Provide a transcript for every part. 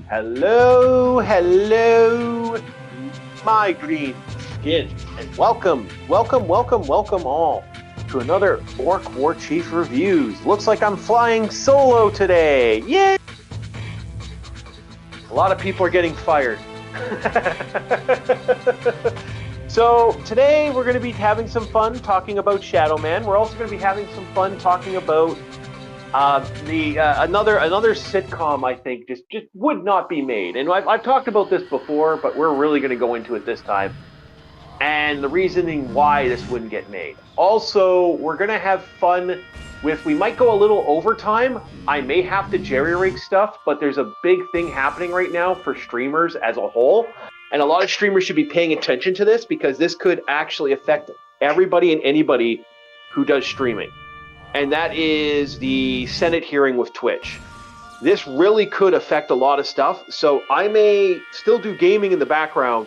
Hello, my green skin, and welcome all to another Orc War Chief Reviews. Looks like I'm flying solo today. Yay! A lot of people are getting fired. So today we're going to be having some fun talking about Shadow Man. We're also going to be having some fun talking about the another sitcom. I think just would not be made, and I've talked about this before, but we're really going to go into it this time, and the reasoning why this wouldn't get made. Also, we're going to have fun with. We might go a little overtime. I may have to jerry rig stuff, but there's a big thing happening right now for streamers as a whole, and a lot of streamers should be paying attention to this because this could actually affect everybody and anybody who does streaming. And that is the Senate hearing with Twitch. This really could affect a lot of stuff, so I may still do gaming in the background,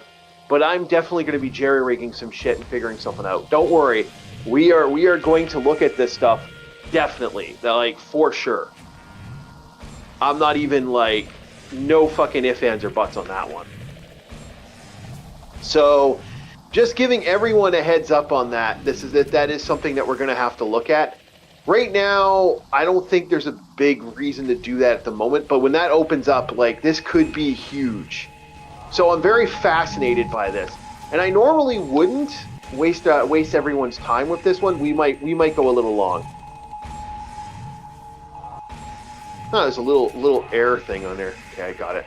but I'm definitely going to be jerry-rigging some shit and figuring something out. Don't worry, we are going to look at this stuff, definitely, like, for sure. I'm not even, like, no fucking ifs, ands, or buts on that one. So, just giving everyone a heads up on that, that is something that we're going to have to look at. Right now, I don't think there's a big reason to do that at the moment, but when that opens up, like, this could be huge. So I'm very fascinated by this, and I normally wouldn't waste everyone's time with this one. We might go a little long. Oh, there's a little air thing on there. Okay, I got it.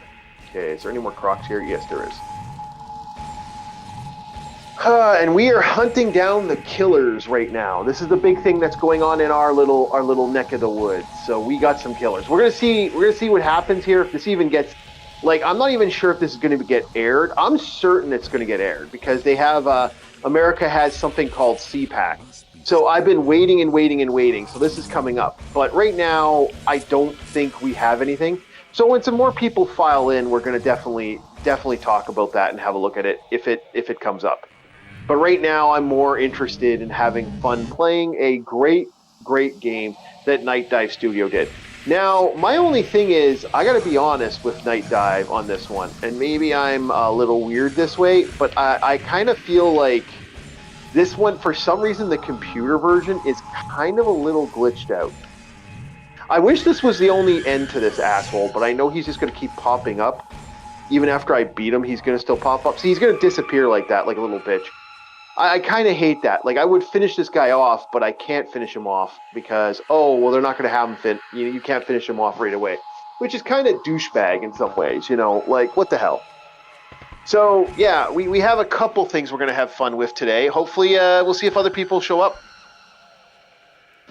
Okay, is there any more crocs here? Yes, there is. And we are hunting down the killers right now. This is the big thing that's going on in our little neck of the woods. So we got some killers. We're gonna see what happens here. If this even gets, like, I'm not even sure if this is going to get aired. I'm certain it's going to get aired because they have America has something called CPAC. So I've been waiting and waiting and waiting. So this is coming up. But right now, I don't think we have anything. So when some more people file in, we're going to definitely talk about that and have a look at it if it comes up. But right now, I'm more interested in having fun playing a great game that Night Dive Studio did. Now, my only thing is, I gotta be honest with Night Dive on this one, and maybe I'm a little weird this way, but I kind of feel like this one, for some reason, the computer version is kind of a little glitched out. I wish this was the only end to this asshole, but I know he's just gonna keep popping up. Even after I beat him, he's gonna still pop up. See, he's gonna disappear like that, like a little bitch. I kind of hate that. Like, I would finish this guy off, but I can't finish him off because, they're not going to have him you can't finish him off right away, which is kind of douchebag in some ways, like, what the hell? So, yeah, we have a couple things we're going to have fun with today. Hopefully, we'll see if other people show up.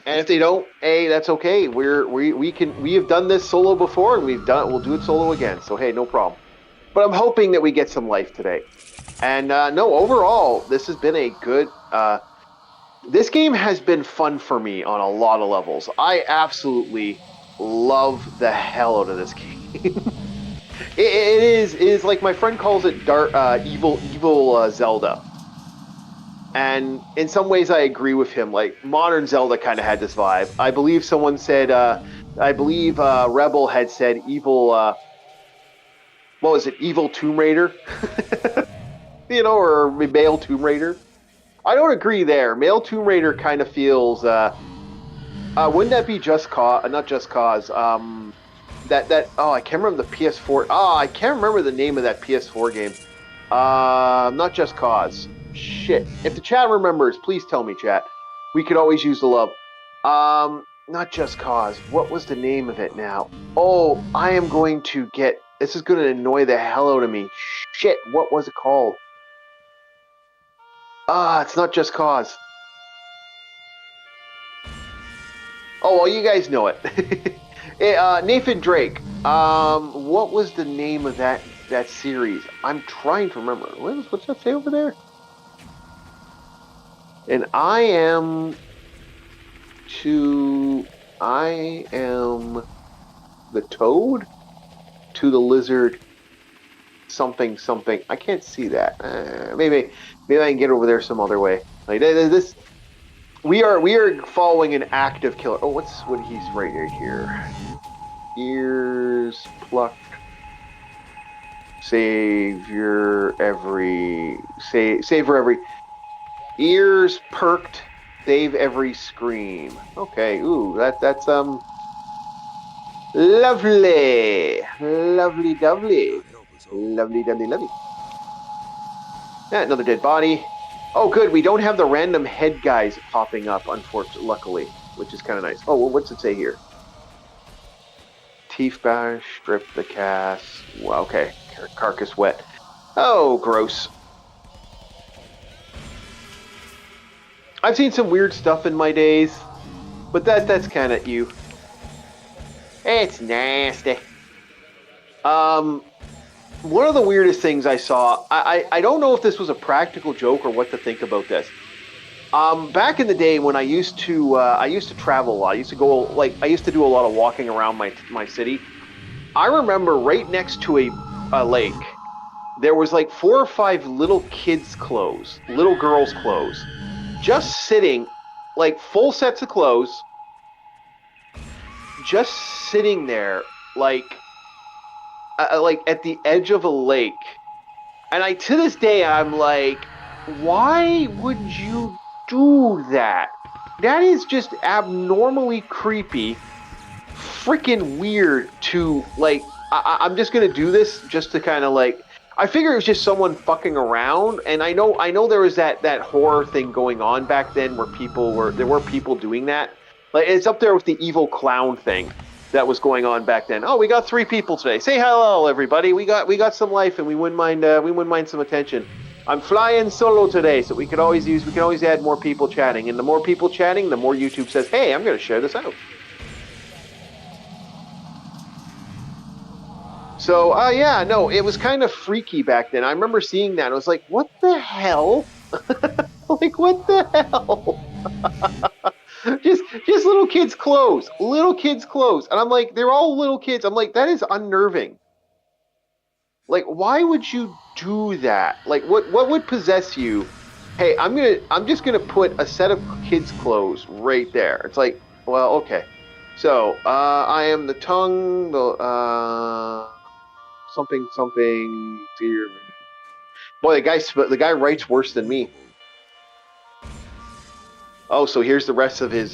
And if they don't, hey, that's okay. We have done this solo before, and we'll do it solo again. So, hey, no problem. But I'm hoping that we get some life today. And no, overall, this has been a good. This game has been fun for me on a lot of levels. I absolutely love the hell out of this game. it is like my friend calls it evil Zelda. And in some ways, I agree with him. Like, modern Zelda kind of had this vibe. I believe someone said. I believe Rebel had said evil. What was it? Evil Tomb Raider. Or male Tomb Raider. I don't agree there. Male Tomb Raider kind of feels. Wouldn't that be Just Cause? Not Just Cause. I can't remember the PS4. I can't remember the name of that PS4 game. Not Just Cause. Shit. If the chat remembers, please tell me, chat. We could always use the love. Not Just Cause. What was the name of it now? Oh, I am going to get. This is going to annoy the hell out of me. Shit. What was it called? It's not Just Cause. Oh, well, you guys know it. Nathan Drake. What was the name of that series? I'm trying to remember. What's that say over there? And I am the toad to the lizard. Something. I can't see that. Maybe I can get over there some other way. Like this, we are following an active killer. Oh, what he's right here? Ears plucked. Savor every ears perked. Save every scream. Okay. Ooh, that's lovely, lovely, lovely, lovely, lovely, lovely. Yeah, another dead body. Oh, good. We don't have the random head guys popping up, unfortunately, luckily, which is kind of nice. Oh, well, what's it say here? Teeth bash, strip the cast. Well, okay. Carcass wet. Oh, gross. I've seen some weird stuff in my days, but that's kind of you. It's nasty. One of the weirdest things I saw, I don't know if this was a practical joke or what to think about this. Back in the day when I used to travel a lot, I used to go I used to do a lot of walking around my city. I remember right next to a lake, there was like 4 or 5 little kids' clothes, little girls' clothes, just sitting, like full sets of clothes, just sitting there, like at the edge of a lake. And to this day, I'm like, why would you do that? That is just abnormally creepy, freaking weird to, like, I'm just going to do this just to kind of, like, I figure it was just someone fucking around. And I know there was that horror thing going on back then where there were people doing that. Like, it's up there with the evil clown thing that was going on back then. Oh, we got 3 people today. Say hello, everybody. We got some life, and we wouldn't mind some attention. I'm flying solo today, so we can always add more people chatting, and the more people chatting, the more YouTube says, "Hey, I'm going to share this out." So, yeah, no, it was kind of freaky back then. I remember seeing that. I was like, "What the hell? Like, what the hell?" just little kids' clothes, and I'm like, they're all little kids. I'm like, that is unnerving. Like, why would you do that? Like, what would possess you? Hey, I'm just gonna put a set of kids' clothes right there. It's like, well, okay. So, I am the tongue, something something. Boy, the guy writes worse than me. Oh, so here's the rest of his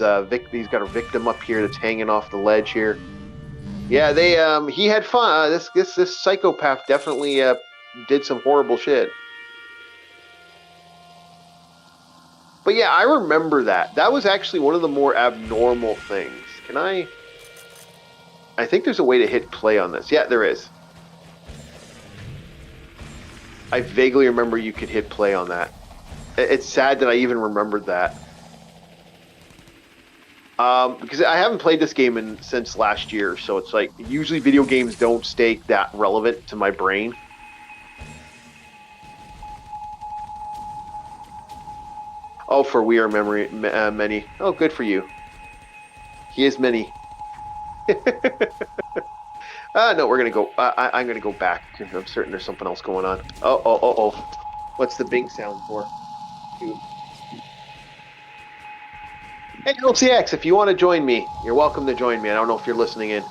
He's got a victim up here that's hanging off the ledge here. Yeah, he had fun. This psychopath definitely did some horrible shit. But yeah, I remember that. That was actually one of the more abnormal things. Can I think there's a way to hit play on this. Yeah, there is. I vaguely remember you could hit play on that. It's sad that I even remembered that. Because I haven't played this game since last year, so it's like usually video games don't stay that relevant to my brain. Oh, for we are many. Oh, good for you. He is many. No, we're gonna go. I'm gonna go back. I'm certain there's something else going on. Oh. What's the Bing sound for? Hey, LCX, if you want to join me, you're welcome to join me. I don't know if you're listening in.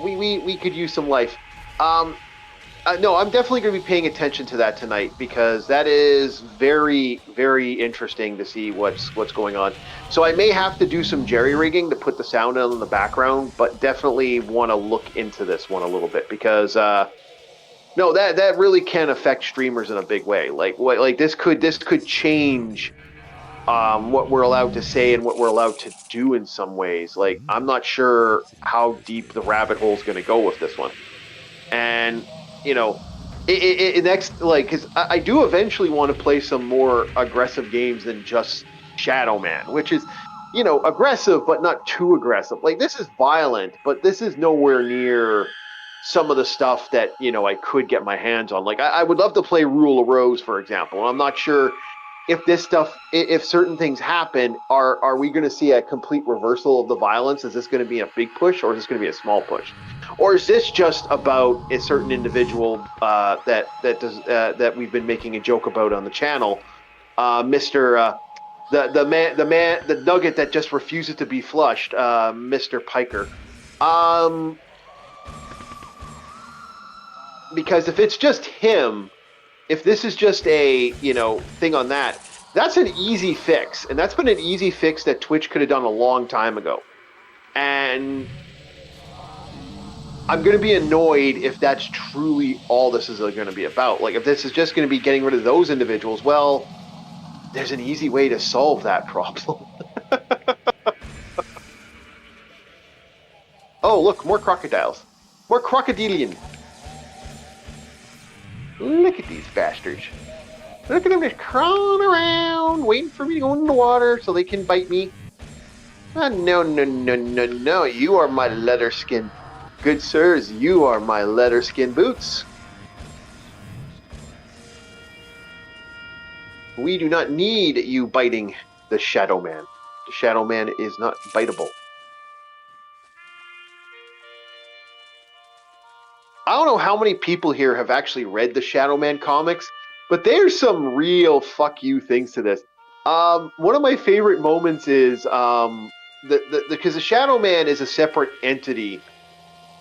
We could use some life. No, I'm definitely going to be paying attention to that tonight because that is very, very interesting to see what's going on. So I may have to do some jerry rigging to put the sound on in the background, but definitely want to look into this one a little bit because no, that really can affect streamers in a big way. Like this could change what we're allowed to say and what we're allowed to do in some ways. Like I'm not sure how deep the rabbit hole is going to go with this one, and next, like, because I do eventually want to play some more aggressive games than just Shadow Man, which is, aggressive but not too aggressive. Like this is violent, but this is nowhere near some of the stuff that I could get my hands on. Like I would love to play Rule of Rose, for example. I'm not sure if this stuff, if certain things happen, are we going to see a complete reversal of the violence? Is this going to be a big push, or is this going to be a small push, or is this just about a certain individual that we've been making a joke about on the channel, Mister the nugget that just refuses to be flushed, Mr. Piker. because if it's just him, if this is just a thing on that, that's an easy fix, and that's been an easy fix that Twitch could have done a long time ago. And I'm going to be annoyed if that's truly all this is going to be about. Like, if this is just going to be getting rid of those individuals, well, there's an easy way to solve that problem. Oh, look, more crocodiles. More crocodilian. Look at these bastards. Look at them just crawling around, waiting for me to go in the water so they can bite me. Oh, no. You are my leather skin. Good sirs, you are my leather skin boots. We do not need you biting the Shadow Man. The Shadow Man is not biteable. I don't know how many people here have actually read the Shadow Man comics, but there's some real fuck you things to this. One of my favorite moments is because the Shadow Man is a separate entity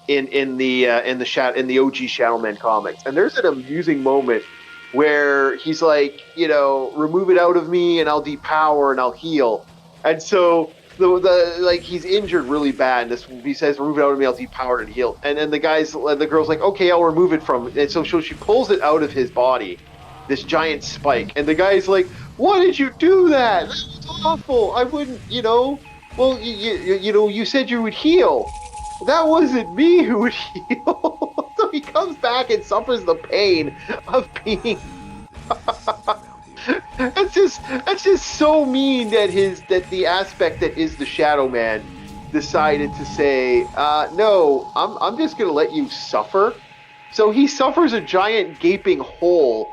in the OG Shadow Man comics, and there's an amusing moment where he's like, remove it out of me and I'll depower and I'll heal, and so the he's injured really bad, and he says, remove it out of me, I'll depower and heal, and then the girl's like, okay, I'll remove it from, and so she pulls it out of his body, this giant spike, and the guy's like, why did you do that? That was awful. I wouldn't, well, you said you would heal. That wasn't me who would heal. So he comes back and suffers the pain of being. That's just so mean that the aspect that is the Shadow Man decided to say, no, I'm just gonna let you suffer. So he suffers a giant gaping hole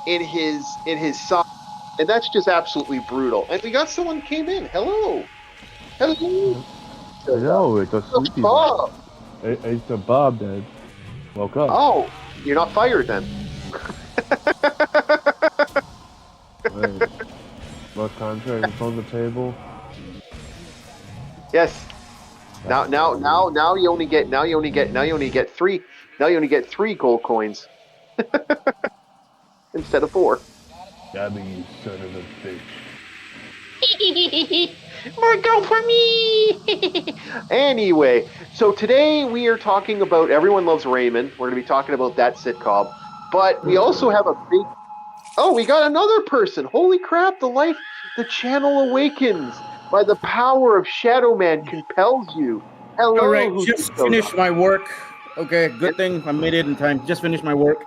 in his side, and that's just absolutely brutal. And we got someone came in. Hello. No, it's a sleepy Bob. It's a Bob that woke up. Oh, you're not fired then. Right. My contract is on the table. Yes. Now you only get three gold coins instead of 4. Gabby, you son of a bitch. More gold for me! Anyway, so today we are talking about Everyone Loves Raymond. We're going to be talking about that sitcom. But we also have a big... Oh, we got another person! Holy crap, the channel awakens by the power of Shadow Man compels you. Hello. All right, just finished my work. Okay, good thing I made it in time. Just finished my work.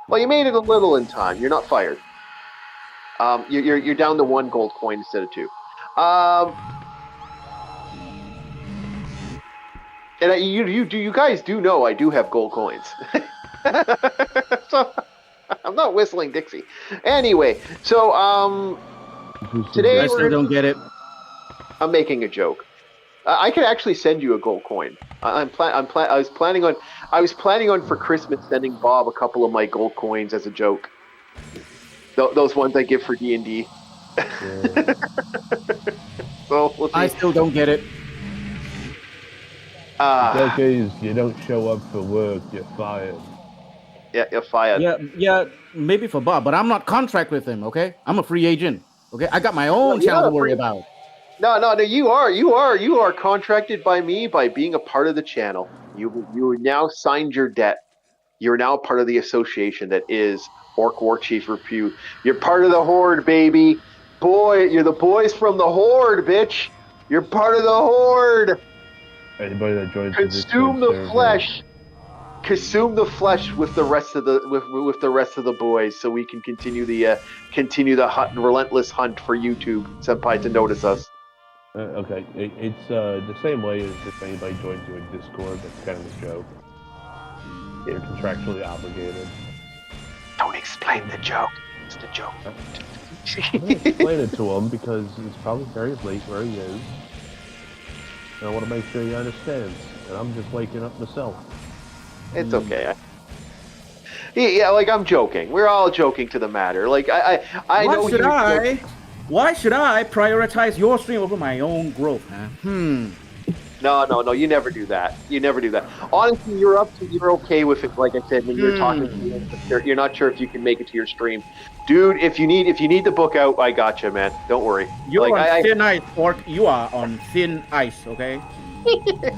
Well, you made it a little in time. You're not fired. You're down to 1 gold coin instead of 2. And you guys do know I do have gold coins. So I'm not whistling Dixie. Anyway, so today I still don't get it. I'm making a joke. I could actually send you a gold coin. I was planning on for Christmas sending Bob a couple of my gold coins as a joke. Those ones I give for D&D. Yeah. So we'll see. I still don't get it. The joke is, you don't show up for work, you're fired. Yeah, you're fired. Yeah, maybe for Bob, but I'm not contract with him. Okay, I'm a free agent. Okay, I got my own channel to worry about. No, you are contracted by me by being a part of the channel. You now signed your debt. You're now part of the association that is Orc War Chief Repute. You're part of the Horde, baby. Boy, you're the boys from the Horde, bitch. You're part of the Horde. Anybody that joins consume the flesh. Consume the flesh with the rest of the boys, so we can continue the relentless hunt for YouTube senpai to notice us. Okay, it's the same way as if anybody joins you in Discord. That's kind of a joke. You're contractually obligated. Don't explain the joke. It's the joke. Explain it to him because he's probably very late where he is. And I want to make sure he understands. And I'm just waking up myself. It's okay. Yeah, like I'm joking. We're all joking to the matter. Like I know. Why should I prioritize your stream over my own growth? Huh? No. You never do that. You never do that. Honestly, you're okay with it. Like I said, when you're talking to me, you're not sure if you can make it to your stream, dude. If you need the book out, I got you, man. Don't worry. You're Like on thin ice, Orc. You are on thin ice. Okay.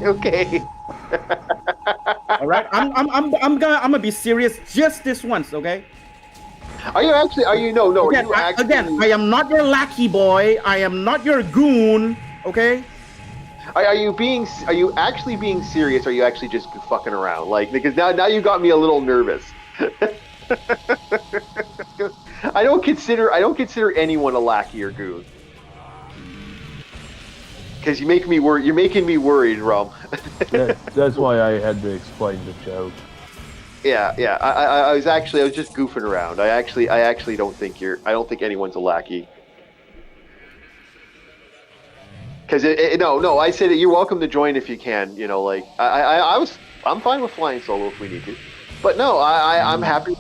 okay. All right. I'm gonna be serious just this once. Okay. Are you actually? Are you no? Again, Are you actually? Again, I am not your lackey boy. I am not your goon. Okay. Are you being? Are you actually being serious? Or are you actually just fucking around? Like because now you got me a little nervous. I don't consider anyone a lackey or goon. Because you make me worry. You're making me worried, Rum. That's why I had to explain the joke. Yeah. I was just goofing around. I actually don't think I don't think anyone's a lackey. Because no, I said you're welcome to join if you can. You know, like I'm fine with flying solo if we need to, but no, I'm happy.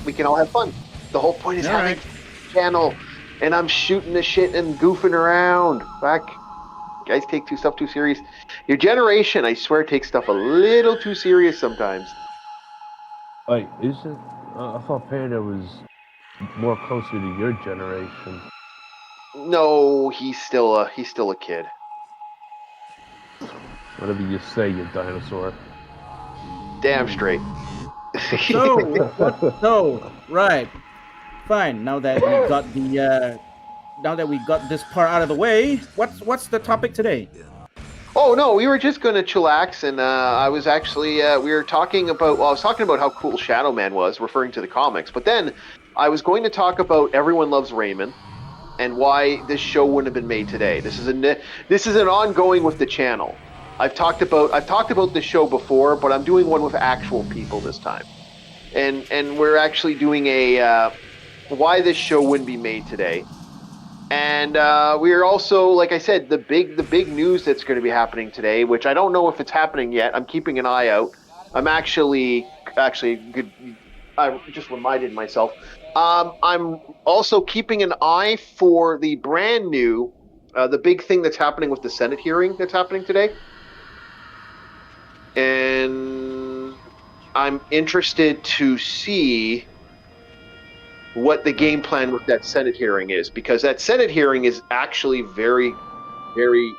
We can all have fun. The whole point is having a channel, and I'm shooting the shit and goofing around. Fuck, guys take stuff too serious. Your generation, I swear, takes stuff a little too serious sometimes. Wait, is it? I thought Panda was more closer to your generation. No, he's still a kid. Whatever you say, you dinosaur. Damn straight. So right, fine. Now that we got this part out of the way, what's the topic today? Oh no, we were just going to chillax, and I was actually we were talking about. Well, I was talking about how cool Shadow Man was, referring to the comics. But then I was going to talk about Everyone Loves Raymon, and why this show wouldn't have been made today. This is an ongoing with the channel. I've talked about this show before, but I'm doing one with actual people this time, and we're actually doing a why this show wouldn't be made today. And we are also, like I said, the big news that's going to be happening today, which I don't know if it's happening yet. I'm keeping an eye out. I'm actually good. I just reminded myself. I'm also keeping an eye for the brand new, the big thing that's happening with the Senate hearing that's happening today. And I'm interested to see what the game plan with that Senate hearing is, because that Senate hearing is actually very, very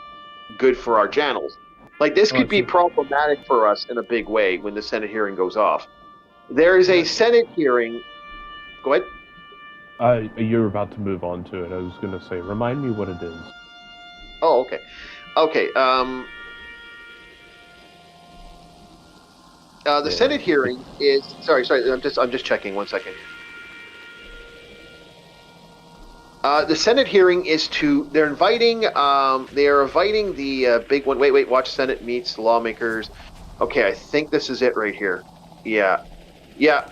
good for our channels. Like, this could be problematic for us in a big way when the Senate hearing goes off. There is a Senate hearing. Go ahead. You're about to move on to it. I was going to say, remind me what it is. Oh, okay. Okay. The Senate hearing is sorry. I'm just checking 1 second. The Senate hearing is they're inviting the big one. Wait, watch Senate meets lawmakers. Okay, I think this is it right here. Yeah,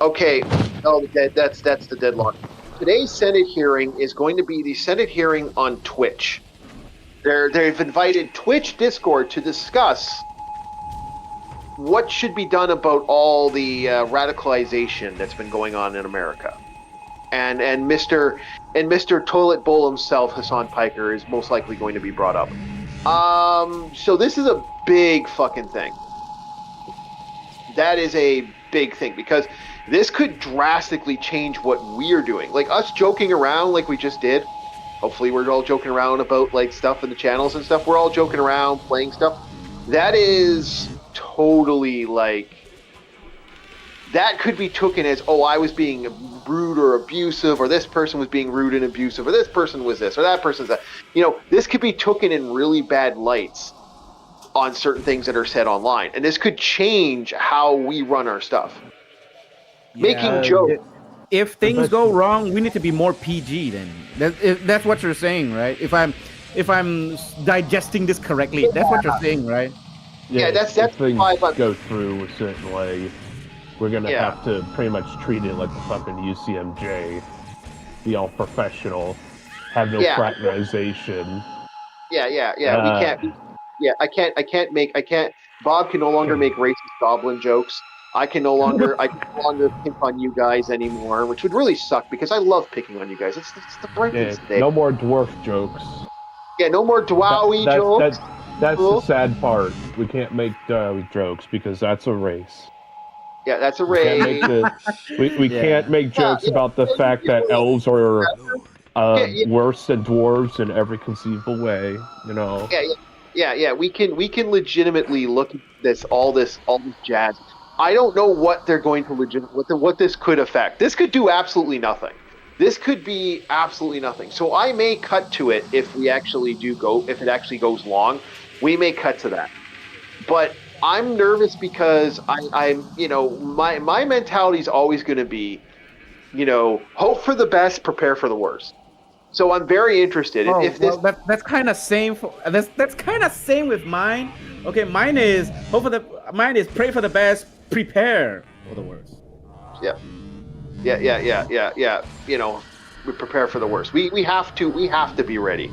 okay. Oh, that's the deadline. Today's Senate hearing is going to be the Senate hearing on Twitch. They've invited Twitch Discord to discuss what should be done about all the radicalization that's been going on in America. And Mr. Toilet Bowl himself, Hassan Piker, is most likely going to be brought up. So this is a big fucking thing. That is a big thing, because this could drastically change what we're doing. Like, us joking around like we just did. Hopefully we're all joking around about like stuff in the channels and stuff. We're all joking around, playing stuff. That is totally like, that could be taken as, oh, I was being rude or abusive, or this person was being rude and abusive, or this person was this, or that person's that. You know, this could be taken in really bad lights on certain things that are said online. And this could change how we run our stuff. Yeah, making jokes. If things go wrong, we need to be more PG then. That's what you're saying, right? If I'm digesting this correctly, that's what you're saying, right? Yeah, that's things go through a certain way. We're going to have to pretty much treat it like the fucking UCMJ. Be all professional. Have no fraternization. Yeah. We can't. I can't. Bob can no longer make racist goblin jokes. I can no longer pick on you guys anymore, which would really suck, because I love picking on you guys. It's the birthday today. No more dwarf jokes. Yeah, no more dwowie jokes. That's the sad part. We can't make jokes because that's a race. Yeah, that's a We can't race. make we Yeah. can't make jokes about the fact that elves are Yeah, yeah, worse than dwarves in every conceivable way. You know. yeah, yeah. We can legitimately look at all this jazz. I don't know what they're going to what this could affect. This could do absolutely nothing. This could be absolutely nothing. So I may cut to it if we actually do go if it actually goes long. We may cut to that. But I'm nervous because I'm my mentality is always going to be hope for the best, prepare for the worst. So I'm very interested Oh if this. well, that's kind of same. That's kind of same with mine. Okay, mine is pray for the best, prepare for the worst. Yeah, yeah. We prepare for the worst. We have to be ready.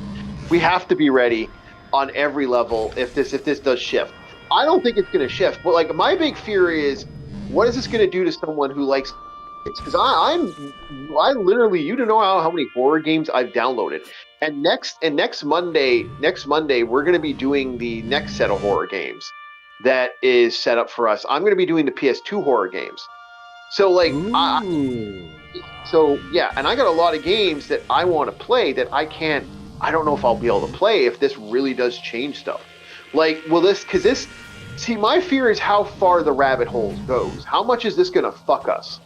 We have to be ready on every level if this does shift. I don't think it's going to shift, but like my big fear is, what is this going to do to someone who likes? Because I literally, you don't know how many horror games I've downloaded, and next Monday we're going to be doing the next set of horror games that is set up for us. I'm going to be doing the PS2 horror games. So like Ooh. so yeah, and I got a lot of games that I want to play that I can't. I don't know if I'll be able to play if this really does change stuff. Like, will this? Because this. See, my fear is how far the rabbit hole goes. How much is this going to fuck us?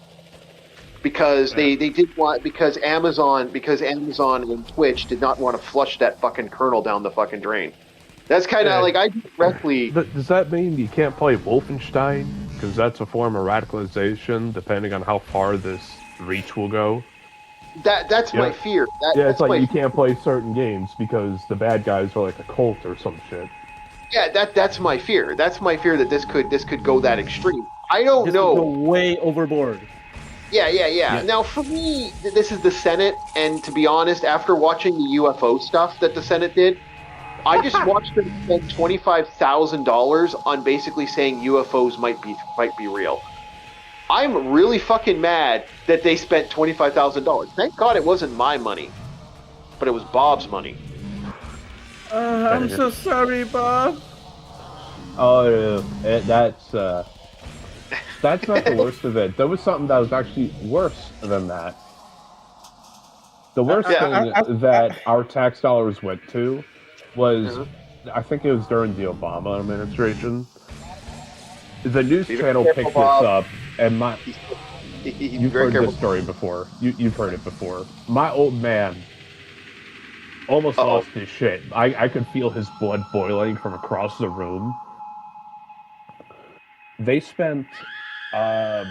Because they did want because Amazon and Twitch did not want to flush that fucking kernel down the fucking drain. That's kind of like I directly. Does that mean you can't play Wolfenstein? Because that's a form of radicalization, depending on how far this reach will go. That's my fear. It's like you can't play certain games because the bad guys are like a cult or some shit. Yeah, that's my fear. That's my fear that this could go that extreme. I don't know. Could go way overboard. Yeah. Now, for me, this is the Senate, and to be honest, after watching the UFO stuff that the Senate did, I just watched them spend $25,000 on basically saying UFOs might be real. I'm really fucking mad that they spent $25,000. Thank God it wasn't my money, but it was Bob's money. I'm so sorry, Bob. Oh, that's not the worst of it. There was something that was actually worse than that. The worst thing that our tax dollars went to was, I think it was during the Obama administration. The news channel picked this up, and you've heard this story before. You've heard it before. My old man almost lost his shit. I could feel his blood boiling from across the room. They spent a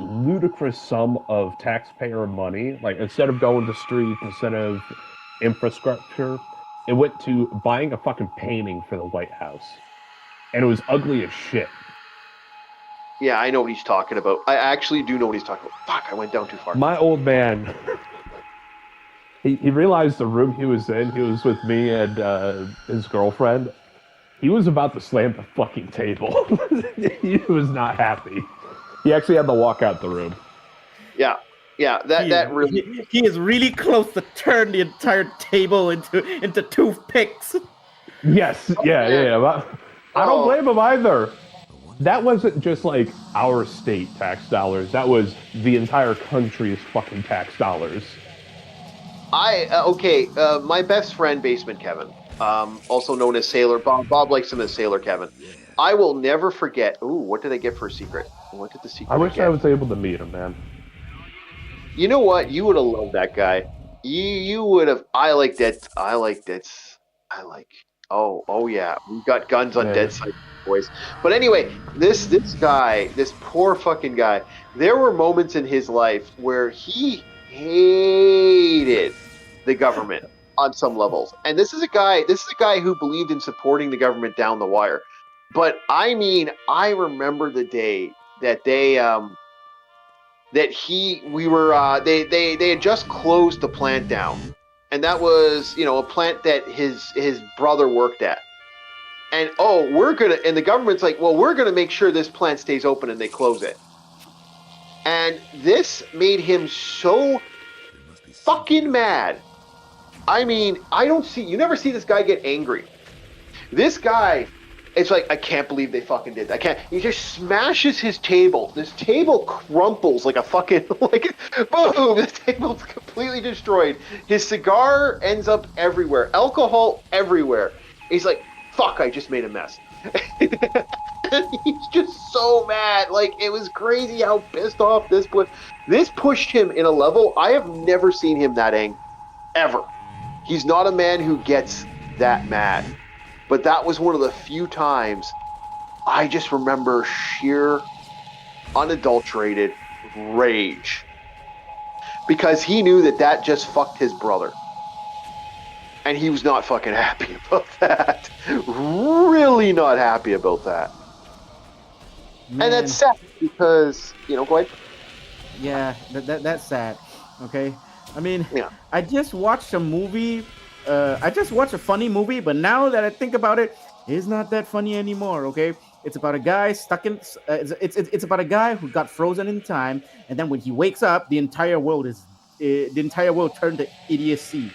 ludicrous sum of taxpayer money. Like, instead of going to streets, instead of infrastructure, it went to buying a fucking painting for the White House. And it was ugly as shit. Yeah, I know what he's talking about. I actually do know what he's talking about. Fuck, I went down too far. My old man, he realized the room he was in, he was with me and his girlfriend. He was about to slam the fucking table. He was not happy. He actually had to walk out the room. Yeah, that really. He is really close to turn the entire table into toothpicks. Yes, yeah. I don't blame him either. That wasn't just like our state tax dollars. That was the entire country's fucking tax dollars. My best friend, Basement Kevin, also known as Sailor Bob. Bob likes him as Sailor Kevin. I will never forget. Ooh, what did I get for a secret? What did the secret? I wish I was able to meet him, man. You know what? You would have loved that guy. You would have. I like Dead. Oh yeah, we got guns on Dead Side boys. But anyway, this guy, this poor fucking guy. There were moments in his life where he hated the government on some levels, and this is a guy who believed in supporting the government down the wire. But I mean, I remember the day that they had just closed the plant down, and that was a plant that his brother worked at. And the government's like, well, we're gonna make sure this plant stays open, and they close it. And this made him so fucking mad. I mean, you never see this guy get angry. This guy, it's like, I can't believe they fucking did that. I can't. He just smashes his table. This table crumples like a fucking, like, boom! The table's completely destroyed. His cigar ends up everywhere. Alcohol everywhere. He's like, fuck, I just made a mess. He's just so mad. Like, it was crazy how pissed off this was. This pushed him in a level I have never seen him that angry, ever. He's not a man who gets that mad. But that was one of the few times I just remember sheer, unadulterated rage. Because he knew that just fucked his brother. And he was not fucking happy about that. Really not happy about that. Man. And that's sad because, go ahead. Yeah, that's sad. Okay. I mean, I just watched a movie. I just watched a funny movie, but now that I think about it, it's not that funny anymore. Okay, it's about a guy stuck in. It's about a guy who got frozen in time, and then when he wakes up, the entire world turned to idiocy.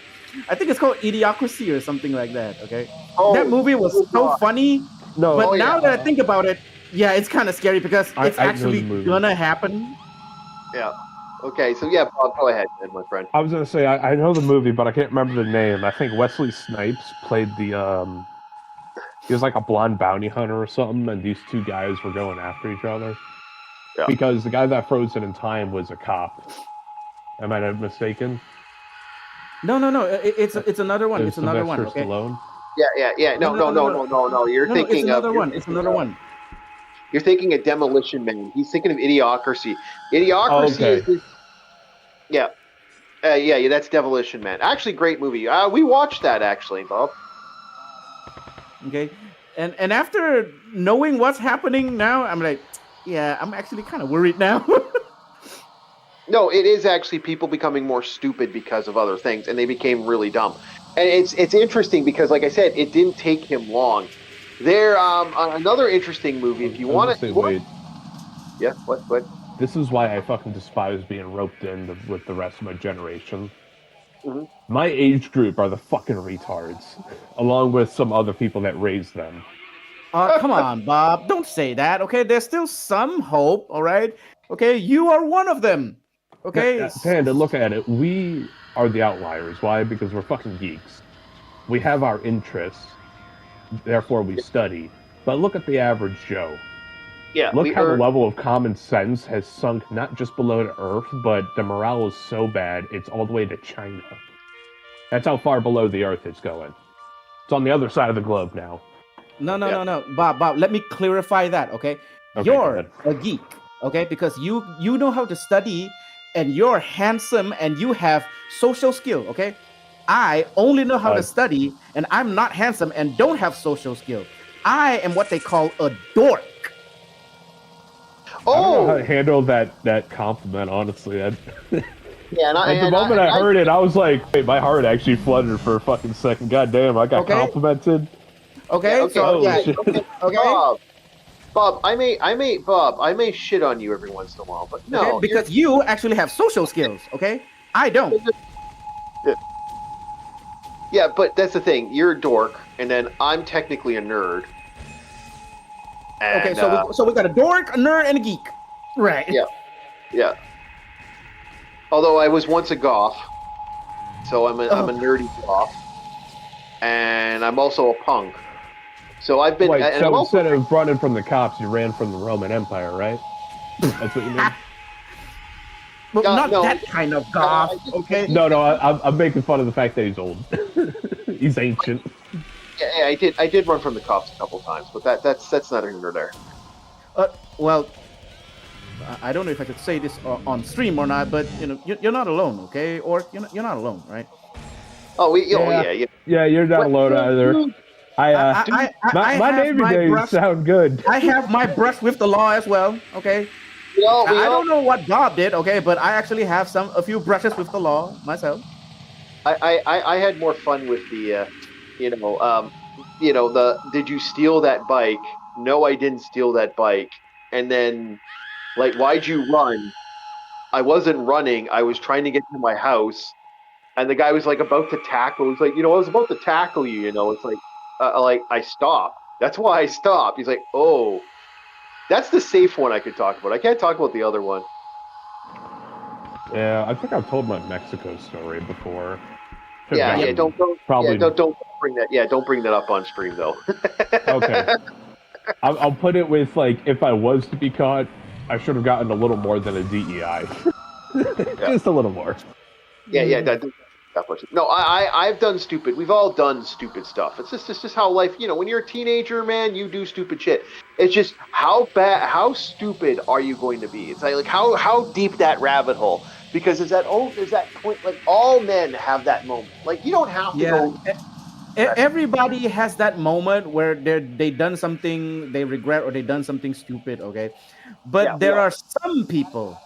I think it's called Idiocracy or something like that. Okay, that movie was so funny. No, but now that I think about it, yeah, it's kind of scary because it's actually gonna happen. Yeah. Okay, so yeah, Bob, go ahead, my friend. I was gonna say I know the movie, but I can't remember the name. I think Wesley Snipes played the he was like a blonde bounty hunter or something, and these two guys were going after each other. Yeah. Because the guy that frozen in time was a cop. Am I not mistaken? No. It's another one. It's another one. Okay. Stallone? Yeah. No. You're thinking it's another one. It's another one. You're thinking of Demolition Man. He's thinking of Idiocracy. Idiocracy is... Yeah. Yeah, that's Demolition Man. Actually, great movie. We watched that, actually, Bob. Okay. And after knowing what's happening now, I'm like, yeah, I'm actually kind of worried now. No, it is actually people becoming more stupid because of other things, and they became really dumb. And it's interesting because, like I said, it didn't take him long. There, another interesting movie. If you want to, wait. Yeah, what? This is why I fucking despise being roped in with the rest of my generation. Mm-hmm. My age group are the fucking retards, along with some other people that raised them. Come on, Bob. Don't say that, okay? There's still some hope, all right? Okay, you are one of them, okay? Panda, look at it. We are the outliers. Why? Because we're fucking geeks. We have our interests. Therefore, we study. But look at the average Joe. Yeah. Look how the level of common sense has sunk not just below to Earth, but the morale is so bad, it's all the way to China. That's how far below the Earth it's going. It's on the other side of the globe now. No. Bob, let me clarify that, okay? You're a geek, okay? Because you know how to study, and you're handsome, and you have social skill, okay? I only know how to study, and I'm not handsome and don't have social skill. I am what they call a dork. I don't know how to handle that compliment, honestly. Yeah, at the moment I heard it, I was like, wait, my heart actually fluttered for a fucking second. God damn, I got complimented. Okay. Bob, I may shit on you every once in a while, but no. Okay, because you actually have social skills, okay? I don't. Yeah, but that's the thing. You're a dork, and then I'm technically a nerd. And, okay, so we got a dork, a nerd, and a geek. Right. Yeah. Although I was once a goth, so I'm a nerdy goth, and I'm also a punk. So I've been. Wait, so instead of running from the cops, you ran from the Roman Empire, right? That's what you mean. Well, not that kind of goth, okay? No, I'm making fun of the fact that he's old. He's ancient. Yeah, I did run from the cops a couple times, but that's neither here nor there. Well, I don't know if I could say this on stream or not, but you're not alone, okay? Or you're not alone, right? Oh, yeah, you're not alone either. My Navy days sound good. I have my brush with the law as well, okay? I don't know what Bob did, okay, but I actually have a few brushes with the law myself. I had more fun with the, did you steal that bike? No, I didn't steal that bike. And then, like, why'd you run? I wasn't running. I was trying to get to my house. And the guy was, like, about to tackle. He's like, I was about to tackle you, It's like, like I stopped. That's why I stopped. He's like, oh, that's the safe one I could talk about. I can't talk about the other one. Yeah, I think I've told my Mexico story before. Yeah. Don't bring that. Yeah, don't bring that up on stream though. Okay. I'll put it with like, if I was to be caught, I should have gotten a little more than a DEI. Just a little more. Yeah. No, I've done stupid. We've all done stupid stuff. It's just how life. When you're a teenager, man, you do stupid shit. It's just how stupid are you going to be? It's like how deep that rabbit hole. Because there's that point. Like all men have that moment. Like you don't have to go. Everybody has that moment where they done something they regret or they done something stupid. Okay, but there are some people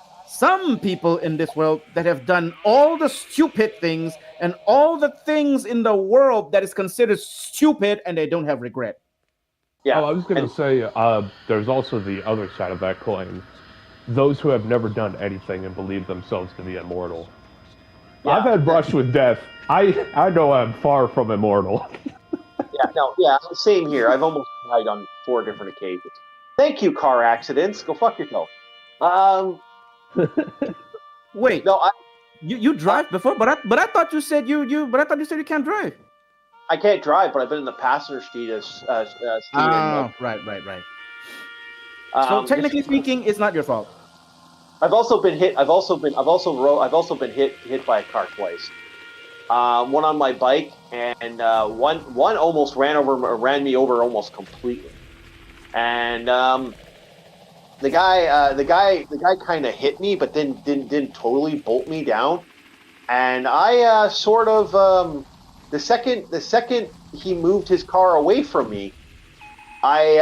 in this world that have done all the stupid things and all the things in the world that is considered stupid, and they don't have regret. Yeah. Oh, I was going to say, there's also the other side of that coin. Those who have never done anything and believe themselves to be immortal. Yeah. I've had brush with death. I know I'm far from immortal. Same here. I've almost died on 4 different occasions. Thank you, car accidents. Go fuck yourself. Wait, no, you drive before, but I thought you said you can't drive. I can't drive, but I've been in the passenger seat as right. So technically speaking, it's not your fault. I've also been hit. I've also been hit by a car twice. One on my bike, and one almost ran me over almost completely. And the guy kind of hit me, but then didn't totally bolt me down. And I sort of the second he moved his car away from me, I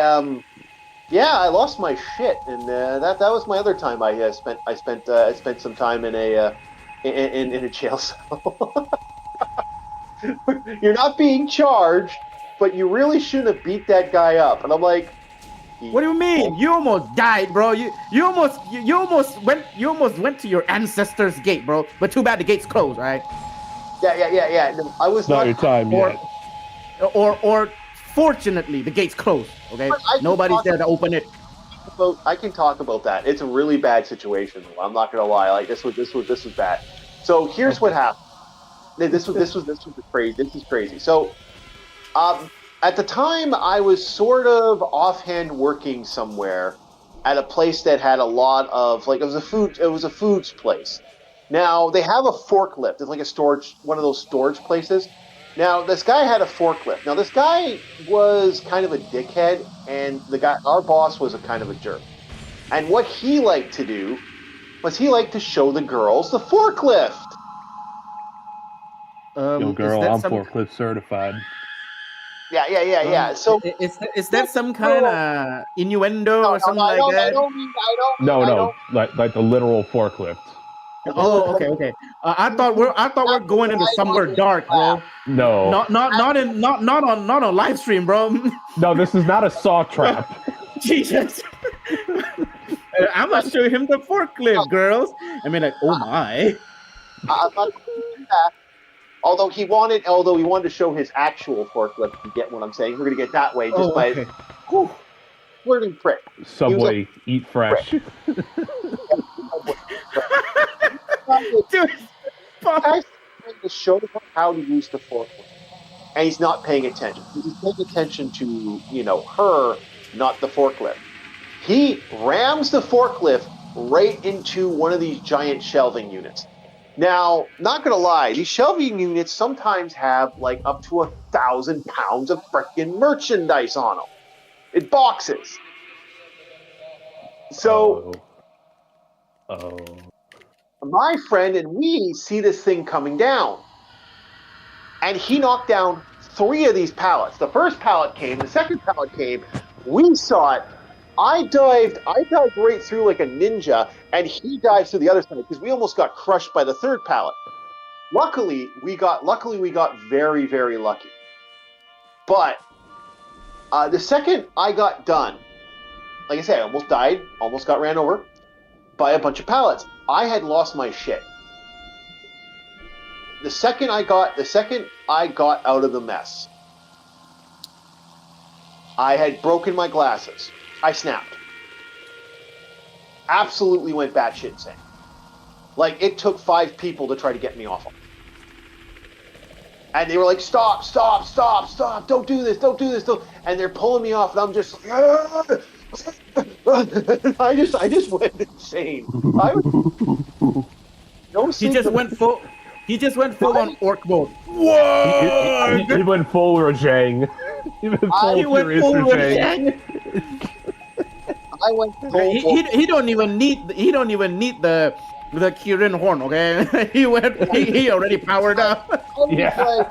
lost my shit, and that was my other time. I spent some time in a jail cell. You're not being charged, but you really shouldn't have beat that guy up. And I'm like, what do you mean? You almost died, bro. You almost went to your ancestors' gate, bro. But too bad the gate's closed, right? Yeah. No, I was not your time yet. Or fortunately, the gate's closed. Okay, nobody's there to open it. I can talk about that. It's a really bad situation. I'm not gonna lie. Like this was bad. So here's what happened. This was crazy. This is crazy. So, at the time, I was sort of offhand working somewhere at a place that had a lot of it was a foods place. Now they have a forklift. It's like one of those storage places. Now this guy had a forklift. Now this guy was kind of a dickhead, and our boss was a kind of a jerk. And what he liked to do was he liked to show the girls the forklift. Yo, girl, I'm forklift certified. Yeah. So is that some kind of innuendo or something like that? I don't. Like the literal forklift. Oh, okay. I thought we're going into somewhere dark, bro. No, not on live stream, bro. No, this is not a saw trap. Jesus. I'm gonna show him the forklift, girls. I mean, like, oh my. I'm not doing that. Although he wanted to show his actual forklift, you get what I'm saying? We're gonna get that way just by. Okay. Flirting prick. Subway, eat fresh. Dude, trying to show him how to use the forklift, and he's not paying attention. He's paying attention to her, not the forklift. He rams the forklift right into one of these giant shelving units. Now, not gonna lie, these shelving units sometimes have like up to 1,000 pounds of freaking merchandise on them. In boxes. So, my friend and we see this thing coming down. And he knocked down 3 of these pallets. The first pallet came, the second pallet came. We saw it. I dived right through like a ninja, and he dives to the other side because we almost got crushed by the third pallet. Luckily, we got very, very lucky. But the second I got done, like I said, I almost died, almost got ran over by a bunch of pallets. I had lost my shit. The second I got out of the mess, I had broken my glasses. I snapped. Absolutely went batshit insane. Like, it took 5 people to try to get me off them. And they were like, stop, don't do this, don't. And they're pulling me off, and I'm just like, I just went insane. He just went full on orc mode. What? He went full Rajang. He went full Rajang. I went full. He don't even need the Kirin horn. Okay, he already powered up. Yeah.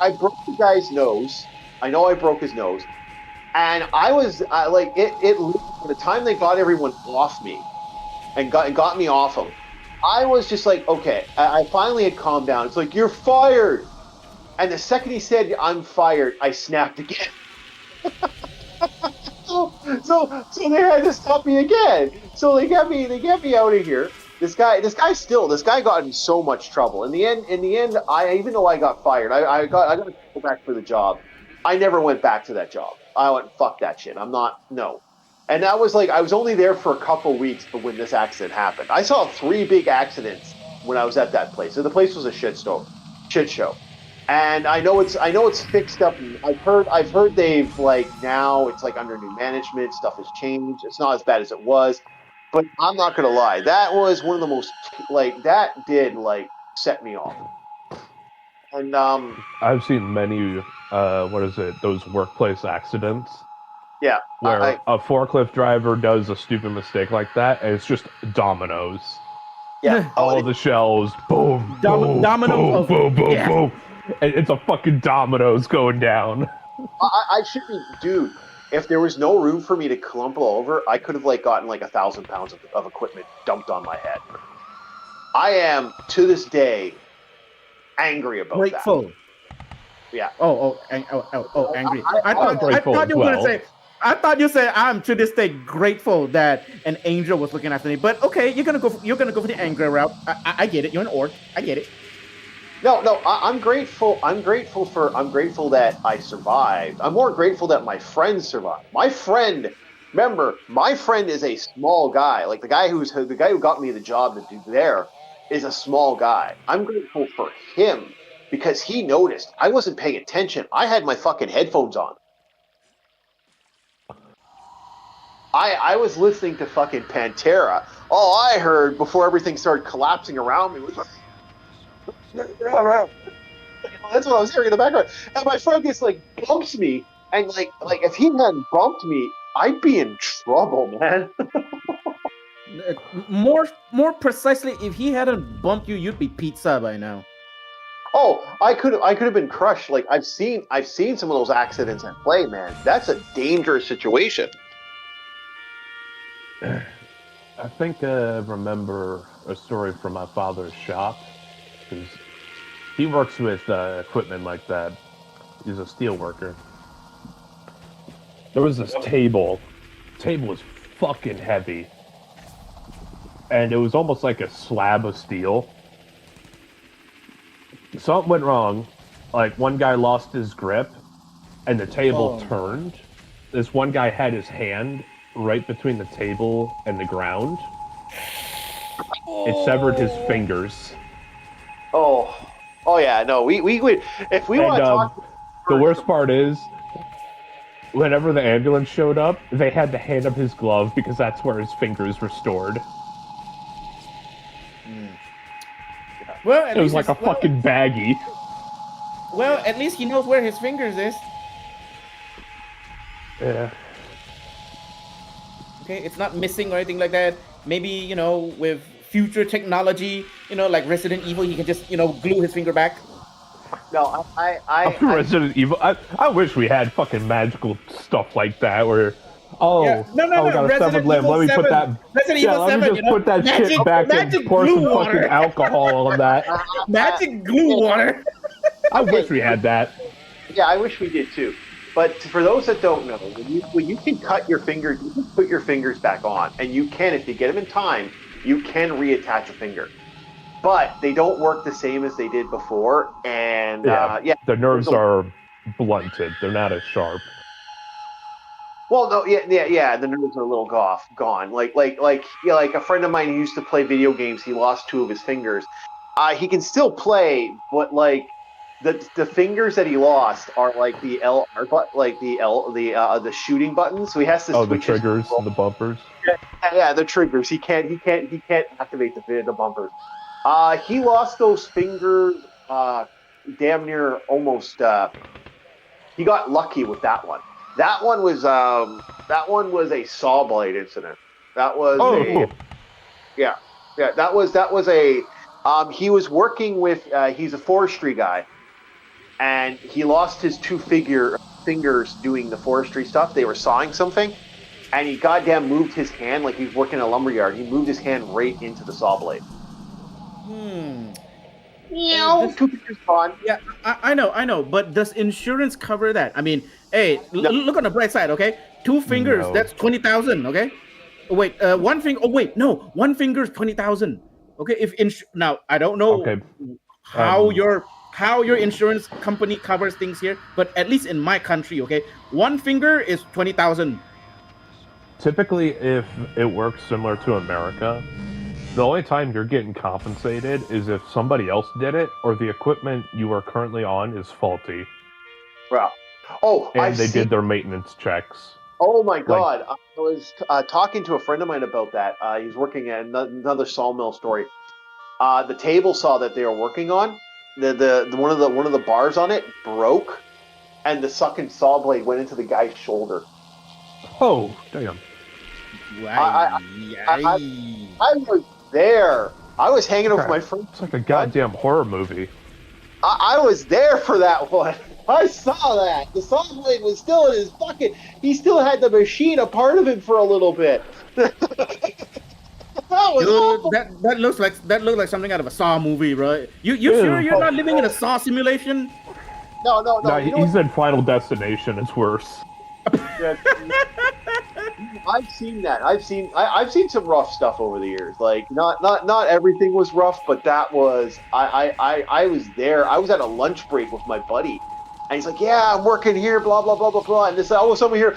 I broke the guy's nose. I know I broke his nose, and I was like, it. By the time they got everyone off me, and got me off him, I was just like, okay. I finally had calmed down. It's like, you're fired. And the second he said, I'm fired, I snapped again. So they had to stop me again. So they get me out of here. This guy got in so much trouble. In the end, even though I got fired, I got to go back for the job. I never went back to that job. I went, fuck that shit. No. And that was like, I was only there for a couple weeks, but when this accident happened, I saw 3 big accidents when I was at that place. So the place was a shit show. And I know it's fixed up. I've heard they've like, now it's like under new management, stuff has changed. It's not as bad as it was, but I'm not gonna lie. That was one of the most, like, that did like set me off. And I've seen many those workplace accidents. Yeah. Where a forklift driver does a stupid mistake like that, and it's just dominoes. Yeah. All the shells, boom, dominoes, boom, boom. And it's a fucking dominoes going down. I should be, dude. If there was no room for me to clump over, I could have like gotten like 1,000 pounds of equipment dumped on my head. I am to this day angry about grateful. That. Yeah. Angry. I thought you said I'm to this day grateful that an angel was looking after me. But okay, you're gonna go for the angry route. I get it. You're an orc. I get it. No. I'm grateful. I'm grateful that I survived. I'm more grateful that my friend survived. My friend is a small guy. Like the guy who got me the job to do there is a small guy. I'm grateful for him because he noticed. I wasn't paying attention. I had my fucking headphones on. I was listening to fucking Pantera. All I heard before everything started collapsing around me was like, that's what I was hearing in the background. And my friend just like bumps me, and like if he hadn't bumped me, I'd be in trouble, man. More precisely, if he hadn't bumped you, you'd be pizza by now. Oh, I could have been crushed. Like I've seen some of those accidents at play, man. That's a dangerous situation. I think I remember a story from my father's shop. Because he works with equipment like that. He's a steel worker. There was this table. The table was fucking heavy. And it was almost like a slab of steel. Something went wrong. Like, one guy lost his grip, and the table turned. This one guy had his hand right between the table and the ground. It severed his fingers. Oh yeah, no, we would, if we want to talk. The worst part is, whenever the ambulance showed up, they had to hand him his glove because that's where his fingers were stored. Well, it was like a fucking baggie. Well, at least he knows where his fingers is. Yeah. Okay, it's not missing or anything like that. Maybe, with future technology, like Resident Evil, he can just, glue his finger back. No, Resident Evil. I wish we had fucking magical stuff like that where, we got a severed limb. Let me put that. Resident Evil 7, let me just put that shit back and pour some fucking alcohol on that. Magic glue water. I wish we had that. Yeah, I wish we did too. But for those that don't know, when you can cut your fingers, you can put your fingers back on, and you can, if you get them in time, you can reattach a finger. But they don't work the same as they did before, and the nerves are blunted; they're not as sharp. Well, no, yeah. The nerves are a little gone. Like a friend of mine who used to play video games. He lost two of his fingers. He can still play, but like the fingers that he lost are like the L R but like the shooting buttons. So he has to Oh, the switch his triggers, the bumpers. yeah, the triggers. He can't activate the bumpers. He lost those fingers. Damn near almost. He got lucky with that one. That one was a saw blade incident. That was a Oh, yeah yeah that was a he was working with he's a forestry guy, and he lost his two fingers doing the forestry stuff. They were sawing something, and he goddamn moved his hand like he was working in a lumberyard. He moved his hand right into the saw blade. Hmm. Meow, This, two fingers gone. yeah, I know. But does insurance cover that? I mean, hey, No, look on the bright side, okay? Two fingers, no. that's 20,000, okay? Oh, wait, one finger. Oh wait, no, one finger is 20,000. Okay, now I don't know Okay. how Um, your insurance company covers things here, but at least in my country, okay, one finger is 20,000. typically, if it works similar to America, the only time you're getting compensated is if somebody else did it or the equipment you are currently on is faulty well, oh, and I've they seen. did their maintenance checks. Oh my Like, God! I was talking to a friend of mine about that. He's working at another sawmill story. The table saw that they were working on the one of the bars on it broke, and the sucking saw blade went into the guy's shoulder. oh, damn. I I I, I was there. I was hanging out with my friend. It's like a goddamn horror movie. I was there for that one. I saw that. The saw blade was still in his bucket. He still had the machine a part of him for a little bit. That was Dude, awful. that looks like something out of a Saw movie, right? You sure Ew. you're not living in a Saw simulation? No, no, No, no. You know he what? said Final Destination. It's worse. Yeah, I've seen that. I've seen some rough stuff over the years. Like not everything was rough, but that was I was there. I was at a lunch break with my buddy, and he's like, "Yeah, I'm working here, blah blah blah blah blah." And this all of a sudden we hear,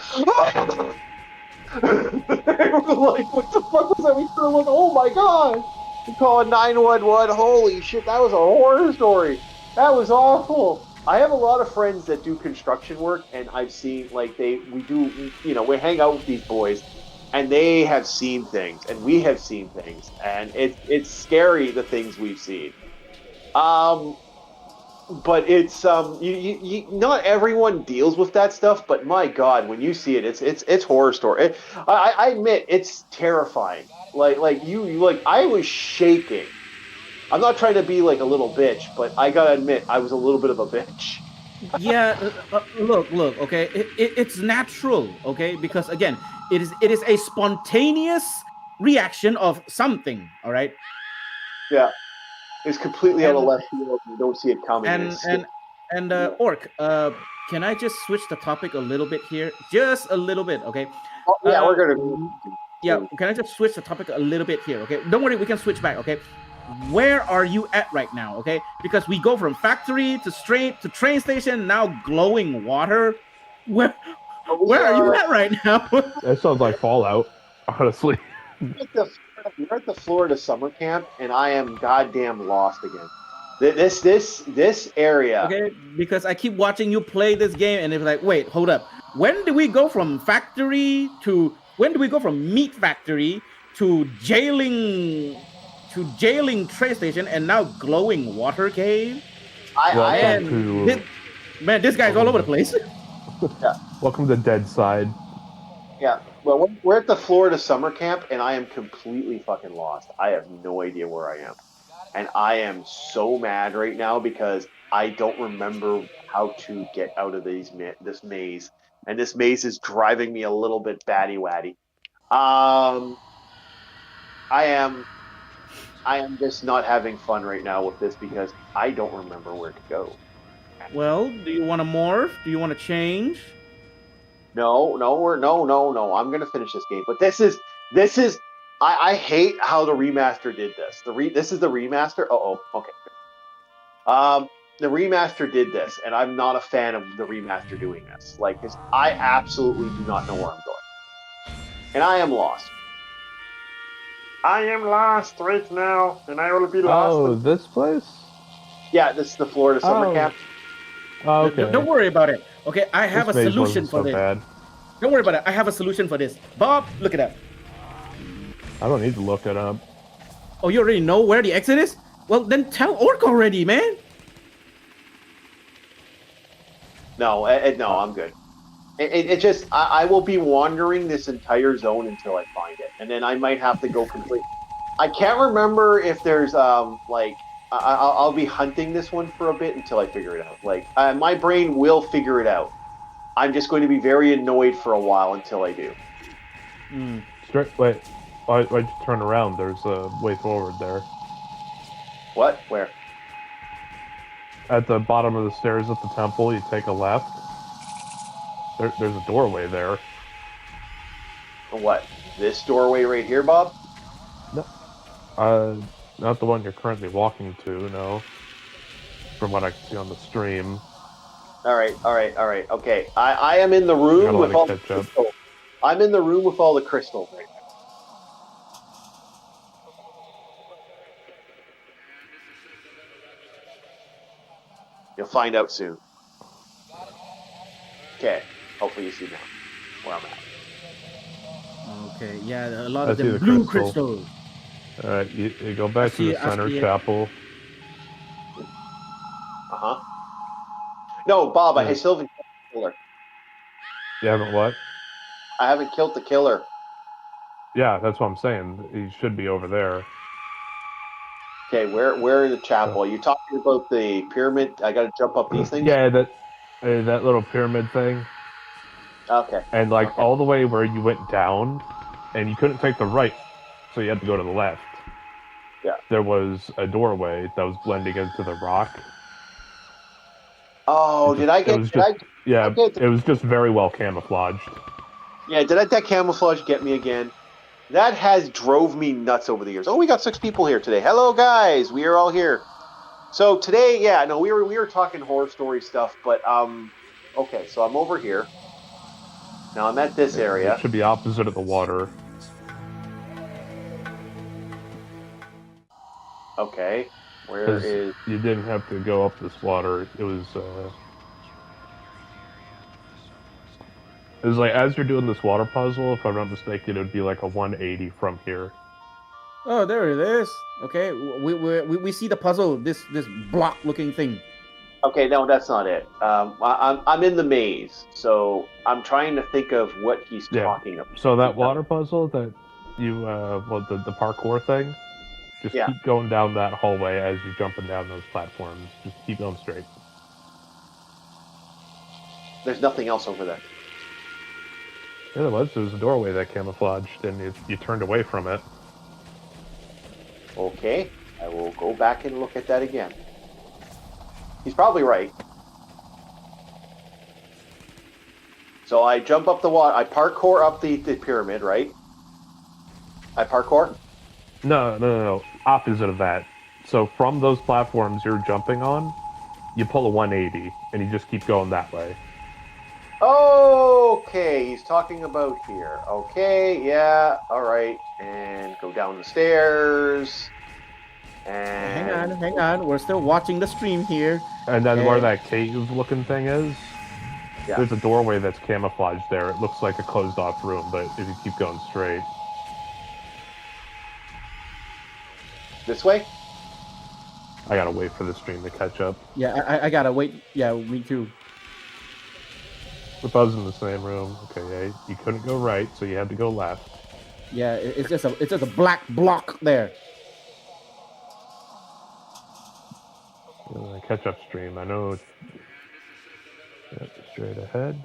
like, what the fuck was that? We started like, "Oh my god!" We call it 911. Holy shit, that was a horror story. That was awful. I have a lot of friends that do construction work, and I've seen like we hang out with these boys, and they have seen things, and we have seen things, and it's scary the things we've seen. Um, but it's not everyone deals with that stuff, but my God, when you see it, it's horror story. I admit it's terrifying. Like I was shaking. I'm not trying to be like a little bitch, but I gotta admit I was a little bit of a bitch. Yeah, look, okay, it's natural, okay, because again, it is a spontaneous reaction of something, all right, Yeah, it's completely out of and left field. You don't see it coming, and and it's scary. and and Orc, can I just switch the topic a little bit here, just a little bit, okay? Oh, yeah, we're Uh, gonna. yeah, can I just switch the topic a little bit here, okay? Don't worry, we can switch back, okay? Where are you at right now, okay? Because we go from factory to straight to train station, now glowing water. Where We where are you are at right now? That sounds like Fallout, honestly. we're at the Florida summer camp, and I am goddamn lost again. This area. Okay, because I keep watching you play this game, and it's like, wait, hold up. When do we go from meat factory to jailing train station and now glowing water cave? I Welcome am. Man, to this guy's all over the place. Yeah, welcome to Dead Side. yeah. Well, we're at the Florida summer camp, and I am completely fucking lost. I have no idea where I am. And I am so mad right now because I don't remember how to get out of this maze, and this maze is driving me a little bit batty watty. Um, I am I am just not having fun right now with this because I don't remember where to go. Well, do you want to morph? Do you want to change? No, no, no. I'm gonna finish this game, but this is. I hate how the remaster did this. This is the remaster. Oh, okay. the remaster did this, and I'm not a fan of the remaster doing this. Like, cause I absolutely do not know where I'm going, and I am lost. I am lost right now, and I will be lost. Oh, this place? Yeah, this is the Florida summer camp. Oh, okay. Don't worry about it. Okay, I have this a solution for so this. Bad. Don't worry about it. I have a solution for this. Bob, look it up. I don't need to look it up. Oh, you already know where the exit is? Well, then tell Orc already, man. No, no, I'm good. It just I will be wandering this entire zone until I find it, and then I might have to go complete. I can't remember if there's like I'll be hunting this one for a bit until I figure it out. Like my brain will figure it out. I'm just going to be very annoyed for a while until I do. Straight. Wait. Why'd you turn around? There's a way forward there. What? Where? At the bottom of the stairs at the temple, you take a left. There's a doorway there. What? This doorway right here, Bob? No. Not the one you're currently walking to, no. From what I can see on the stream. All right. Okay. I am in the room with all the crystals. I'm in the room with all the crystals right now. You'll find out soon. Okay. Hopefully you see now where I'm at. Okay. Yeah, a lot of them blue crystals. All right. You go back to the center chapel. No, Bob, I still haven't killed the killer. You haven't what? I haven't killed the killer. Yeah, that's what I'm saying. He should be over there. Okay, where in the chapel? Are you talking about the pyramid? I got to jump up these things? Yeah, that little pyramid thing. Okay. And all the way where you went down, and you couldn't take the right, so you had to go to the left. Yeah. There was a doorway that was blending into the rock. Oh, it was just very well camouflaged. Yeah, did that camouflage get me again? That has drove me nuts over the years. Oh, we got 6 people here today. Hello, guys. We are all here. So today, we were talking horror story stuff, but okay. So I'm over here. Now I'm at this area. It should be opposite of the water. Okay. Where is... You didn't have to go up this water. It was like, as you're doing this water puzzle, if I'm not mistaken, it would be like a 180 from here. Oh, there it is. Okay, we see the puzzle. This block-looking thing. Okay, no, that's not it. I'm in the maze, so I'm trying to think of what he's talking about. So that water puzzle that you the parkour thing, just keep going down that hallway as you're jumping down those platforms. Just keep going straight. There's nothing else over there. Yeah, there was. There was a doorway that camouflaged, and you turned away from it. Okay, I will go back and look at that again. He's probably right. So I jump up the water. I parkour up the pyramid, right? I parkour? No. Opposite of that. So from those platforms you're jumping on, you pull a 180, and you just keep going that way. Okay, he's talking about here. Okay, yeah, all right. And go down the stairs. And hang on. We're still watching the stream here. And then where that cave-looking thing is, there's a doorway that's camouflaged there. It looks like a closed-off room, but if you keep going straight... This way? I gotta wait for the stream to catch up. Yeah, I gotta wait. Yeah, me too. We're both in the same room. Okay, yeah, you couldn't go right, so you had to go left. Yeah, it's just a black block there. Catch up stream. I know. Yeah, straight ahead.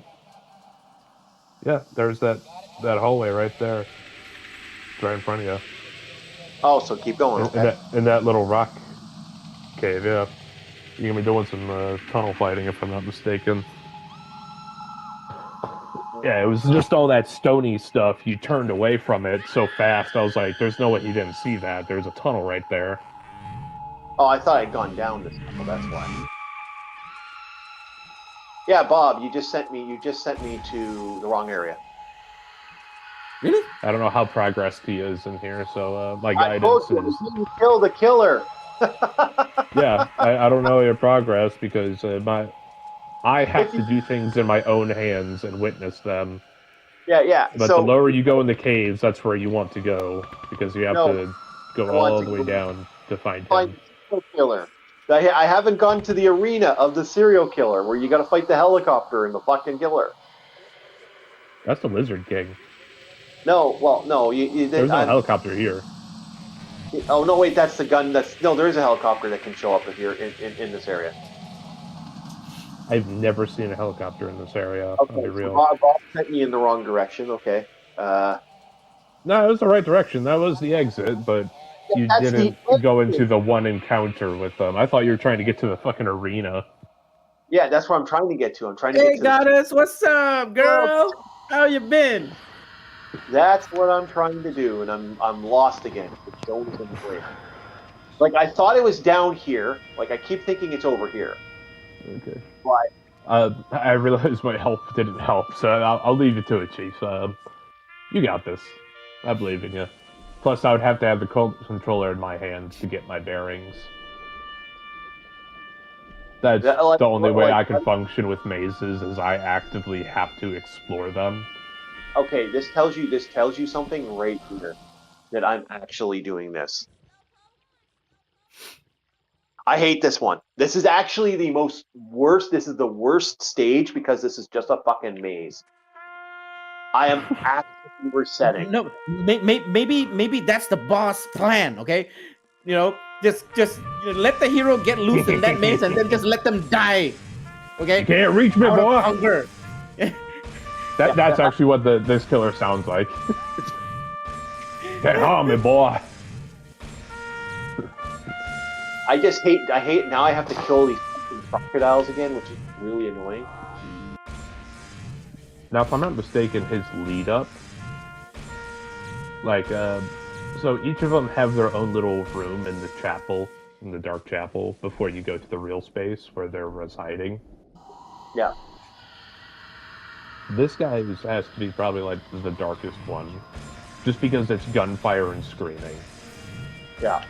Yeah, there's that hallway right there. It's right in front of you. Oh, so keep going. Okay. In that little rock cave, yeah. You're gonna be doing some tunnel fighting, if I'm not mistaken. Yeah, it was just all that stony stuff. You turned away from it so fast. I was like, "There's no way he didn't see that. There's a tunnel right there." Oh, I thought I'd gone down this tunnel. That's why. Yeah, Bob, you just sent me to the wrong area. Really? I don't know how progress T is in here, so my I guidance told is you kill the killer. yeah. I don't know your progress because I have If to you, do things in my own hands and witness them. yeah. But the So lower you go in the caves, that's where you want to go because you have no, to go I want all to the way go down to find find him. the serial killer. I haven't gone to the arena of the serial killer where you got to fight the helicopter and the fucking killer. That's the Lizard King. No, well, no, There's no helicopter here. oh no, wait, that's the gun. No, there is a helicopter that can show up if you're in this area. I've never seen a helicopter in this area. I'll Okay, be so real. Bob sent me in the wrong direction. Okay, No, it was the right direction. That was the exit, but you that's the didn't go into exit. the one encounter with them. I thought you were trying to get to the fucking arena. Yeah, that's what I'm trying to get to. I'm trying to get Hey, to the. goddess, what's up, girl? How you been? That's what I'm trying to do, and I'm lost again. Don't even play. Like I thought it was down here. Like I keep thinking it's over here. Okay. But I realized my help didn't help, so I'll leave it to it, Chief. You got this. I believe in you. Plus, I would have to have the controller in my hands to get my bearings. That's like, the only way like I can function with mazes, is I actively have to explore them. okay, this tells you something right here that I'm actually doing this. I hate this one. This is actually the most worst. This is the worst stage because this is just a fucking maze. I am actively resetting. No, maybe that's the boss plan. Okay, just let the hero get loose in that maze and then just let them die. Okay, You can't reach me, out of boy. hunger. That's actually what this killer sounds like. Can't harm me, boy. I hate now I have to kill these fucking crocodiles again, which is really annoying. Now, if I'm not mistaken, his lead up, like, so each of them have their own little room in the chapel, in the dark chapel, before you go to the real space where they're residing. Yeah. This guy has to be probably like the darkest one, just because it's gunfire and screaming. Yeah.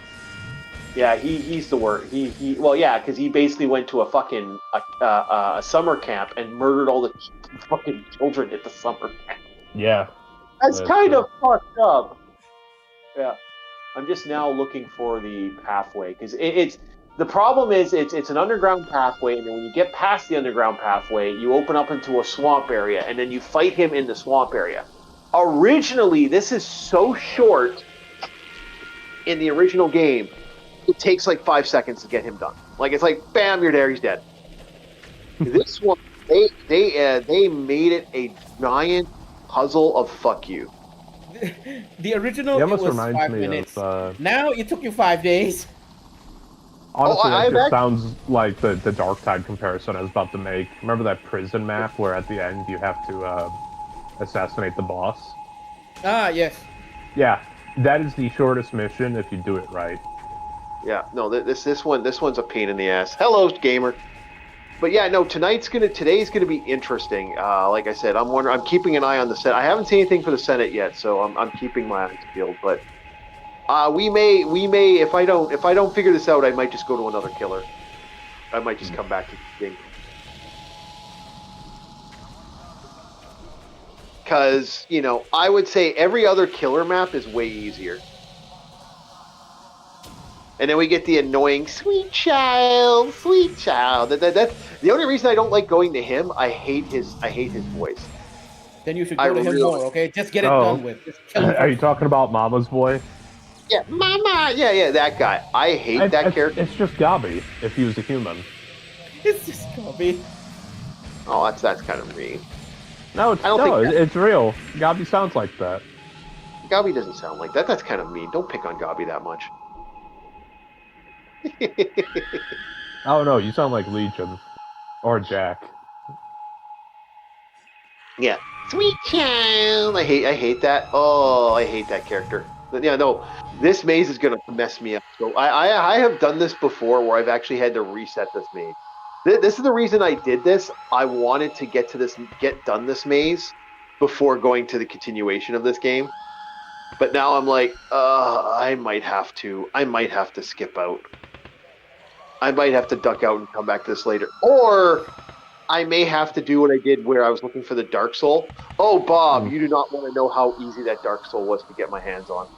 Yeah, he's the worst. Well, yeah, because he basically went to a fucking a summer camp and murdered all the fucking children at the summer camp. Yeah, That's kind of fucked up. Yeah, I'm just now looking for the pathway because it's the problem is it's an underground pathway, and then when you get past the underground pathway, you open up into a swamp area, and then you fight him in the swamp area. Originally, this is so short in the original game. It takes like 5 seconds to get him done. Like it's like, bam, you're there, he's dead. This one, they made it a giant puzzle of fuck you. The original, it it almost was reminds 5 me minutes. of. Now it took you 5 days. Honestly, that just sounds like the Dark Tide comparison I was about to make. Remember that prison map where at the end you have to assassinate the boss? Ah, yes. Yeah, that is the shortest mission if you do it right. Yeah, no, this one's a pain in the ass. Hello, gamer. But yeah, no, today's gonna be interesting. Like I said, I'm keeping an eye on the Senate. I haven't seen anything for the Senate yet, so I'm keeping my eyes peeled. But we may if I don't figure this out, I might just go to another killer. I might just come back to the game. Because I would say every other killer map is way easier. And then we get the annoying sweet child. That's the only reason I don't like going to him. I hate his voice. Then you should go to him more, okay? Just get it done with. Just kill him. Are you talking about Mama's boy? Yeah, Mama. Yeah, that guy. I hate that character. It's just Gabi if he was a human. It's just Gabi. Oh, that's kind of mean. No, it's real. Gabi sounds like that. Gabi doesn't sound like that. That's kind of mean. Don't pick on Gabi that much. Oh no, you sound like Legion or Jack. Yeah, sweet child. I hate that. Oh, I hate that character. But yeah, no, this maze is gonna mess me up. So I have done this before where I've actually had to reset this maze. This is the reason I did this. I wanted to get done this maze before going to the continuation of this game. But now I'm like, I might have to skip out. I might have to duck out and come back to this later. Or I may have to do what I did where I was looking for the Dark Soul. Oh, Bob, you do not want to know how easy that Dark Soul was to get my hands on.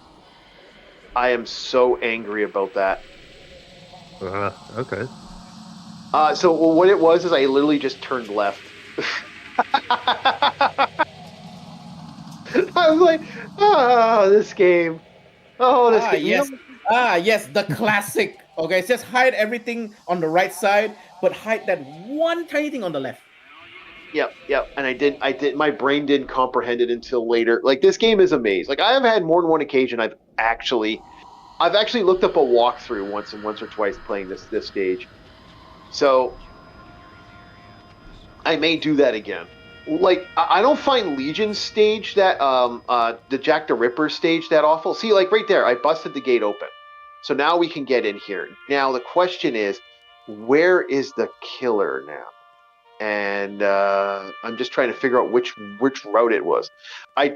I am so angry about that. Okay. So what it was is I literally just turned left. I was like, this game. Oh, this game. Yes. Yes, the classic. Okay, just hide everything on the right side, but hide that one tiny thing on the left. Yep. And I did. My brain didn't comprehend it until later. Like, this game is a maze. Like, I have had more than one occasion I've actually looked up a walkthrough once or twice playing this stage. So I may do that again. Like, I don't find Legion's stage that the Jack the Ripper stage that awful. See, like right there, I busted the gate open. So now we can get in here. Now the question is, where is the killer now? And I'm just trying to figure out which route it was. I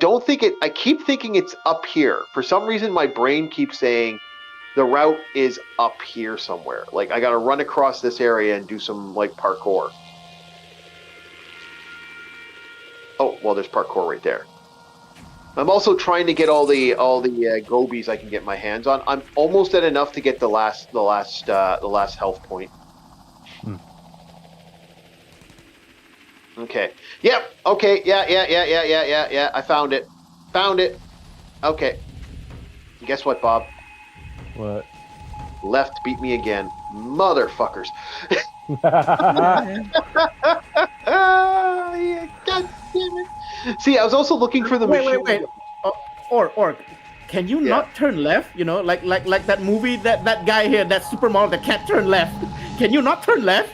keep thinking it's up here. For some reason, my brain keeps saying the route is up here somewhere. Like, I got to run across this area and do some like parkour. Oh, well, there's parkour right there. I'm also trying to get all the gobies I can get my hands on. I'm almost at enough to get the last health point. Okay. Yep. Okay. Yeah. I found it. Okay. Guess what, Bob? What? Left beat me again, motherfuckers. Yeah, God damn it. See, I was also looking for the machine. Wait. Or can you not turn left? You know, like that movie, that guy here, that supermodel that can't turn left. Can you not turn left?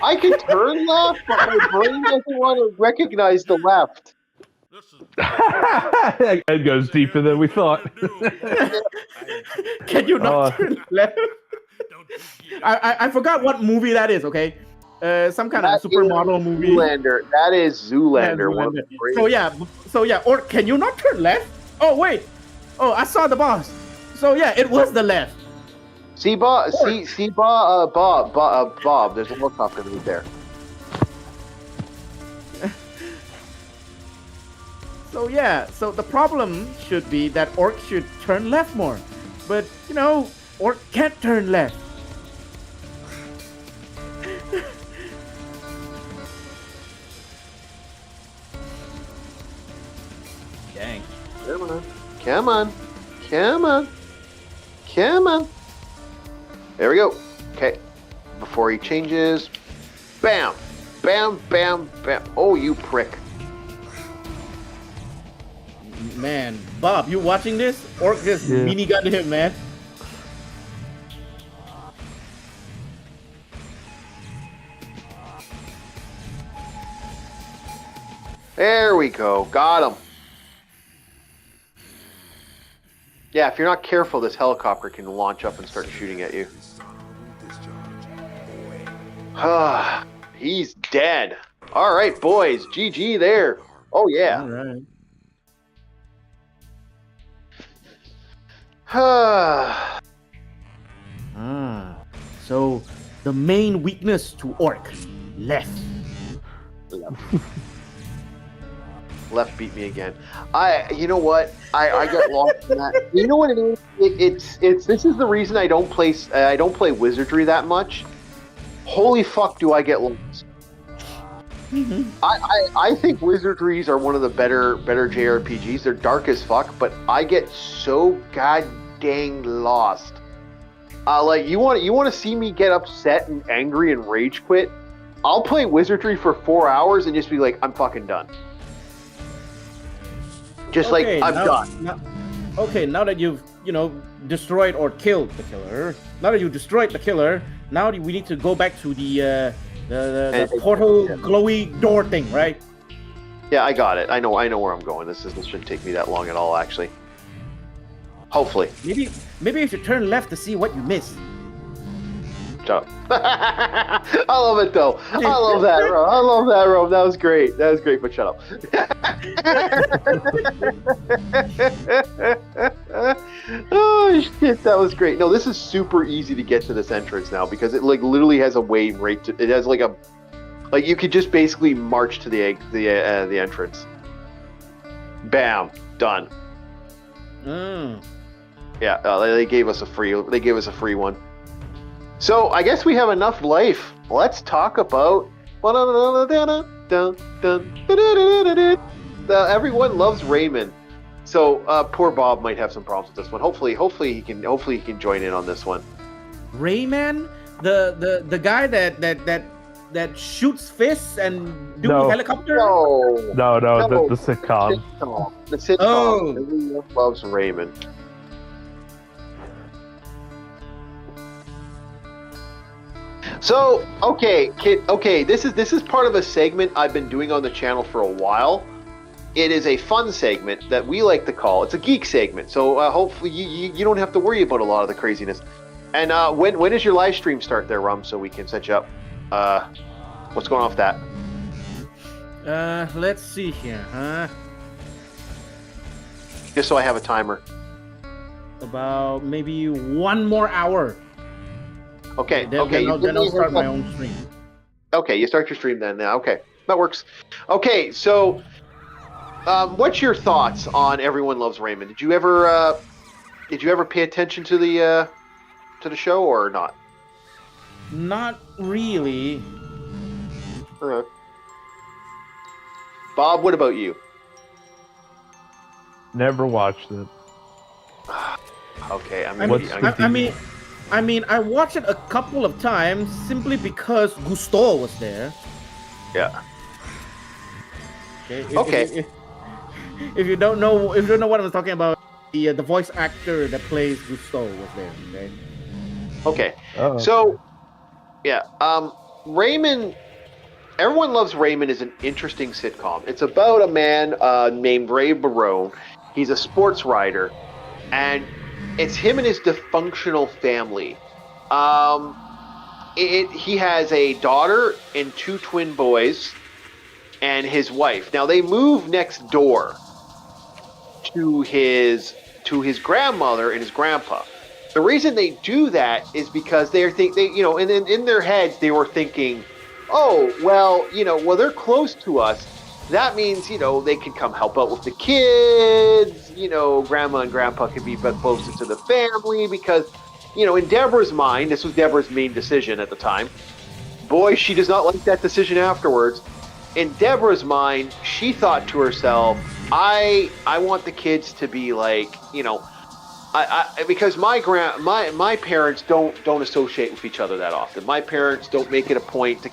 I can turn left, but my brain doesn't want to recognize the left. It goes deeper than we thought. Can you not turn left? I forgot what movie that is. Okay, some kind of supermodel movie. Zoolander. That is Zoolander. So yeah. Or can you not turn left? Oh wait. Oh, I saw the boss. So yeah, it was the left. See, Bob. Bob. There's a helicopter right there. So yeah, so the problem should be that Orc should turn left more. But, you know, Orc can't turn left. Dang. Come on. There we go. Okay. Before he changes. Bam. Oh, you prick. Man, Bob, you watching this? Orc just minigun him, man. There we go. Got him. Yeah, if you're not careful, this helicopter can launch up and start shooting at you. He's dead. All right, boys. GG there. Oh, yeah. All right. So the main weakness to Orc, left. Left beat me again. You know what? I got lost in that. You know what it is? It's this is the reason I don't play Wizardry that much. Holy fuck, do I get lost? Mm-hmm. I think Wizardries are one of the better JRPGs. They're dark as fuck, but I get so god dang lost. Like you want to see me get upset and angry and rage quit? I'll play Wizardry for 4 hours and just be like, I'm fucking done. Just I'm done. Now that you've destroyed or killed the killer, now that you destroyed the killer, now we need to go back to the portal glowy door thing, right? Yeah, I got it. I know where I'm going. This shouldn't take me that long at all, actually. Hopefully. Maybe you should turn left to see what you missed. Shut up. I love it though. I love that, Rome. That was great. But shut up. Oh shit, that was great. No, this is super easy to get to this entrance now because it like literally has a way right to. It has like you could just basically march to the entrance. Bam, done. Yeah, they gave us a free one. So I guess we have enough life. Let's talk about. Everyone loves Raymon. So poor Bob might have some problems with this one. Hopefully he can join in on this one. Raymon, the guy that shoots fists and do helicopter. No, the sitcom. The sitcom. Oh. Everyone loves Raymon. So, okay, this is part of a segment I've been doing on the channel for a while. It is a fun segment that we like to call. It's a geek segment, so hopefully you don't have to worry about a lot of the craziness. And when does your live stream start there, Rum, so we can set you up? What's going on with that? Let's see here, huh? Just so I have a timer. About maybe 1 more hour. Okay. Then I'll start my own stream. Okay, you start your stream then. Now, okay, that works. Okay, so what's your thoughts on Everyone Loves Raymon? Did you ever pay attention to the show or not? Not really. Bob, what about you? Never watched it. Okay, I mean, I watched it a couple of times simply because Gusto was there. Yeah. Okay. If you don't know what I'm talking about, the voice actor that plays Gusto was there. Okay. So, yeah. Raymon. Everyone Loves Raymon is an interesting sitcom. It's about a man named Ray Barone. He's a sports writer, and it's him and his dysfunctional family. He has a daughter and 2 twin boys, and his wife. Now they move next door to his grandmother and his grandpa. The reason they do that is because in their heads they were thinking, oh well, they're close to us. That means, they can come help out with the kids. Grandma and grandpa can be closer to the family because, in Deborah's mind, this was Deborah's main decision at the time. Boy, she does not like that decision afterwards. In Deborah's mind, she thought to herself, I want the kids to be like, because my parents don't associate with each other that often. My parents don't make it a point to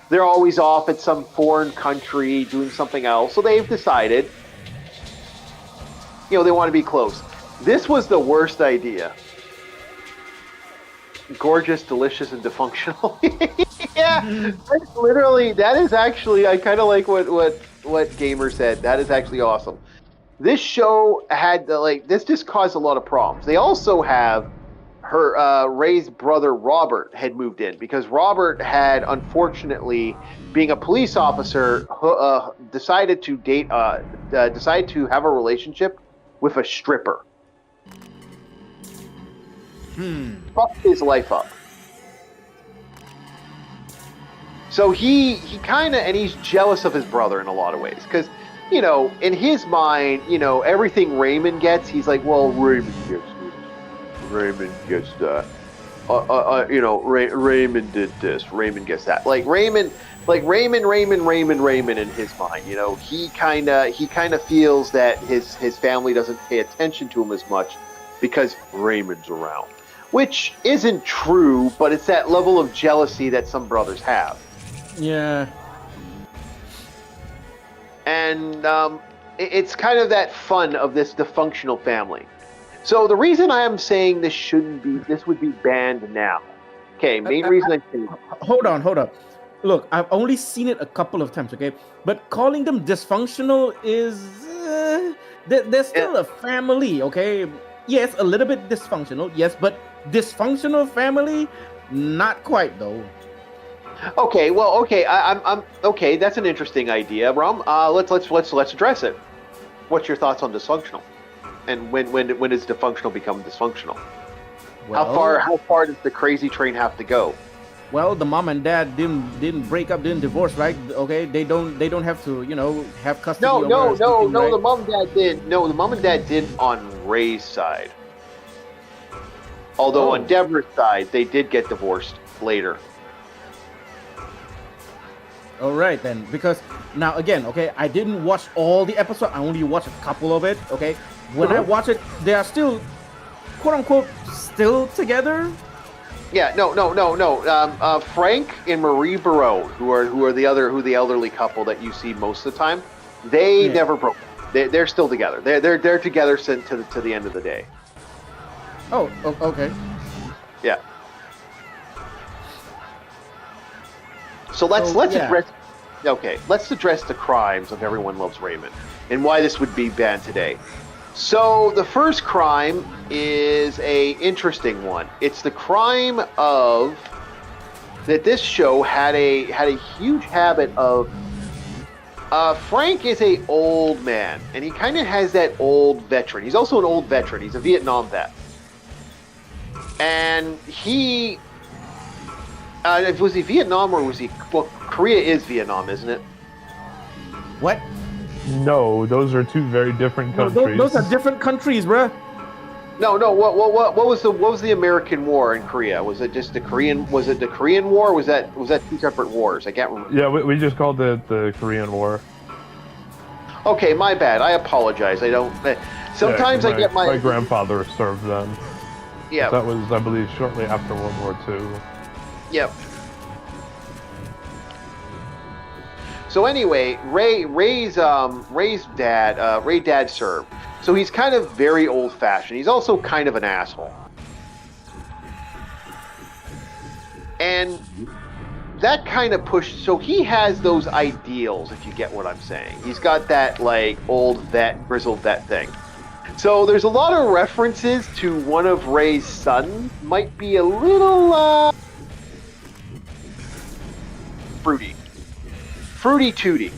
they're always off at some foreign country doing something else. So they've decided, they want to be close. This was the worst idea. Gorgeous, delicious, and dysfunctional. Yeah, that is actually, I kind of like what Gamer said. That is actually awesome. This show had this just caused a lot of problems. They also have Ray's brother Robert had moved in because Robert had, unfortunately, being a police officer, decided to have a relationship with a stripper. Fucked his life up. So he and he's jealous of his brother in a lot of ways because, in his mind, everything Raymon gets, he's like, well, Raymon gets this. Raymon gets that. Raymon did this. Raymon gets that. Raymon in his mind. He kind of feels that his family doesn't pay attention to him as much because Raymond's around, which isn't true, but it's that level of jealousy that some brothers have. Yeah. And it's kind of that fun of this dysfunctional family. So the reason I am saying this would be banned now. Okay, reason I'm saying. Hold on. Look, I've only seen it a couple of times, okay? But calling them dysfunctional is... they're still a family, okay? yes, a little bit dysfunctional, yes, but dysfunctional family, not quite though. Okay, well, okay, I'm okay. That's an interesting idea, Rom. Let's address it. What's your thoughts on dysfunctional, and when does dysfunctional become dysfunctional? Well, how far does the crazy train have to go? Well, the mom and dad didn't break up, didn't divorce, right? Okay, they don't have to, have custody. No, right? the mom and dad did. No, the mom and dad did on Ray's side. Although on Deborah's side, they did get divorced later. All right then, because now again, okay, I didn't watch all the episode. I only watched a couple of it. Okay, when I watch it, they are still, quote unquote, still together. Yeah, no. Frank and Marie Barreau, who are the elderly couple that you see most of the time, they never broke. They're still together. They're together since to the end of the day. Oh, okay. Yeah. So let's address. Okay, let's address the crimes of Everyone Loves Raymond and why this would be banned today. So the first crime is a interesting one. It's the crime of that this show had a huge habit of. Frank is a old man, and he kind of has that old veteran. He's also an old veteran. He's a Vietnam vet, and he. Was he Vietnam or was he? Well, Korea is Vietnam, isn't it? What? No, those are two very different countries. Those are different countries, bruh. No. What was the American War in Korea? Was it just the Korean? Was it the Korean War? Or was that two separate wars? I can't remember. Yeah, we just called it the Korean War. Okay, my bad. I apologize. I don't. Sometimes I get my grandfather served them. Yeah. That was, I believe, shortly after World War II. Yep. So anyway, Ray's dad served. So he's kind of very old-fashioned. He's also kind of an asshole. And that kind of pushed, so he has those ideals, if you get what I'm saying. He's got that like old vet, grizzled vet thing. So there's a lot of references to one of Ray's sons. Might be a little fruity tooty.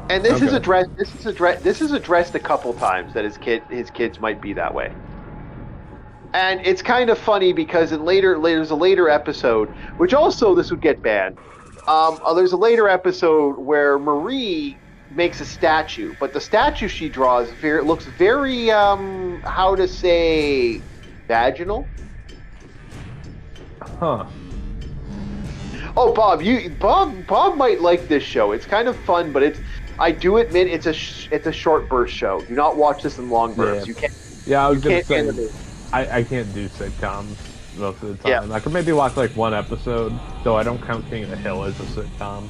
And this is addressed a couple times that his kids might be that way. And it's kind of funny because there's a later episode, which also this would get banned. There's a later episode where Marie makes a statue, but the statue she draws looks very how to say vaginal. Huh. Oh, Bob might like this show. It's kind of fun, but I do admit it's a short burst show. Do not watch this in long bursts. Yeah. You can't. Yeah, I was gonna say I can't do sitcoms most of the time. Yeah. I could maybe watch like one episode, though I don't count King of the Hill as a sitcom.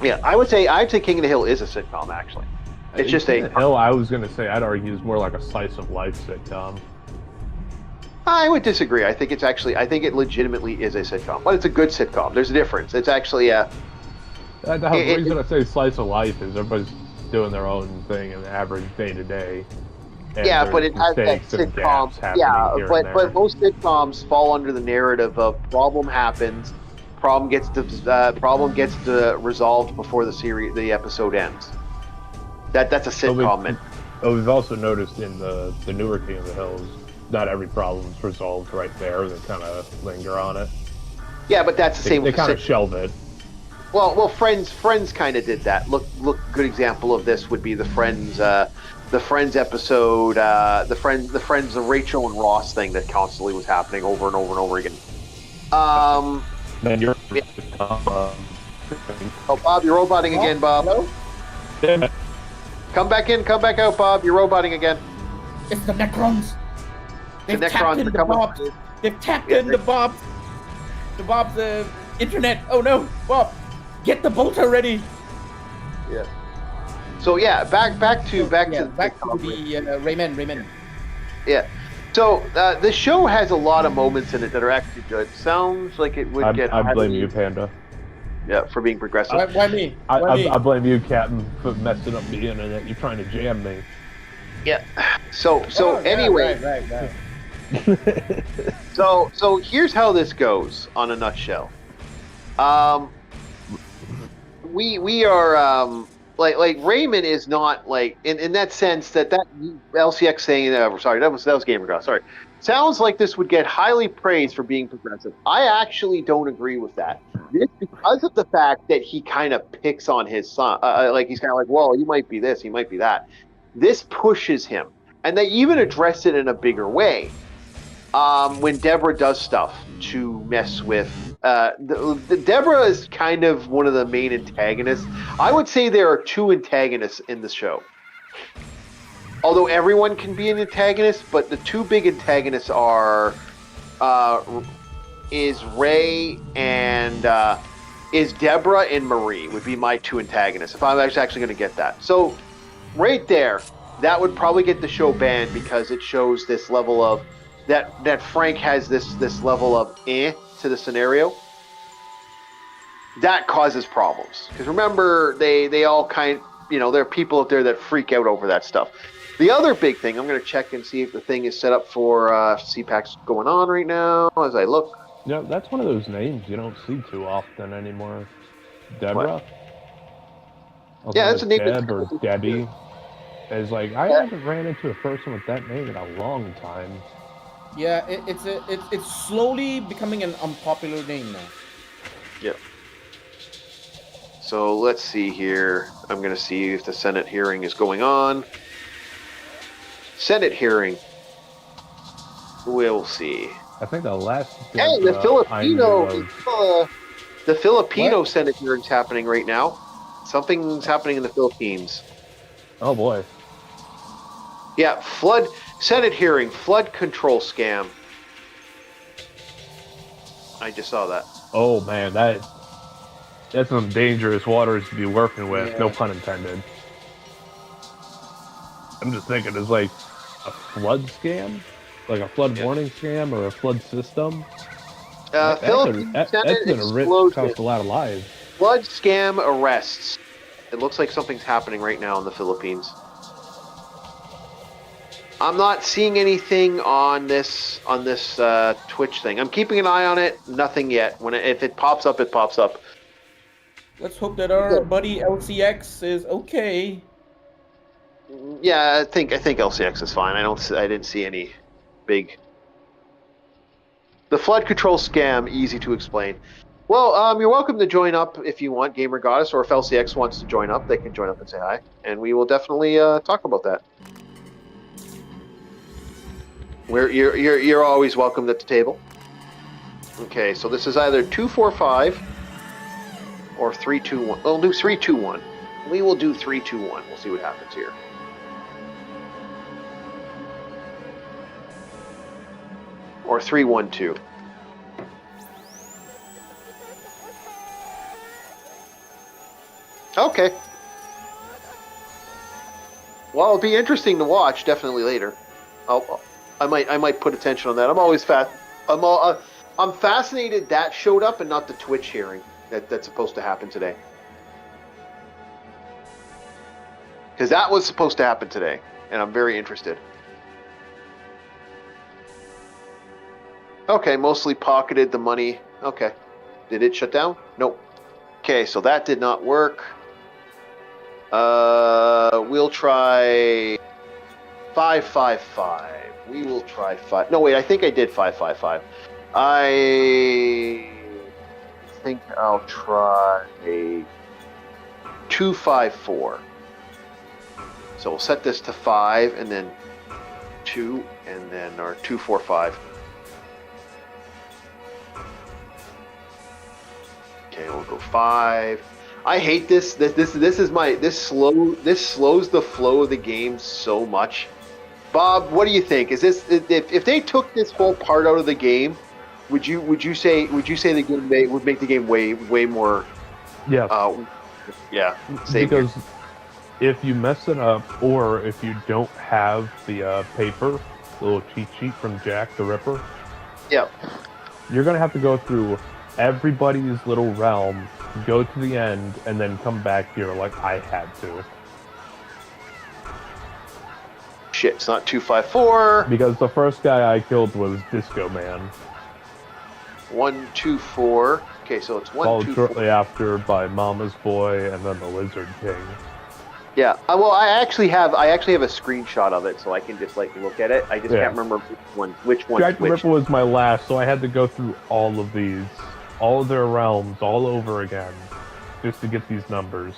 Yeah, I'd say King of the Hill is a sitcom actually. It's just King of the Hill, I was gonna say I'd argue is more like a slice of life sitcom. I would disagree. I think it legitimately is a sitcom, but it's a good sitcom. There's a difference. It's actually a. The reason I say slice of life is everybody's doing their own thing in the average day to day. Yeah, but it has that sitcom. Yeah, but most sitcoms fall under the narrative of problem happens, problem gets resolved before the episode ends. That's a sitcom. We've also noticed in the newer King of the Hills, not every problem is resolved right there. They kind of linger on it. Yeah, but that's the same. They kind of shelve it. Well, Friends kind of did that. Look, good example of this would be the Friends episode, the Rachel and Ross thing that constantly was happening over and over and over again. Then you're. Oh, Bob, you're roboting again, Bob. Hello? Yeah. Come back in, come back out, Bob. You're roboting again. It's the Necrons. They've tapped into Bob's. They've tapped into Bob's internet. Oh no, Bob, get the bolter ready. Yeah. So yeah, back to the Raymond. Yeah. So the show has a lot of moments in it that are actually good. Sounds like it would get. I blame you, Panda. Yeah, for being progressive. Why me? I blame you, Captain, for messing up the internet. You're trying to jam me. Yeah. So anyway. Right. So here's how this goes on a nutshell. We are like Raymon is not like in that sense that LCX saying sorry that was Gamer God, sorry, sounds like this would get highly praised for being progressive. I actually don't agree with that. This because of the fact that he kind of picks on his son, like he's kind of like, well, he might be this, he might be that. This pushes him, and they even address it in a bigger way. When Deborah does stuff to mess with the Deborah is kind of one of the main antagonists. I would say there are two antagonists in the show. Although everyone can be an antagonist, but the two big antagonists are is Ray and is Deborah and Marie would be my two antagonists if I'm actually going to get that. So right there, that would probably get the show banned because it shows this level of that Frank has this level of to the scenario. That causes problems because remember they all there are people out there that freak out over that stuff. The other big thing, I'm going to check and see if the thing is set up for CPAC's going on right now as I look. Yeah, that's one of those names you don't see too often anymore. Deborah. Yeah, that's a name. Deb or Debbie. Is like I haven't ran into a person with that name in a long time. Yeah, it's slowly becoming an unpopular name now. Yeah. So let's see here. I'm going to see if the Senate hearing is going on. Senate hearing. We'll see. I think the last. Hey, the Filipino Senate hearing's happening right now. Something's happening in the Philippines. Oh boy. Yeah, Senate hearing, flood control scam. I just saw that. Oh man, that's some dangerous waters to be working with. Yeah. No pun intended. I'm just thinking, it's like a flood scam, like a flood warning scam or a flood system. That's going to cost a lot of lives. Flood scam arrests. It looks like something's happening right now in the Philippines. I'm not seeing anything on this Twitch thing. I'm keeping an eye on it. Nothing yet. If it pops up, it pops up. Let's hope that our buddy LCX is okay. Yeah, I think LCX is fine. I didn't see any big. The flood control scam, easy to explain. Well, you're welcome to join up if you want, Gamer Goddess, or if LCX wants to join up, they can join up and say hi, and we will definitely talk about that. You're always welcome at the table. Okay, so this is either 2-4-5 or 3-2-1. We'll do 3-2-1. We will do 3-2-1. We'll see what happens here. Or 3-1-2. Okay. Well, it'll be interesting to watch. Definitely later. I might put attention on that. I'm always I'm fascinated that showed up and not the Twitch hearing that's supposed to happen today. Because that was supposed to happen today, and I'm very interested. Okay, mostly pocketed the money. Okay. Did it shut down? Nope. Okay, so that did not work. We'll try 5-5-5. We will try 5. No, wait, I think I did 5-5-5. I think I'll try a 2-5-4. So we'll set this to 5 and then 2 and then our 2-4-5. Okay, we'll go 5. I hate this. This slows the flow of the game so much. Bob, what do you think? Is this if they took this whole part out of the game, would you say the game would make the game way more? Yeah. Yeah. Because if you mess it up, or if you don't have the paper, the little cheat sheet from Jack the Ripper. Yeah. You're gonna have to go through everybody's little realm, go to the end, and then come back here like I had to. shit, it's not 254. Because the first guy I killed was Disco Man. 124. Okay, so it's 124. Followed shortly after by Mama's Boy and then the Lizard King. Yeah. Well, I actually have a screenshot of it, so I can just like look at it. I just can't remember which one. Jack the Ripper was my last, so I had to go through all of these, all of their realms, all over again, just to get these numbers.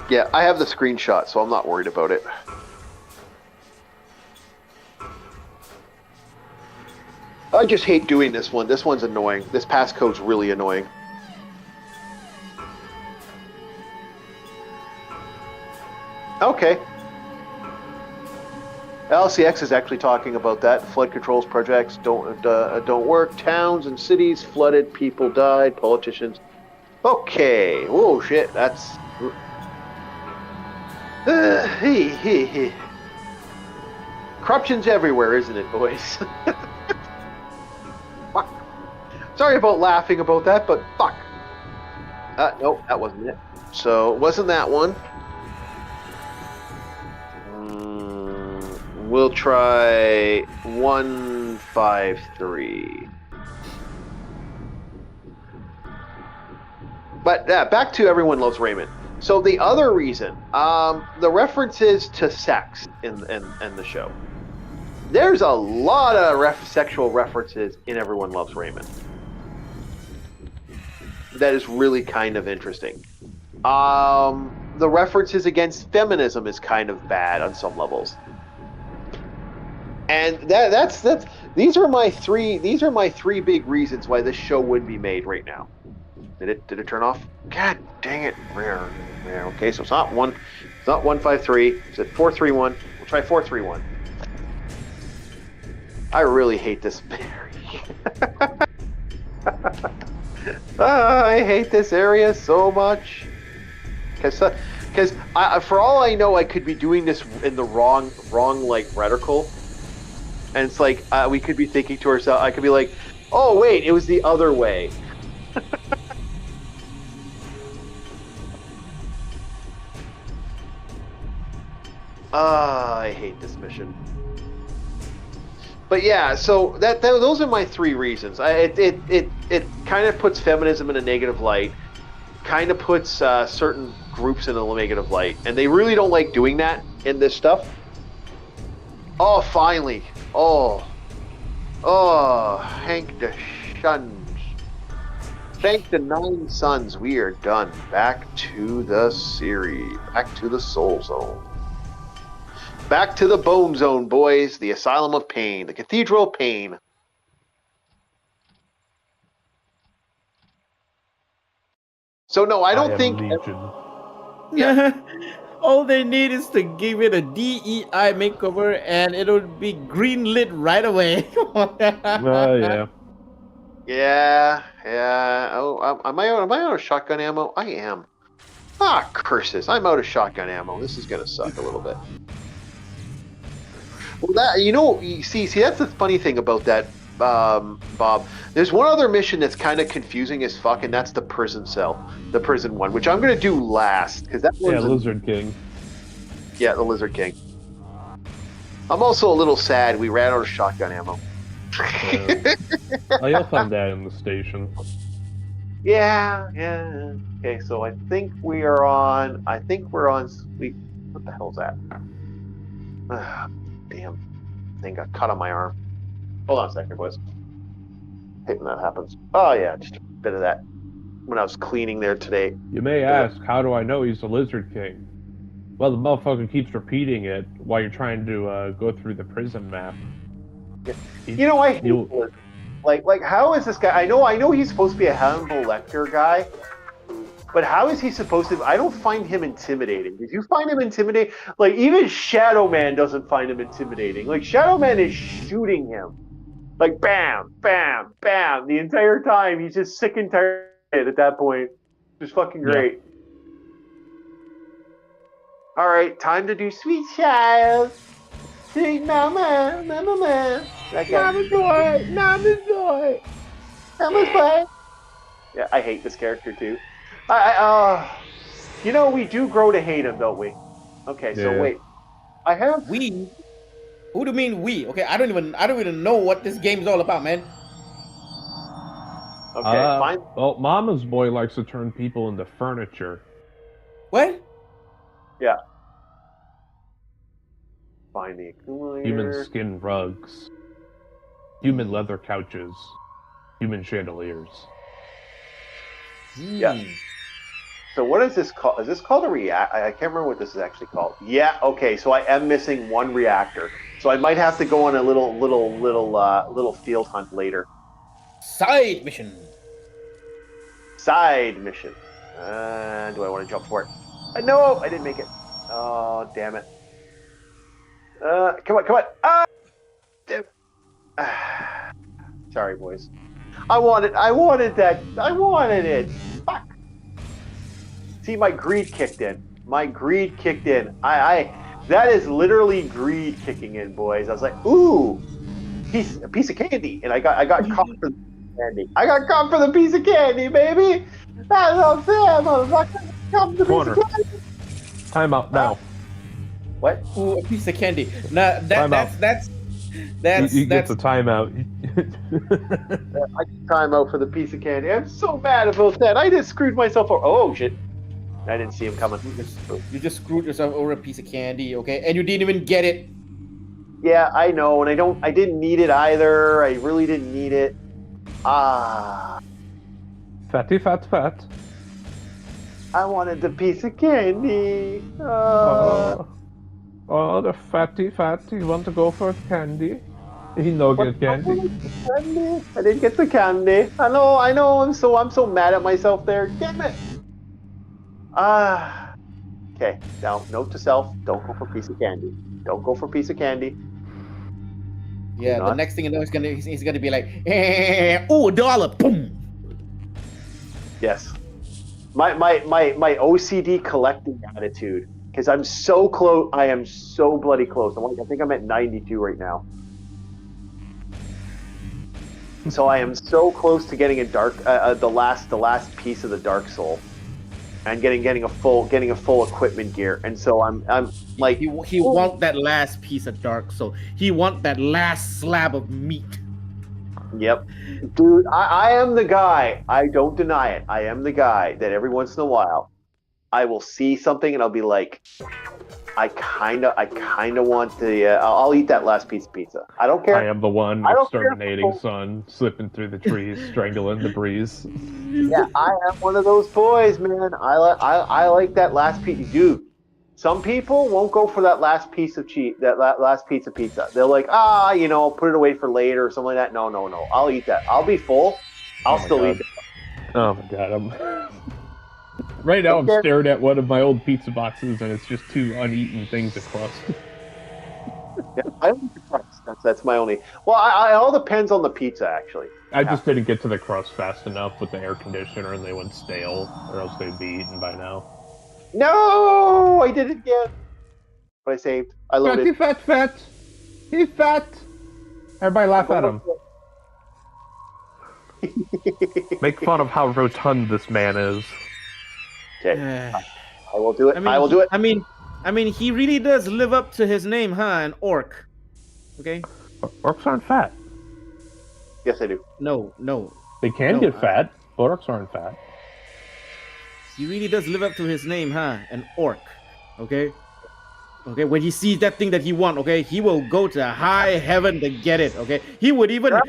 Yeah, I have the screenshot, so I'm not worried about it. I just hate doing this one. This one's annoying. This passcode's really annoying. Okay. LCX is actually talking about that. Flood controls projects don't work. Towns and cities flooded. People died. Politicians. Okay. Whoa, shit. That's. Corruption's everywhere, isn't it, boys? Fuck. Sorry about laughing about that, but fuck. Nope, that wasn't it. So, wasn't that one? We'll try 153. But back to Everyone Loves Raymond. So the other reason, the references to sex in the show. There's a lot of sexual references in Everyone Loves Raymond. That is really kind of interesting. The references against feminism is kind of bad on some levels. And that's these are my three big reasons why this show wouldn't be made right now. Did it turn off? God dang it. Yeah, okay, so it's not 153. It's at 431. We'll try 431. I really hate this. I hate this area so much. Because for all I know, I could be doing this in the wrong like reticle. And it's like, we could be thinking to ourselves, I could be like, oh, wait, it was the other way. I hate this mission. But yeah, so those are my three reasons. It kind of puts feminism in a negative light, kind of puts certain groups in a negative light, and they really don't like doing that in this stuff. Oh, finally. Oh, Hank the Shuns. Thank the 9 Sons, we are done. Back to the series. Back to the Soul Zone. Back to the Bone Zone, boys. The Asylum of Pain. The Cathedral of Pain. So, no, I don't think... Yeah. All they need is to give it a DEI makeover, and it'll be green-lit right away. Yeah. Yeah. Oh, am I out of shotgun ammo? I am. Ah, curses! I'm out of shotgun ammo. This is gonna suck a little bit. Well, you see, that's the funny thing about that, Bob. There's one other mission that's kind of confusing as fuck, and that's the prison cell, the prison one, which I'm gonna do last because that one's Lizard King. Yeah, the Lizard King. I'm also a little sad we ran out of shotgun ammo. You'll find that in the station. Yeah. Okay, so I think we're on. What the hell's that? Damn thing got cut on my arm. Hold on a second, boys. Hate when that happens. Oh yeah, just a bit of that when I was cleaning there today. You may ask, how do I know he's the Lizard King? Well, the motherfucker keeps repeating it while you're trying to go through the prison map. Yeah. I hate this. Like, how is this guy? I know he's supposed to be a Hannibal Lecter guy, but how is he supposed to? I don't find him intimidating. Did you find him intimidating? Like, even Shadow Man doesn't find him intimidating. Like, Shadow Man is shooting him, like bam, bam, bam, the entire time. He's just sick and tired at that point. Just fucking great. Yeah. All right, time to do Sweet Child. Sweet Mama. Mama's boy. Yeah, I hate this character too. We do grow to hate him, don't we? Okay, so wait. Who do you mean we? Okay, I don't even know what this game is all about, man. Okay, fine. Well, Mama's boy likes to turn people into furniture. What? Yeah. Find the accumulator. Human skin rugs. Human leather couches. Human chandeliers. Yeah. So what is this called? Is this called a react? I can't remember what this is actually called. Yeah. Okay. So I am missing one reactor. So I might have to go on a little field hunt later. Side mission. Side mission. Do I want to jump for it? No, I didn't make it. Oh, damn it. Come on. Damn. Sorry, boys. I wanted that. I wanted it. Fuck. See, my greed kicked in. That is literally greed kicking in, boys. I was like, ooh, a piece of candy, and I got caught for the candy. I got caught for the piece of candy, baby. That's unfair, motherfucker. Come to the piece of candy. Time out now. What? Ooh, a piece of candy. Nah, that's you get the timeout. I get time out for the piece of candy. I'm so mad about that. I just screwed myself over. Oh shit. I didn't see him coming. You just screwed yourself over a piece of candy, okay? And you didn't even get it. Yeah, I know, and I didn't need it either. I really didn't need it. Fatty fat fat. I wanted the piece of candy. The fatty fat. You want to go for candy? He no get candy. I didn't get the candy. I know. I'm so mad at myself there. Damn it. Okay. Now, note to self: don't go for a piece of candy. Don't go for a piece of candy. Yeah. The next thing you know, he's gonna be like, ooh, $1, boom. Yes. My OCD collecting attitude, because I'm so close. I am so bloody close. I think I'm at 92 right now. So I am so close to getting the last piece of the Dark Soul, and getting a full equipment gear. And so I'm like, he want that last piece of Dark Soul. He want that last slab of meat. Yep, dude, I am the guy. I don't deny it. I am the guy that every once in a while I will see something and I'll be like, I kind of want the. I'll eat that last piece of pizza. I don't care. I am the one exterminating sun, slipping through the trees, strangling the breeze. Yeah, I am one of those boys, man. I like that last piece, dude. Some people won't go for that last piece of last piece of pizza. They're like, put it away for later or something like that. No. I'll eat that. I'll be full. I'll still eat it. Oh my god, Right now I'm staring at one of my old pizza boxes and it's just two uneaten things of crust. Yeah, I don't eat the crust. That's my only. Well, it all depends on the pizza, actually. I just didn't get to the crust fast enough with the air conditioner and they went stale, or else they'd be eaten by now. No, I did it again. But I saved. I loaded. Fat. He's fat. Everybody laugh at him. Make fun of how rotund this man is. Okay. I will do it. I will do it. I mean, he really does live up to his name, huh? An orc. Okay. Orcs aren't fat. Yes, I do. No. They can get fat, but orcs aren't fat. He really does live up to his name, huh? An orc. Okay. When he sees that thing that he wants, okay, he will go to high heaven to get it. Okay. He would even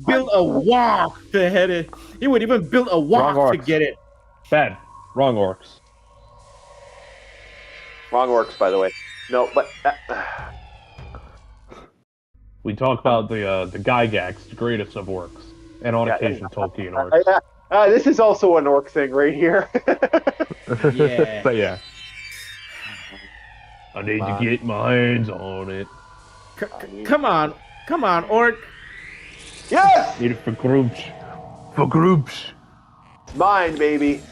build a walk to head it. He would even build a walk to get it. Bad. Wrong orcs. Wrong orcs, by the way. No, but we talk about the Gygax, the greatest of orcs, and on occasion Tolkien orcs. This is also an orc thing right here. Yeah. But yeah. I need to get my hands on it. Come on, orc. Yes! Need it for groups. For groups. It's mine, baby.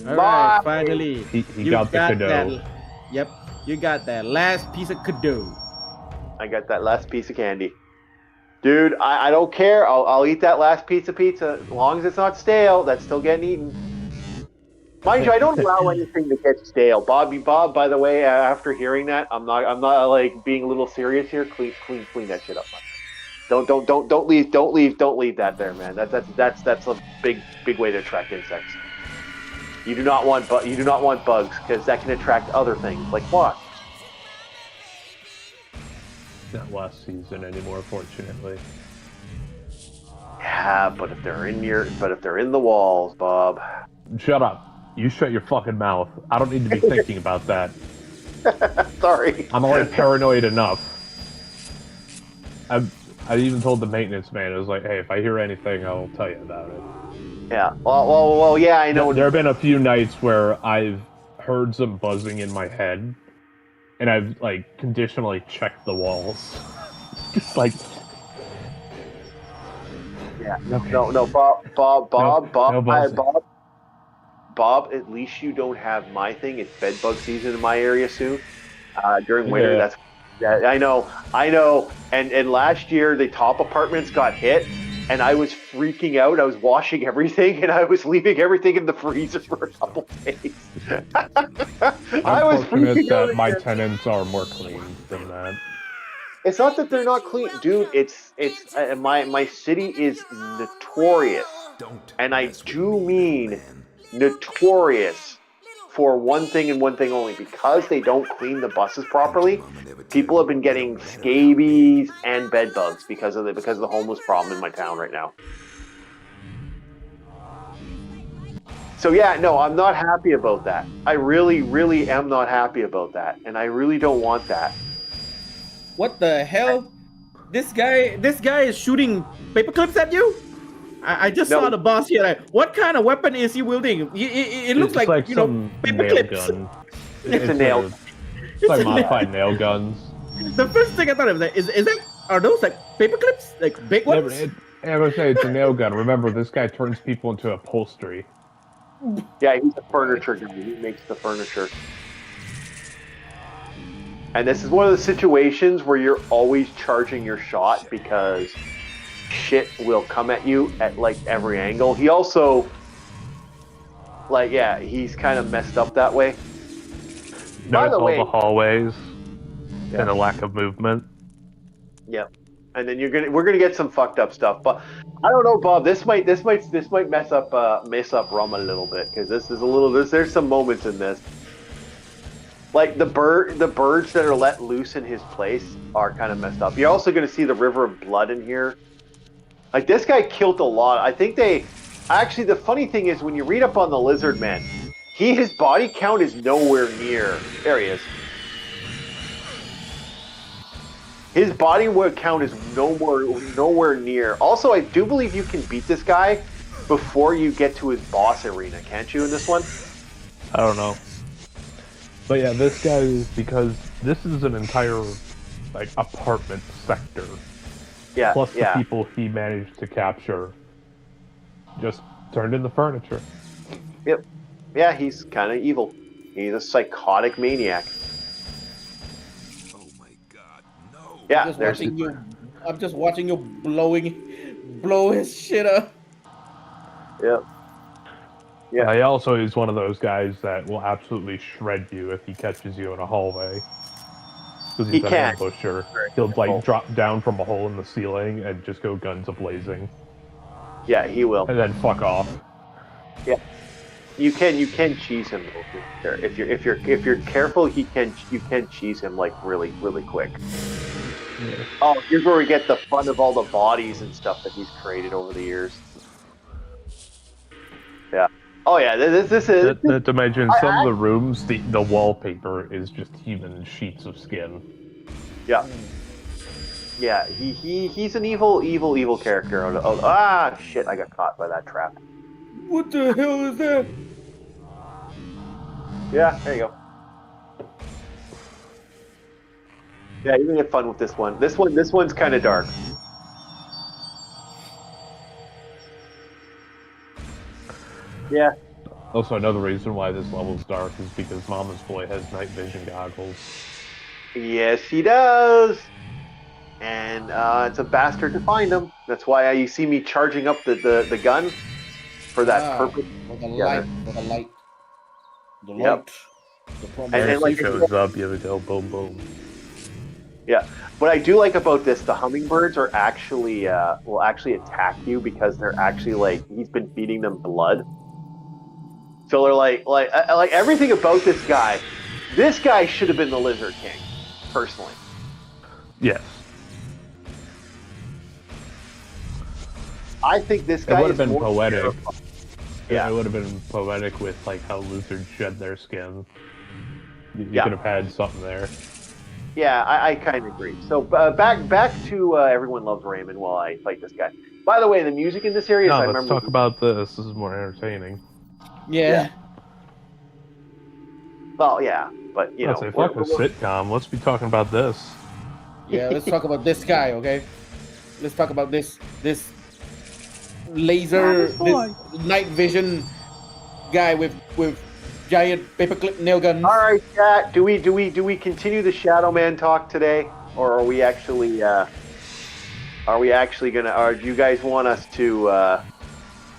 All right, finally. He got the cadeau. Yep, you got that last piece of cadeau. I got that last piece of candy. Dude, I don't care. I'll eat that last piece of pizza. As long as it's not stale, that's still getting eaten. Mind you, I don't allow anything to get stale. Bob. By the way, after hearing that, I'm not like being a little serious here. Clean that shit up. Don't leave that there, man. That's a big way to attract insects. You do not want bugs because that can attract other things like wasps. Not last season anymore, fortunately. Yeah, but if they're in the walls, Bob. Shut up. You shut your fucking mouth. I don't need to be thinking about that. Sorry. I'm already paranoid enough. I even told the maintenance man, I was like, hey, if I hear anything, I'll tell you about it. Yeah. Well, yeah, I know. There have been a few nights where I've heard some buzzing in my head, and I've, like, conditionally checked the walls. Just like... Yeah. Okay. No, Bob, at least you don't have my thing. It's bedbug season in my area soon. During winter, I know. And last year, the top apartments got hit, and I was freaking out. I was washing everything, and I was leaving everything in the freezer for a couple days. I was fortunate that my tenants are more clean than that. It's not that they're not clean, dude. It's my city is notorious, and I do mean notorious for one thing and one thing only. Because they don't clean the buses properly, people have been getting scabies and bed bugs because of the homeless problem in my town right now. So yeah, no, I'm not happy about that. I really, really am not happy about that, and I really don't want that. What the hell? This guy is shooting paper clips at you? I just saw the boss here. Like, what kind of weapon is he wielding? It looks like paper clips. Gun. It's a nail. It's like modified nail guns. The first thing I thought of are those like paper clips, like big ones? I would say it's a nail gun. Remember, this guy turns people into upholstery. Yeah, he's a furniture guy. He makes the furniture. And this is one of the situations where you're always charging your shot because shit will come at you at like every angle. He also, he's kind of messed up that way. Notice all the hallways and a lack of movement. Yep. And then we're gonna get some fucked up stuff, but I don't know, Bob. This might mess up Rum a little bit because there's some moments in this. Like the birds that are let loose in his place are kind of messed up. You're also going to see the river of blood in here. Like this guy killed a lot. I think the funny thing is when you read up on the Lizard Man, his body count is nowhere near. There he is. His body count is nowhere near. Also, I do believe you can beat this guy before you get to his boss arena, can't you? In this one, I don't know. But yeah, this guy is because this is an entire apartment sector. Yeah. Plus the people he managed to capture just turned into furniture. Yep. Yeah, he's kind of evil. He's a psychotic maniac. Oh my God, no! Yeah, I'm just watching you blow his shit up. Yep. Yeah. He also is one of those guys that will absolutely shred you if he catches you in a hallway. Because he's an ambusher. He'll drop down from a hole in the ceiling and just go guns a-blazing. Yeah, he will. And then fuck off. Yeah. You can cheese him if you're careful. You can cheese him like really quick. Yeah. Oh, here's where we get the fun of all the bodies and stuff that he's created over the years. Yeah. Oh yeah, this is. Not to imagine some of the rooms, the wallpaper is just human sheets of skin. Yeah. Yeah, he's an evil character. Oh, shit! I got caught by that trap. What the hell is that? Yeah, there you go. Yeah, you're gonna get fun with this one. This one's kind of dark. Yeah. Also, another reason why this level's dark is because Mama's boy has night vision goggles. Yes, he does. And it's a bastard to find him. That's why you see me charging up the gun for that purpose. For the light. The Yep. light. The promise. And like shows up, you go boom boom. Yeah. What I do like about this, the hummingbirds are actually will actually attack you because they're actually like he's been feeding them blood. So they're like everything about this guy. This guy should have been the Lizard King, personally. Yes. I think this guy It would have been more poetic. terrifying. Yeah, it would have been poetic with like how lizards shed their skin. You Yeah. could have had something there. Yeah, I kind of agree. So back to Everyone Loves Raymond while I fight this guy. By the way, the music in this area. No, I let's remember talk about this. This is more entertaining. Yeah. Well, yeah, but you know, Let's say fuck a sitcom. Let's be talking about this. Yeah, let's talk about this guy, okay? Let's talk about this laser, this night vision guy with giant paperclip nail guns. All right, chat. Do we continue the Shadow Man talk today, or are we actually gonna? Or do you guys want us to?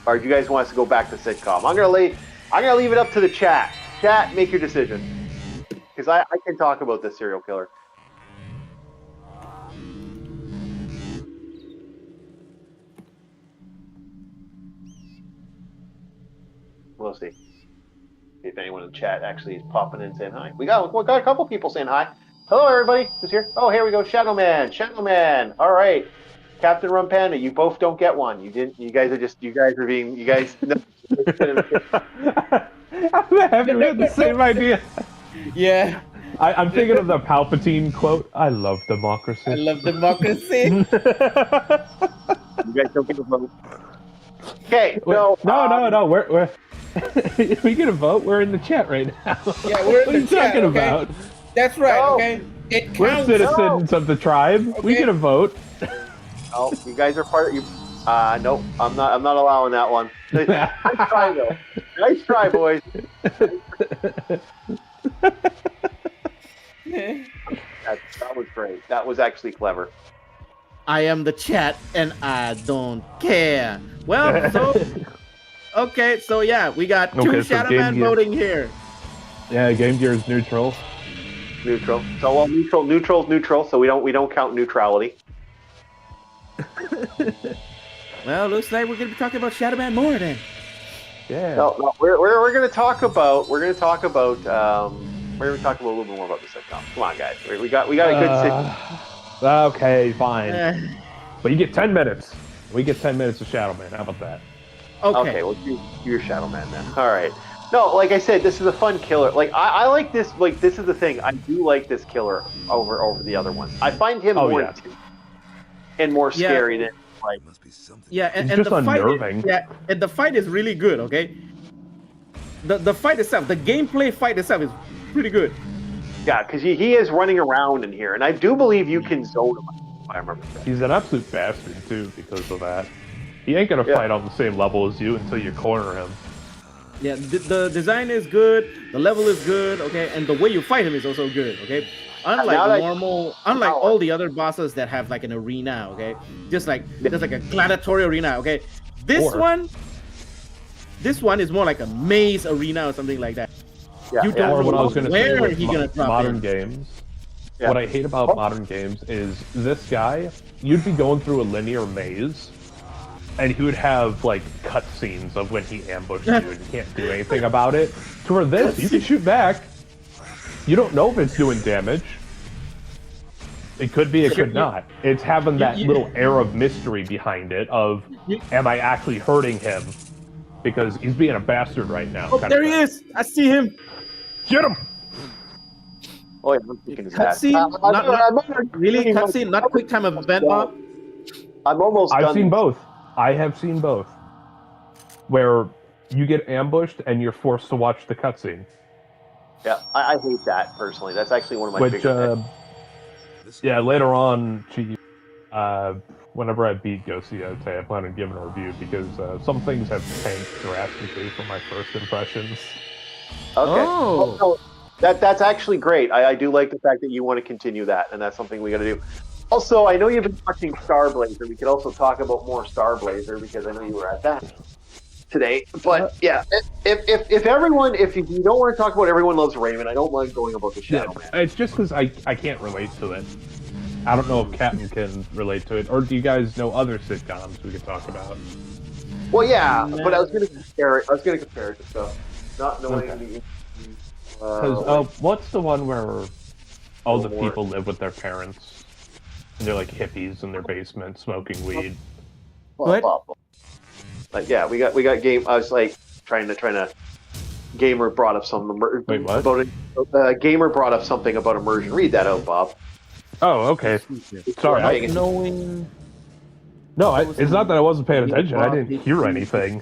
Or do you guys want us to go back to sitcom? I'm gonna leave it up to the chat. Chat, make your decision, because I can talk about this serial killer. We'll see if anyone in the chat actually is popping in saying hi. We got a couple people saying hi. Hello, everybody who's here. Oh, here we go. Shadow Man. All right, Captain Rum Panda. You both don't get one. You didn't. You guys are being. You guys. Have you had the same idea? Yeah. I'm thinking of the Palpatine quote. I love democracy. I love democracy. You guys don't get a vote. Okay. No. We're we get a vote. We're in the chat right now. Yeah, we're in what the are you chat, talking okay? about? That's right, No. okay? It We're counts. citizens of the tribe. We Okay. get a vote. Oh, you guys are part of you. Nope. I'm not allowing that one. Nice try though. Nice try, boys. That was great. That was actually clever. I am the chat and I don't care. Well, so okay, so yeah, we got two Okay, so Shadow Game Man Gear. voting here. Yeah, Game Gear is neutral. Neutral. So well, neutral. So we don't count neutrality. Well, looks like we're gonna be talking about Shadow Man more then. Yeah. No, we're gonna talk about a little bit more about the sitcom. Come on, guys. We got a good sitcom. Okay, fine. But you get 10 minutes. We get 10 minutes of Shadow Man. How about that? Okay. Well, do your Shadow Man then. All right. No, like I said, this is a fun killer. Like I like this. Like this is the thing. I do like this killer over the other ones. I find him more intense and more scary than like. Must be something. Yeah, and He's just the unnerving. fight. And the fight is really good. Okay. The fight itself, the gameplay fight itself is pretty good. Yeah, because he is running around in here, and I do believe you can zone him. If I remember correctly. He's an absolute bastard, too, because of that. He ain't gonna fight on the same level as you until you corner him. Yeah, the design is good, the level is good, okay, and the way you fight him is also good, okay. Unlike all the other bosses that have like an arena, okay, just like a gladiatorial arena, okay. This one is more like a maze arena or something like that. Yeah, you don't Or know what I was gonna say where with he's gonna drop modern in. games. Yeah. What I hate about modern games is this guy, you'd be going through a linear maze, and he would have like cutscenes of when he ambushed you and you can't do anything about it. To where this, you can shoot back. You don't know if it's doing damage. It could be, it could not. It's having that little air of mystery behind it of, am I actually hurting him? Because he's being a bastard right now. Oh, there he is! I see him! Get him! Oh, yeah, I'm thinking of that. Cutscene? Really? Cutscene? Not quick time event, Bob? I'm almost done. I've seen both. I have seen both. Where you get ambushed and you're forced to watch the cutscene. Yeah, I hate that personally. That's actually one of my favorite things. Yeah, later on, whenever I beat Ghosty, I'd say I plan on giving a review because some things have tanked drastically from my first impressions. Okay. Oh. So that's actually great. I do like the fact that you want to continue that, and that's something we got to do. Also, I know you've been watching Star Blazer. We could also talk about more Star Blazer because I know you were at that. today. But yeah, if everyone, if you don't want to talk about everyone loves Raymond, I don't mind going about the Shadow Man. It's just because I can't relate to it. I don't know if Captain can relate to it, or do you guys know other sitcoms we could talk about? Well, yeah, but I was going to compare it. I was going to compare it to stuff, not knowing the. Because what's the one where all the people live with their parents and they're like hippies in their basement smoking weed? What? Like, yeah, we got game. I was like trying to. Gamer brought up some Wait, what? about it. Gamer brought up something about immersion. Read that out, Bob. Oh, okay. Sorry, knowing. No, it's not that I wasn't paying attention. I didn't hear anything.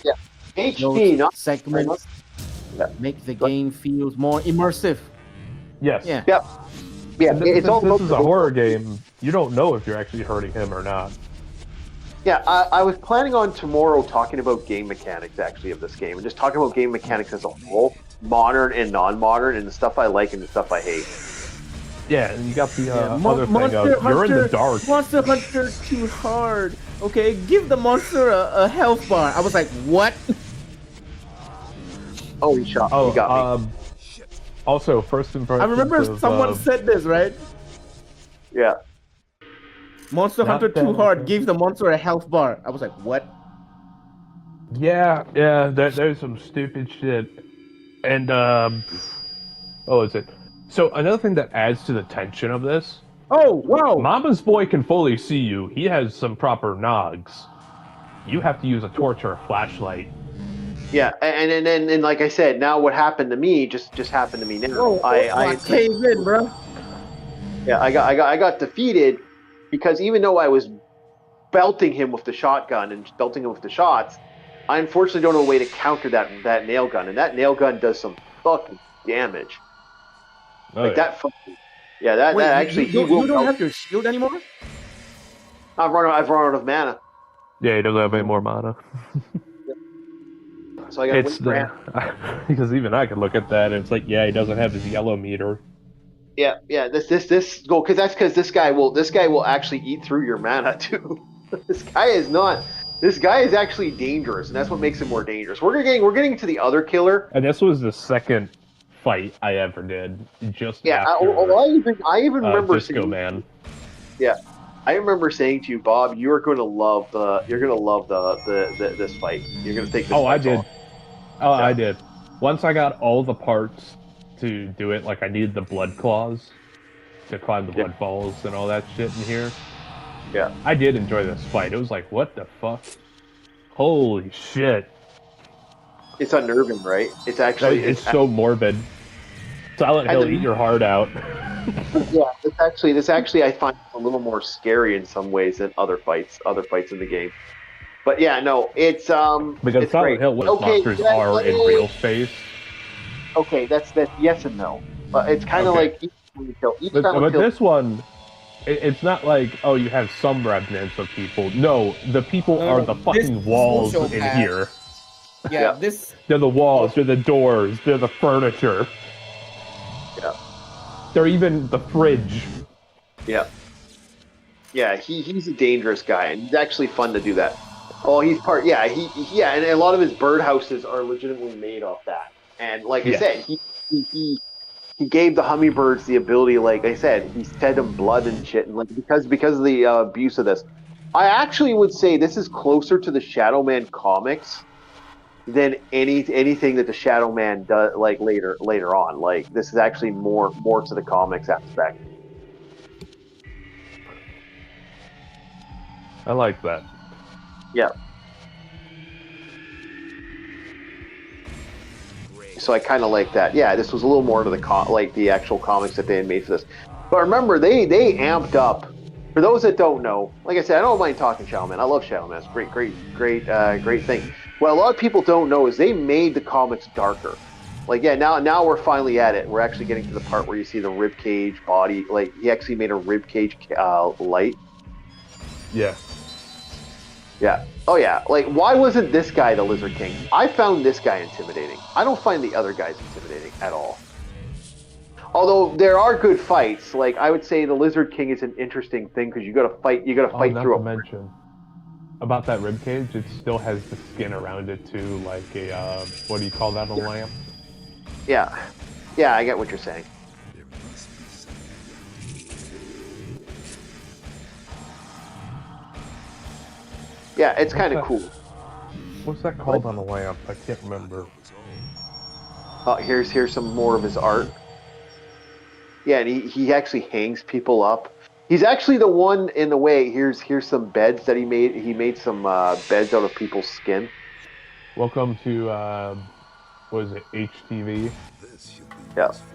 Yeah, HD, not segments. Make the game feels more immersive. Yes. Yeah. Yep. Yeah. It's all. This is a horror game. You don't know if you're actually hurting him or not. Yeah, I was planning on tomorrow talking about game mechanics actually of this game, and just talking about game mechanics as a whole, modern and non-modern, and the stuff I like and the stuff I hate. Yeah, and you got the other thing of you're in the dark. Monster Hunter too hard. Okay, give the monster a health bar. I was like, what? Oh, he got me. Also, first impressions. I remember someone said this, right? Yeah. Monster Hunter too hard gave the monster a health bar. I was like, what? Yeah, there's some stupid shit. And, what was it? So, another thing that adds to the tension of this... Oh, wow! Mama's boy can fully see you. He has some proper nogs. You have to use a torch or a flashlight. Yeah, and like I said, now what happened to me just happened to me now. I caved in, bro. Yeah, I got defeated because even though I was belting him with the shotgun and belting him with the shots, I unfortunately don't know a way to counter that nail gun, and that nail gun does some fucking damage. Oh, like that fucking that actually you don't have your shield anymore? I've run out of mana. Yeah, he doesn't have any more mana. So I got because even I could look at that and it's like, yeah, he doesn't have his yellow meter. Yeah. This go because this guy will actually eat through your mana too. This guy is actually dangerous, and that's what makes him more dangerous. We're getting to the other killer. And this was the second fight I ever did. Just I even remember Disco Man. Yeah, I remember saying to you, Bob, you're going to love this fight. You're going to take this. Oh, I did. Oh, yeah. I did. Once I got all the parts to do it, like I needed the blood claws to climb the blood balls and all that shit in here. Yeah. I did enjoy this fight. It was like, what the fuck? Holy shit. It's unnerving, right? It's actually... It's so morbid. Silent Hill, eat your heart out. Yeah, this actually I find a little more scary in some ways than other fights in the game. But yeah, no, it's because it's Silent Hill, monsters are in real space. Okay, that's yes and no. It's kind of like each but this one, it's not like, oh, you have some remnants of people. No, the people are the fucking walls in here. Yeah, they're the walls, they're the doors, they're the furniture. Yeah. They're even the fridge. Yeah. Yeah, he's a dangerous guy, and he's actually fun to do that. Oh, he's part. Yeah, and a lot of his birdhouses are legitimately made off that. And like I said, he gave the hummingbirds the ability. Like I said, he fed them blood and shit, and like because of the abuse of this, I actually would say this is closer to the Shadow Man comics than anything that the Shadow Man does. Like later on, like this is actually more to the comics aspect. I like that. Yeah. So I kind of like that. Yeah, this was a little more to the actual comics that they had made for this. But remember, they amped up. For those that don't know, like I said, I don't mind talking Shadow Man. I love Shadow Man. It's great thing. What a lot of people don't know is they made the comics darker. Like, yeah, now we're finally at it. We're actually getting to the part where you see the rib cage body. Like, he actually made a rib cage light. Yeah. Yeah. Oh, yeah. Like, why wasn't this guy the Lizard King? I found this guy intimidating. I don't find the other guys intimidating at all. Although there are good fights. Like, I would say the Lizard King is an interesting thing because you got to fight. You got to fight through a. about that rib cage, it still has the skin around it too, like a what do you call that? A lamp? Yeah. Yeah, I get what you're saying. There must be something. Yeah, it's What's kind of that- cool. What's that called on a lamp? I can't remember. That was all. Oh, here's some more of his art. Yeah, and he actually hangs people up. He's actually the one in the way. Here's some beds that he made. He made some beds out of people's skin. Welcome to what is it? HTV, This should be Yeah. useful.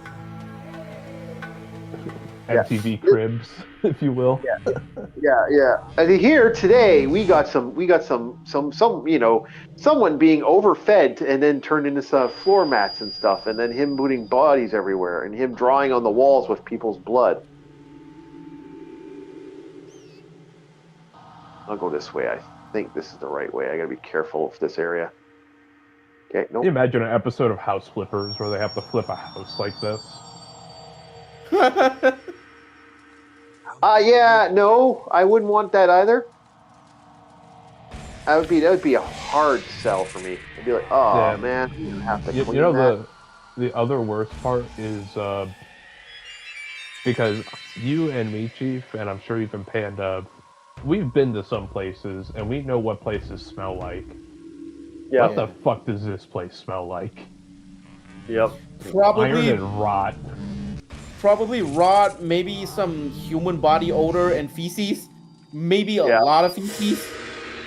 MTV Cribs, if you will. Yeah. I think here today we got some someone being overfed and then turned into some floor mats and stuff, and then him putting bodies everywhere and him drawing on the walls with people's blood. I'll go this way. I think this is the right way. I gotta be careful of this area. Okay, Can you nope. imagine an episode of House Flippers where they have to flip a house like this? Yeah, no, I wouldn't want that either. That would be a hard sell for me. I'd be like, oh Yeah. man, you have to You clean know that. the other worst part is because you and me, Chief, and I'm sure even Panda, we've been to some places and we know what places smell like. Yeah. What the fuck does this place smell like? Yep. Iron Probably, and rot. probably rot. Maybe some human body odor and feces. Maybe a Yeah. lot of feces.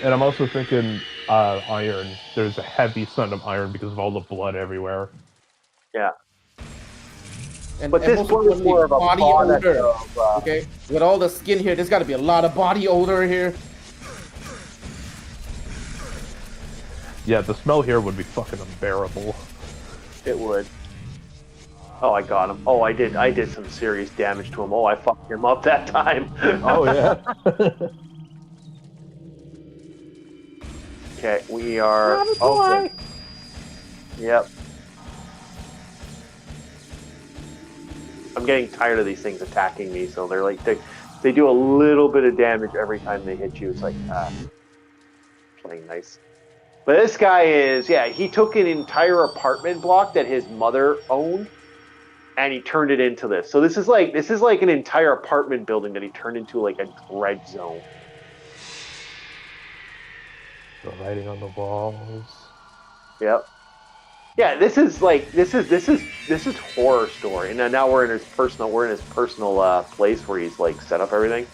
And I'm also thinking iron. There's a heavy scent of iron because of all the blood everywhere. Yeah. And, But and this most one is importantly, more of a body product odor. of, Okay, with all the skin here, there's got to be a lot of body odor here. Yeah, the smell here would be fucking unbearable. It would. Oh, I got him. Oh, I did some serious damage to him. Oh, I fucked him up that time. Oh yeah. Okay, we are. Okay. Yep. I'm getting tired of these things attacking me, so they're like they do a little bit of damage every time they hit you. It's like playing nice. But this guy is, yeah, he took an entire apartment block that his mother owned and he turned it into this. So this is like an entire apartment building that he turned into like a dread zone. The writing on the walls. Yep. Yeah, this is horror story. And now we're in his personal place where he's like set up everything.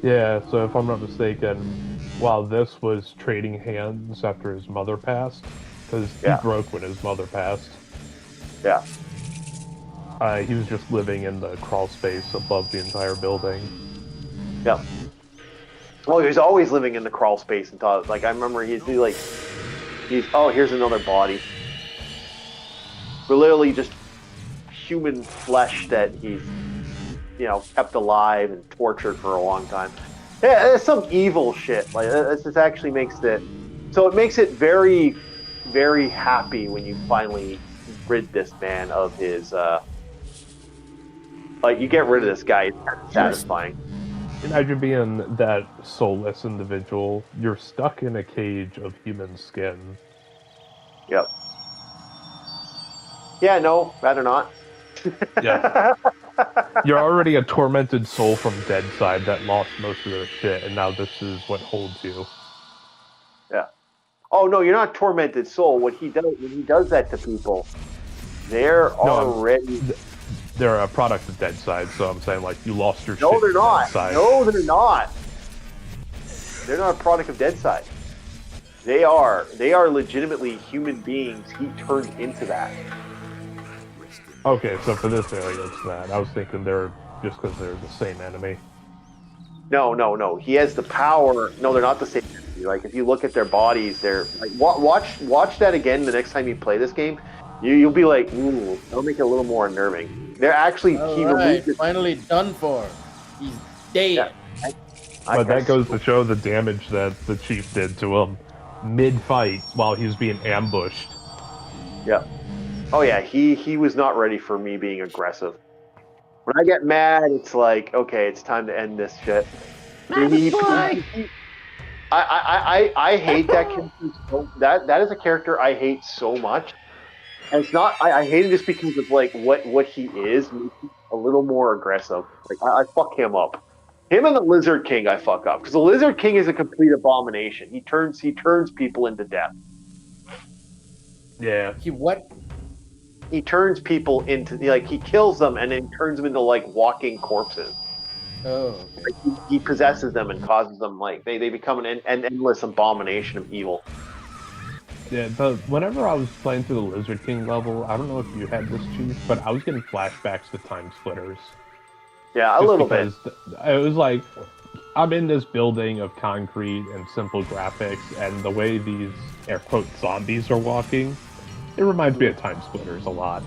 Yeah, so if I'm not mistaken, while this was trading hands after his mother passed, because Yeah. he broke when his mother passed. Yeah. He was just living in the crawl space above the entire building. Yeah. Well, he was always living in the crawl space and thought, like, I remember he's oh, here's another body. We're literally just human flesh that he's, kept alive and tortured for a long time. Yeah, it's some evil shit. Like, this actually makes it very, very happy when you finally rid this man of his, you get rid of this guy, it's kind of satisfying. Imagine being that soulless individual. You're stuck in a cage of human skin. Yep. Yeah, no, rather not. Yeah. You're already a tormented soul from Deadside that lost most of their shit, and now this is what holds you. Yeah. Oh no, you're not tormented soul. What he does when he does that to people, they're already. They're a product of Deadside, so I'm saying like you lost your shit. No, they're not. Deadside. No, they're not. They're not a product of Deadside. They are legitimately human beings. He turned into that. Okay, so for this area, it's that. I was thinking they're just because they're the same enemy. No. He has the power. No, they're not the same enemy. Like if you look at their bodies, they're like watch that again the next time you play this game. You'll be like, ooh, that'll make it a little more unnerving. They're actually Finally done for. He's dead. Yeah. But that goes to show the damage that the chief did to him mid-fight while he was being ambushed. Yeah. Oh yeah, he was not ready for me being aggressive. When I get mad, it's like, okay, it's time to end this shit. I hate that character. That is a character I hate so much. And it's not. I hate him just because of like what he is. Makes him a little more aggressive. Like I fuck him up. Him and the Lizard King, I fuck up because the Lizard King is a complete abomination. He turns people into death. Yeah. He what? He turns people into like he kills them and then turns them into like walking corpses. Oh, okay. Like, he possesses them and causes them like they become an endless abomination of evil. Yeah, whenever I was playing through the Lizard King level, I don't know if you had this, Chief, but I was getting flashbacks to Time Splitters. Yeah, a Just little bit. It was like, I'm in this building of concrete and simple graphics, and the way these, air quote, zombies are walking, it reminds me of Time Splitters a lot.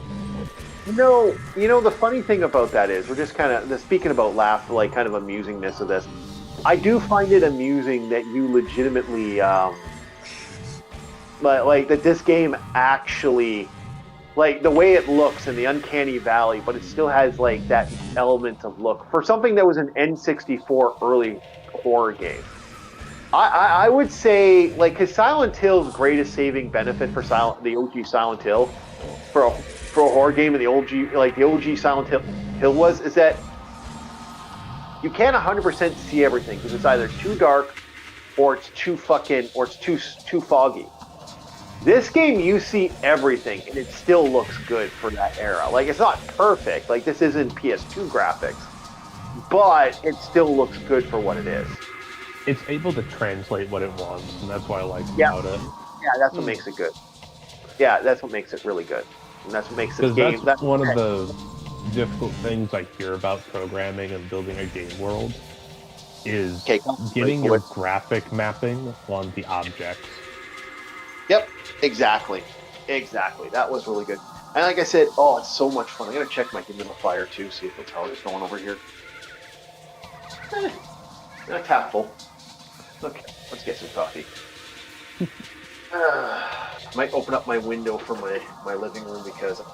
The funny thing about that is we're just kind of speaking about like kind of amusingness of this. I do find it amusing that you legitimately, like that this game actually, like the way it looks in the uncanny valley, but it still has like that element of look for something that was an N64 early horror game. I would say like because Silent Hill's greatest saving benefit for the OG Silent Hill for a horror game in the OG Silent Hill is that you can't 100% see everything because it's either too dark or it's too foggy. This game you see everything and it still looks good for that era. Like it's not perfect. Like this isn't PS2 graphics, but it still looks good for what it is. It's able to translate what it wants, and that's what I like about it. Yeah, that's what makes it good. Yeah, that's what makes it really good. And that's what makes this Because game. that's one of the difficult things I hear about programming and building a game world is getting your graphic mapping on the objects. Yep, exactly. That was really good. And like I said, it's so much fun. I'm gonna check my humidifier too, see if it's how it's going over here. That's half full. Okay, let's get some coffee. I might open up my window for my living room because I'm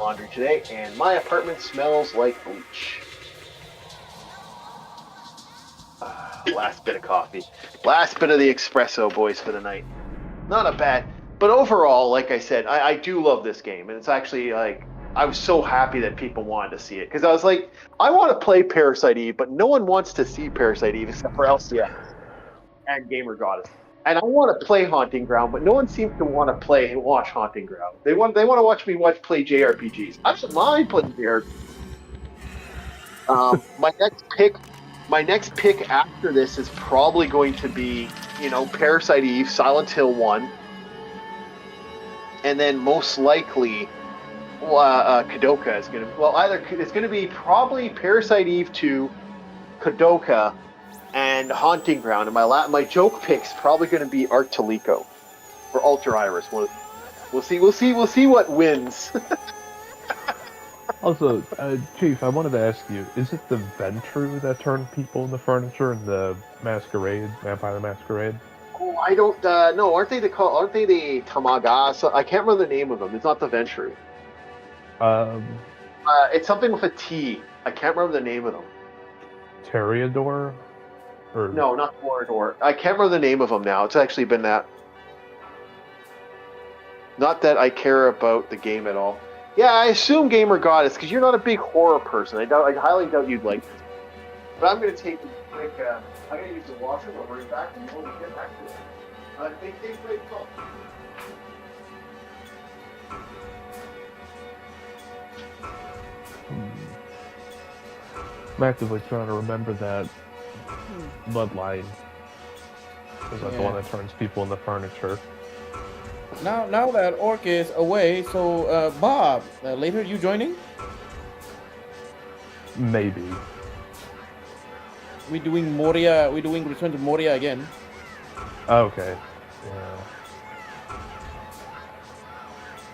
laundry today, and my apartment smells like bleach. Last bit of coffee. Last bit of the espresso, boys, for the night. Not a bad. But overall, like I said, I do love this game. And it's actually, like, I was so happy that people wanted to see it. Because I was like, I want to play Parasite Eve, but no one wants to see Parasite Eve except for LCS and Gamer Goddess. And I want to play Haunting Ground, but no one seems to want to watch Haunting Ground. They want to watch me play JRPGs. I don't mind playing JRPGs. My next pick after this is probably going to be, Parasite Eve, Silent Hill 1, and then most likely, Kadoka is going to. It's going to be probably Parasite Eve 2, Kadoka, and Haunting Ground. And my joke pick's probably going to be Art Talico or Alter Iris. We'll see what wins. Also, Chief, I wanted to ask you, is it the Ventru that turned people into furniture in the Vampire the Masquerade? Oh, I don't know. Aren't they the Tamagasa? I can't remember the name of them. It's not the Ventru. It's something with a T. I can't remember the name of them. Toreador? No, not Toreador. I can't remember the name of them now. It's actually been that. Not that I care about the game at all. Yeah, I assume Gamer Goddess, because you're not a big horror person. I highly doubt you'd like this. But I'm going to take a quick... I'm going to use the washroom. I'll bring it back, and we'll get back to it. Take great fun. I'm actively trying to remember that bloodline. Is that the one that turns people into furniture? Now that Orc is away, so Bob, later you joining? Maybe. We doing Moria? We doing Return to Moria again? Okay. Yeah.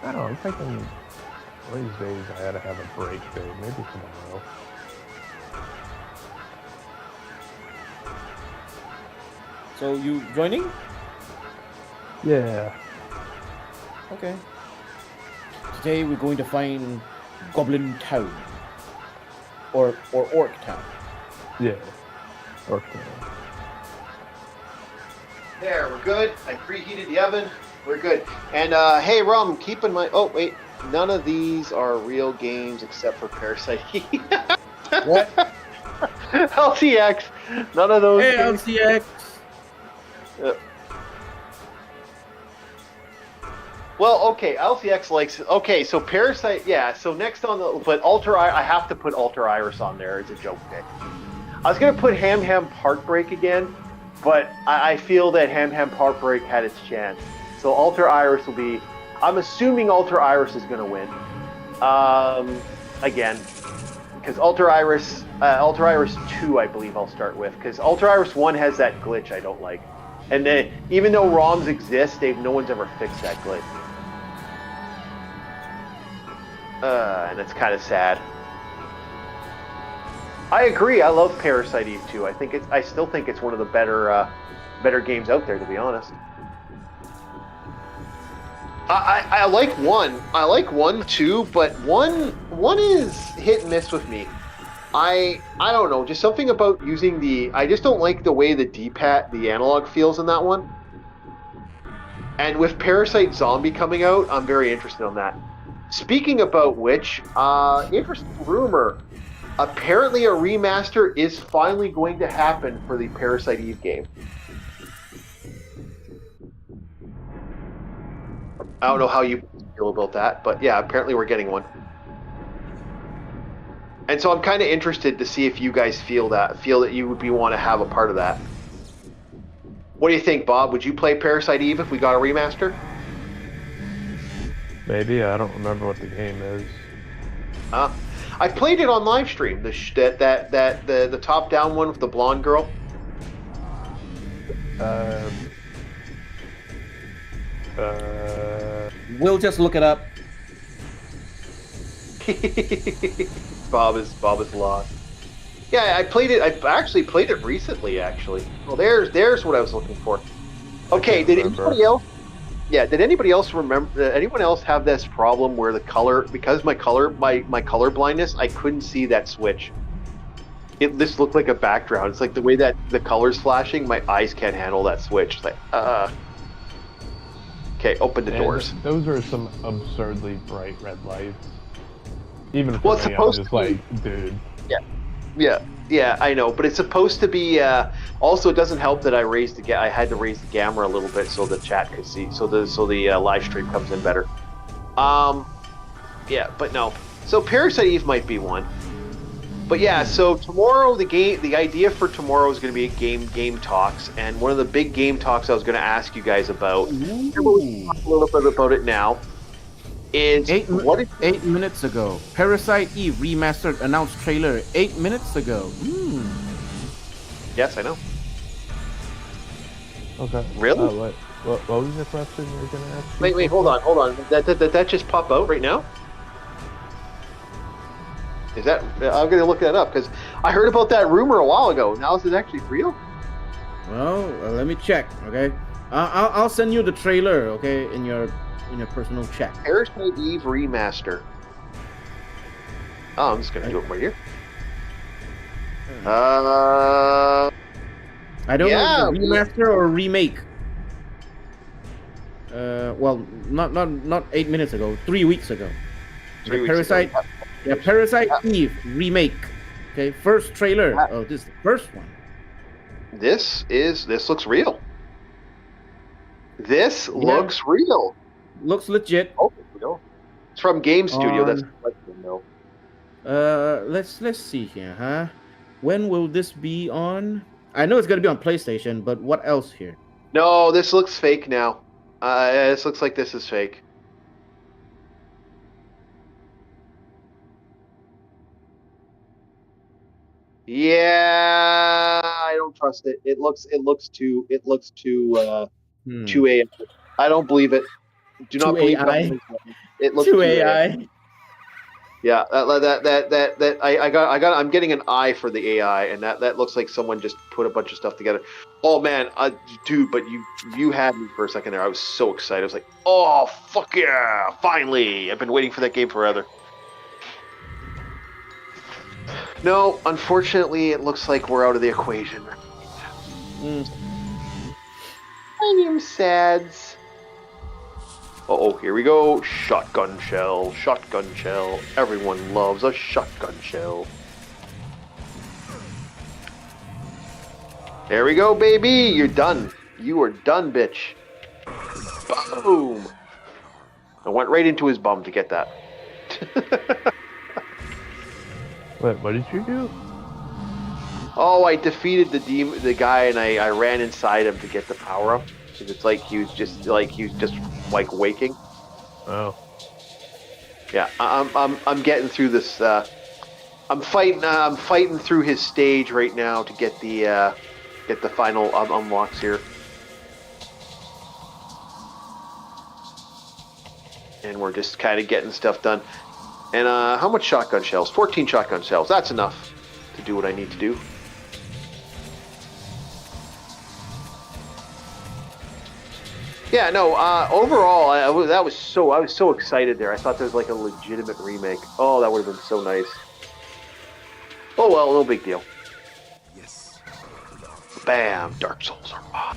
I don't know. I'm thinking one of these days I had to have a break day. Maybe tomorrow. So you joining? Yeah. Okay. Today we're going to find Goblin Town. Or Orc Town. Yeah. Orc Town. There, we're good. I preheated the oven. We're good. And hey, Rum, keep in mind. Oh wait, none of these are real games except for Parasite Eve. What? LCX. None of those Hey, games. LCX. Well, okay, LCX likes. Okay, so Parasite, yeah. So next on the, but I have to put Alter Iris on there as a joke pick. I was gonna put Ham Ham Heartbreak again, but I feel that Ham Ham Heartbreak had its chance. So Alter Iris will be. I'm assuming Alter Iris is gonna win. Again, because Alter Iris 2, I believe I'll start with, because Alter Iris 1 has that glitch I don't like, and even though ROMs exist, no one's ever fixed that glitch. And it's kind of sad. I agree. I love Parasite Eve 2. I still think it's one of the better games out there, to be honest. I like 1. I like 1 too, but 1 is hit and miss with me. I don't know, just something about using I just don't like the way the D-pad, the analog feels in that one. And with Parasite Zombie coming out, I'm very interested in that. Speaking about which, interesting rumor. Apparently a remaster is finally going to happen for the Parasite Eve game. I don't know how you feel about that, but yeah, apparently we're getting one. And so I'm kind of interested to see if you guys feel that you would want to have a part of that. What do you think, Bob? Would you play Parasite Eve if we got a remaster? Maybe. I don't remember what the game is. I played it on live stream. The top down one with the blonde girl. We'll just look it up. Bob is lost. Yeah, I played it. I actually played it recently. Actually, well, there's what I was looking for. Okay, did anybody else? Yeah, did anybody else remember? Anyone else have this problem where the color, because my color blindness, I couldn't see that switch. This looked like a background. It's like the way that the color's flashing, my eyes can't handle that switch. It's like, okay, open the doors. Those are some absurdly bright red lights. Even for me, I'm just like, dude. Yeah, I know, but it's supposed to be. Also, it doesn't help that I had to raise the camera a little bit so the chat could see, so the live stream comes in better. Yeah, but no. So Parasite Eve might be one. But yeah, so tomorrow the idea for tomorrow is going to be game talks, and one of the big game talks I was going to ask you guys about. And we'll talk a little bit about it now. Is 8 minutes ago. Parasite Eve remastered announced trailer 8 minutes ago. Yes, I know. Okay. Really? What was the question you were going to ask? Wait, hold on. That just pop out right now? Is that? I'm going to look that up because I heard about that rumor a while ago. Now is it actually real? Well, let me check. Okay, I'll send you the trailer. Okay, in your personal chat. Parasite Eve remaster. Oh, I'm just gonna do it right here. I don't know if it's a remaster or a remake. Well, not 8 minutes ago. 3 weeks ago. 3 weeks Parasite. ago. Yeah, Parasite Eve remake. Okay, first trailer. Oh, this is the first one. This looks real. This looks real. Looks legit. Oh, real. It's from Game Studio. That's no. Let's see here, huh? When will this be on? I know it's gonna be on PlayStation, but what else here? No, this looks fake now. This looks like this is fake. Yeah, I don't trust it. It looks too too AI. I don't believe it. Do not believe AI. It looks too AI. AI. Yeah, I'm getting an eye for the AI, and that looks like someone just put a bunch of stuff together. Oh man, dude, but you had me for a second there. I was so excited. I was like, oh fuck yeah, finally! I've been waiting for that game forever. No, unfortunately, it looks like we're out of the equation. I'm sads. Uh-oh, here we go. Shotgun shell, shotgun shell. Everyone loves a shotgun shell. There we go, baby. You're done. You are done, bitch. Boom. I went right into his bum to get that. Wait, what did you do? Oh, I defeated the guy, and I ran inside him to get the power up. Because it's like he was just like waking. Oh. Yeah, I'm getting through this. I'm fighting through his stage right now to get the final unlocks here. And we're just kind of getting stuff done. And how much shotgun shells? 14 shotgun shells. That's enough to do what I need to do. Yeah, no. Overall, I was so excited there. I thought there was like a legitimate remake. Oh, that would have been so nice. Oh well, no big deal. Yes. Bam! Dark Souls are on.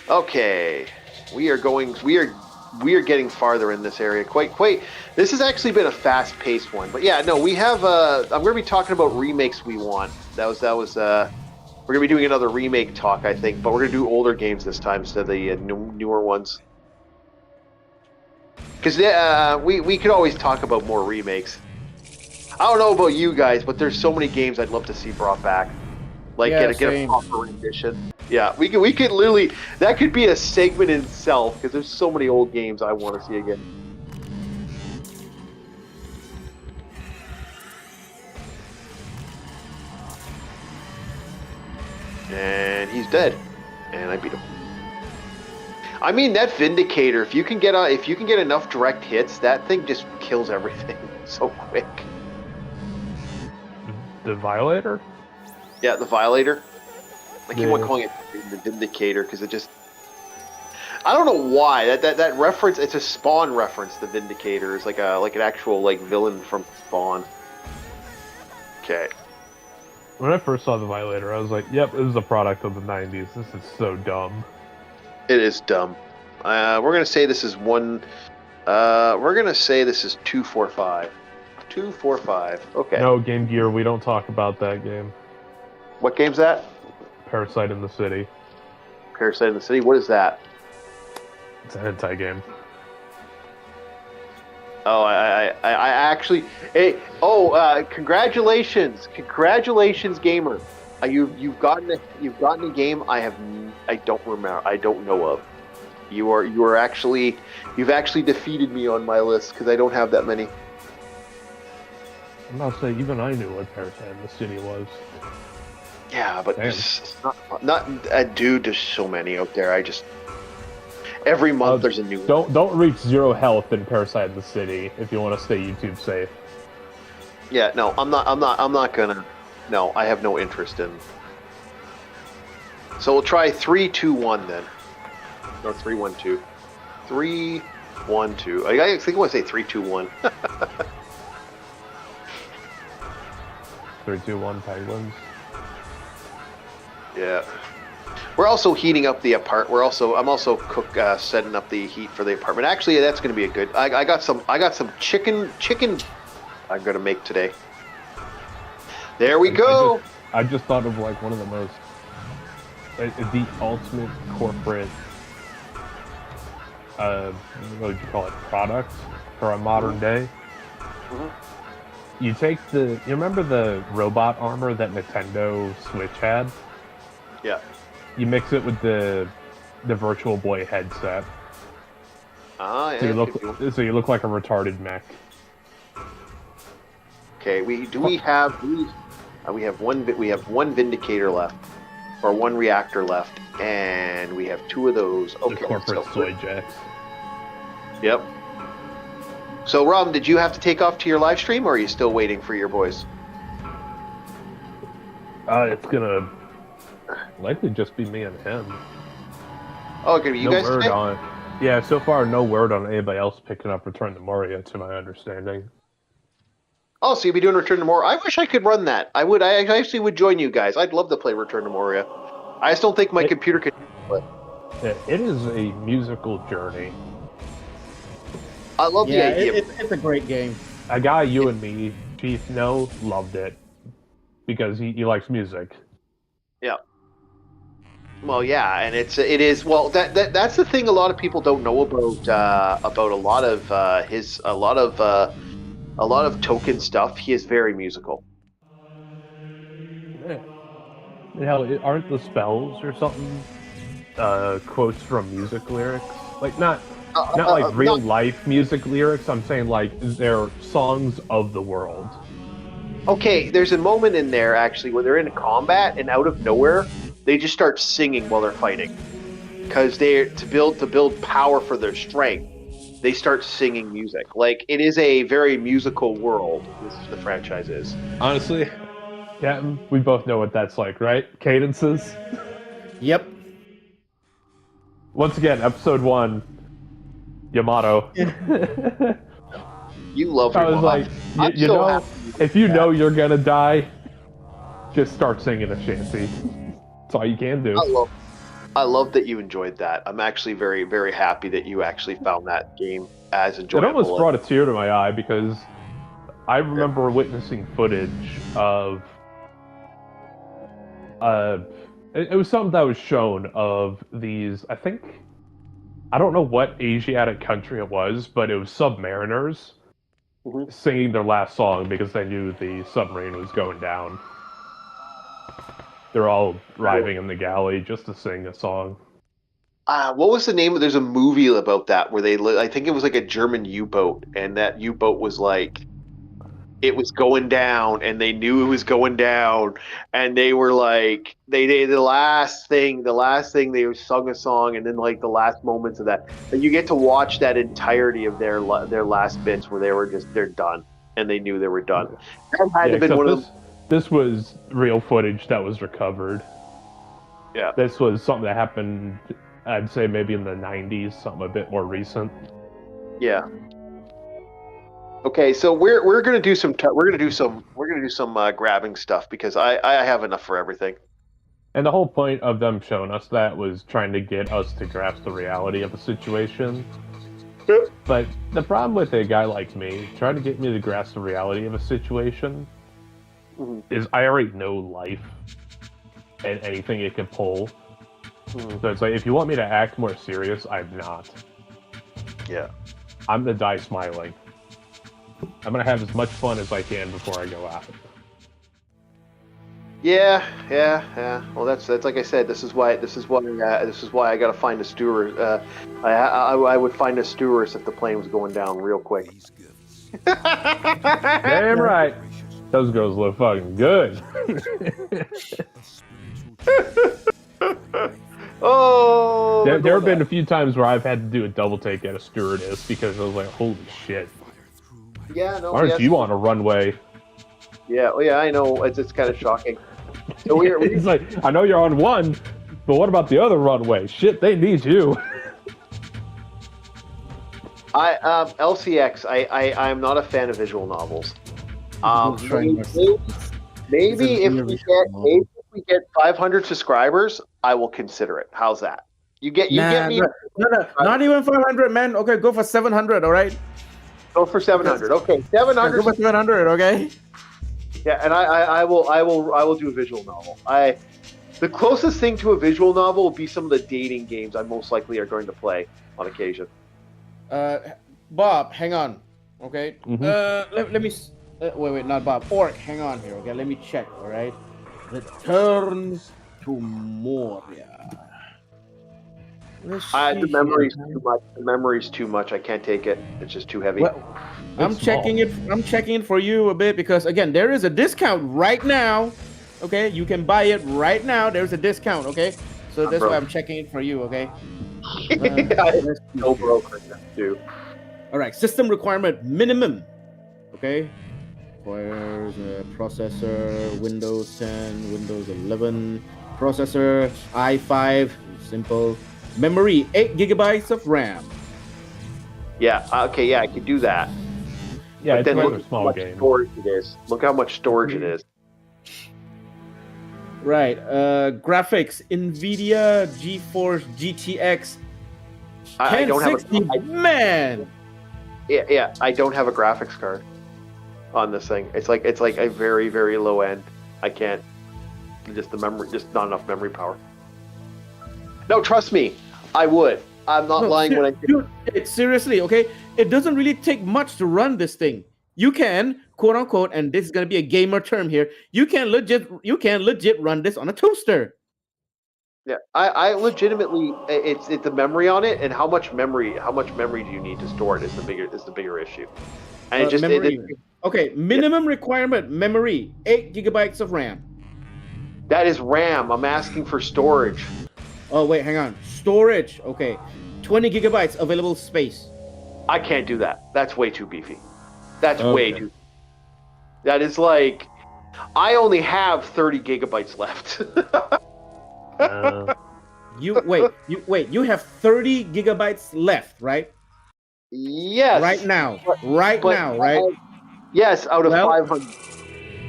Okay, we are getting farther in this area. Quite. This has actually been a fast-paced one. But yeah, no, we have. I'm going to be talking about remakes we want. That was. We're going to be doing another remake talk, I think, but we're going to do older games this time instead of the newer ones. Because we could always talk about more remakes. I don't know about you guys, but there's so many games I'd love to see brought back. Like get a proper rendition. Yeah, we could literally, that could be a segment in itself because there's so many old games I want to see again. And he's dead, and I beat him. I mean, that Vindicator, if you can get enough direct hits, that thing just kills everything so quick. The Violator? Yeah, the Violator. I keep on calling it the Vindicator because it just, I don't know why that reference. It's a Spawn reference. The Vindicator is like an actual like villain from Spawn. Okay. When I first saw the Violator, I was like, "Yep, this is a product of the '90s. This is so dumb." It is dumb. We're gonna say this is one. We're gonna say this is 245. 245. Okay. No, Game Gear. We don't talk about that game. What game's that? Parasite in the City. Parasite in the City. What is that? It's a hentai game. Oh, I actually. Hey, congratulations, gamer. You've gotten a game I don't remember. I don't know of. You've actually defeated me on my list because I don't have that many. I'm not saying even I knew what Parasite in the City was. Yeah, but dude. There's so many out there. Every month there's a new. Don't reach 0 health in Parasite in the City if you want to stay YouTube safe. Yeah, no, I'm not gonna. No, I have no interest in. So we'll try 3, 2, 1 then. Or 3, 1, 2. 3, 1, 2. I think I want to say 3, 2, 1. 3, 2, 1 penguins. Yeah. We're also heating up the apartment. I'm also setting up the heat for the apartment. Actually, that's going to be a good. I got some chicken. I'm going to make today. There we go. I just thought of like one of the most the ultimate corporate. What would you call it? Product for a modern day. Mm-hmm. You take you remember the robot armor that Nintendo Switch had? Yeah. You mix it with the Virtual Boy headset. Ah, yeah. So you look like a retarded mech. Okay, we have one Vindicator left, or one reactor left, and we have 2 of those. Okay. The corporate soy jacks. Yep. So, Rob, did you have to take off to your live stream, or are you still waiting for your boys? It's gonna likely just be me and him. Oh, gonna be you no guys word today? on. Yeah, so far no word on anybody else picking up Return to Moria, to my understanding. Oh, so you'll be doing Return to Moria. I wish I could run that. I actually would join you guys. I'd love to play Return to Moria. I just don't think my computer could handle it. It is a musical journey. I love the idea. It's a great game. A guy you and me, Chief, loved it because he likes music. Yeah. Well, yeah, and it is well that's the thing a lot of people don't know about a lot of Token stuff. He is very musical. Hell, aren't the spells or something quotes from music lyrics? Like not like real life music lyrics. I'm saying like they're songs of the world. Okay, there's a moment in there actually where they're in combat and out of nowhere they just start singing while they're fighting because they're to build power for their strength. They start singing music. Like it is a very musical world. The franchise is. Honestly, yeah, we both know what that's like, right? Cadences. Yep. Once again, episode 1, Yamato. You love I was Raymon. like, you know, if you know you're gonna die, just start singing a shanty. That's all you can do. I love that you enjoyed that. I'm actually very, very happy that you actually found that game as enjoyable. It almost brought a tear to my eye because I remember witnessing footage of it was something that was shown of these, I don't know what Asiatic country it was, but it was submariners singing their last song because they knew the submarine was going down. They're all arriving in the galley just to sing a song. What was the name of? There's a movie about that where I think it was like a German U-boat, and that U-boat was like, it was going down, and they knew it was going down, and they were like, the last thing they sung a song, and then like the last moments of that, and you get to watch that entirety of their last bits where they're done, and they knew they were done. That had to have been one of them. This was real footage that was recovered. Yeah. This was something that happened, I'd say maybe in the 90s, something a bit more recent. Yeah. Okay, so we're gonna do some grabbing stuff because I have enough for everything. And the whole point of them showing us that was trying to get us to grasp the reality of a situation. But the problem with a guy like me, trying to get me to grasp the reality of a situation, is I already know life and anything it can pull. So it's like, if you want me to act more serious, I'm not. Yeah. I'm gonna die smiling. I'm gonna have as much fun as I can before I go out. Yeah. Well, that's like I said. This is why I gotta find a steward. I would find a stewardess if the plane was going down real quick. Damn right. Those girls look fucking good. Oh. There have been a few times where I've had to do a double take at a stewardess because I was like, holy shit. Yeah, no. Aren't you on a runway? Yeah, well, yeah, I know. It's kind of shocking. So it's like, I know you're on one, but what about the other runway? Shit, they need you. LCX. I'm not a fan of visual novels. Maybe if we get 500 subscribers, I will consider it. How's that? You get me. No, not even 500, man. Okay, go for 700. All right. Go for 700. Okay, 700. Go for 700. Okay. Yeah, and I will do a visual novel. The closest thing to a visual novel will be some of the dating games I most likely are going to play on occasion. Bob, hang on. Okay. Let me. Wait, not Bob. Orc, hang on here. Okay, let me check. All right. Return to Moria. The memory's too much. The memory's too much. I can't take it. It's just too heavy. Well, I'm checking it for you a bit because again, there is a discount right now. Okay, you can buy it right now. There's a discount. Okay, so that's why I'm checking it for you. Okay. No broker too. All right, system requirement minimum. Okay. Requires a processor, Windows 10, Windows 11, processor, i5, simple. Memory, 8 gigabytes of RAM. Yeah, okay, yeah, I could do that. Yeah, but then it's look a small how much game. storage it is. Look how much storage it is. Right. Graphics: NVIDIA GeForce GTX I don't have 1060. a Man. yeah. I don't have a graphics card on this thing. It's like a very very low end. I can't. Just the memory, just not enough memory power. No, trust me, I would. I'm not lying when I say. Dude, seriously, okay? It doesn't really take much to run this thing. You can, quote unquote, and this is gonna be a gamer term here. You can legit run this on a toaster. Yeah, I legitimately, it's the memory on it, and how much memory do you need to store it is the bigger issue. And it just Memory. Okay, minimum requirement memory: 8 GB of RAM. that is RAM. I'm asking for storage. Oh wait, hang on. Storage. Okay, 20 GB available space. I can't do that. That's way too beefy. That's way too. That is like, I only have 30 gigabytes left. You have 30 gigabytes left, right? Yes. Right now. Right? Yes, out of 500.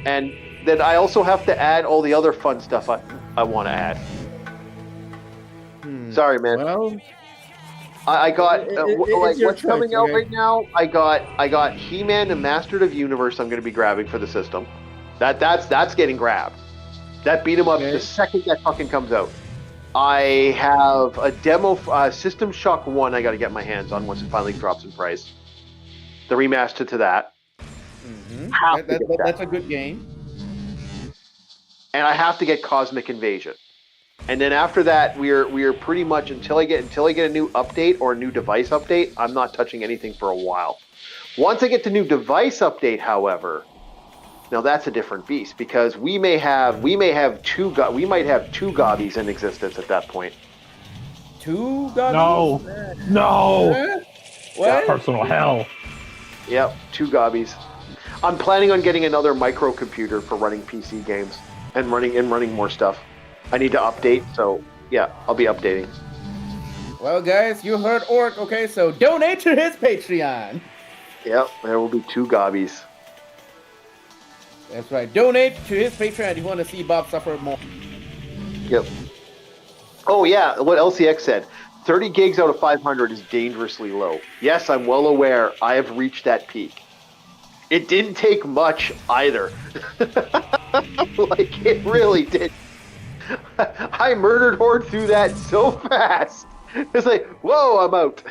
And then I also have to add all the other fun stuff I want to add. Sorry, man. Well, I got what's coming out okay? right now. I got He-Man and Master of the Universe. I'm going to be grabbing for the system. That's getting grabbed. That beat 'em up the second that fucking comes out. I have a demo System Shock 1 I got to get my hands on once it finally drops in price. The remaster to that. Mm-hmm. That's a good game. And I have to get Cosmic Invasion. And then after that, we're pretty much until I get a new update or a new device update, I'm not touching anything for a while. Once I get the new device update, however, now that's a different beast because we might have two Gobbies in existence at that point. 2 Gobbies? No. What? Personal hell. Yep, 2 Gobbies. I'm planning on getting another microcomputer for running PC games and running more stuff. I need to update, so yeah, I'll be updating. Well, guys, you heard Orc, okay? So donate to his Patreon. Yep, there will be 2 Gobbies. That's right. Donate to his Patreon if you want to see Bob suffer more. Yep. Oh yeah, what LCX said. 30 gigs out of 500 is dangerously low. Yes, I'm well aware. I have reached that peak. It didn't take much either. Like, it really did. I murdered Horde through that so fast. It's like, whoa, I'm out.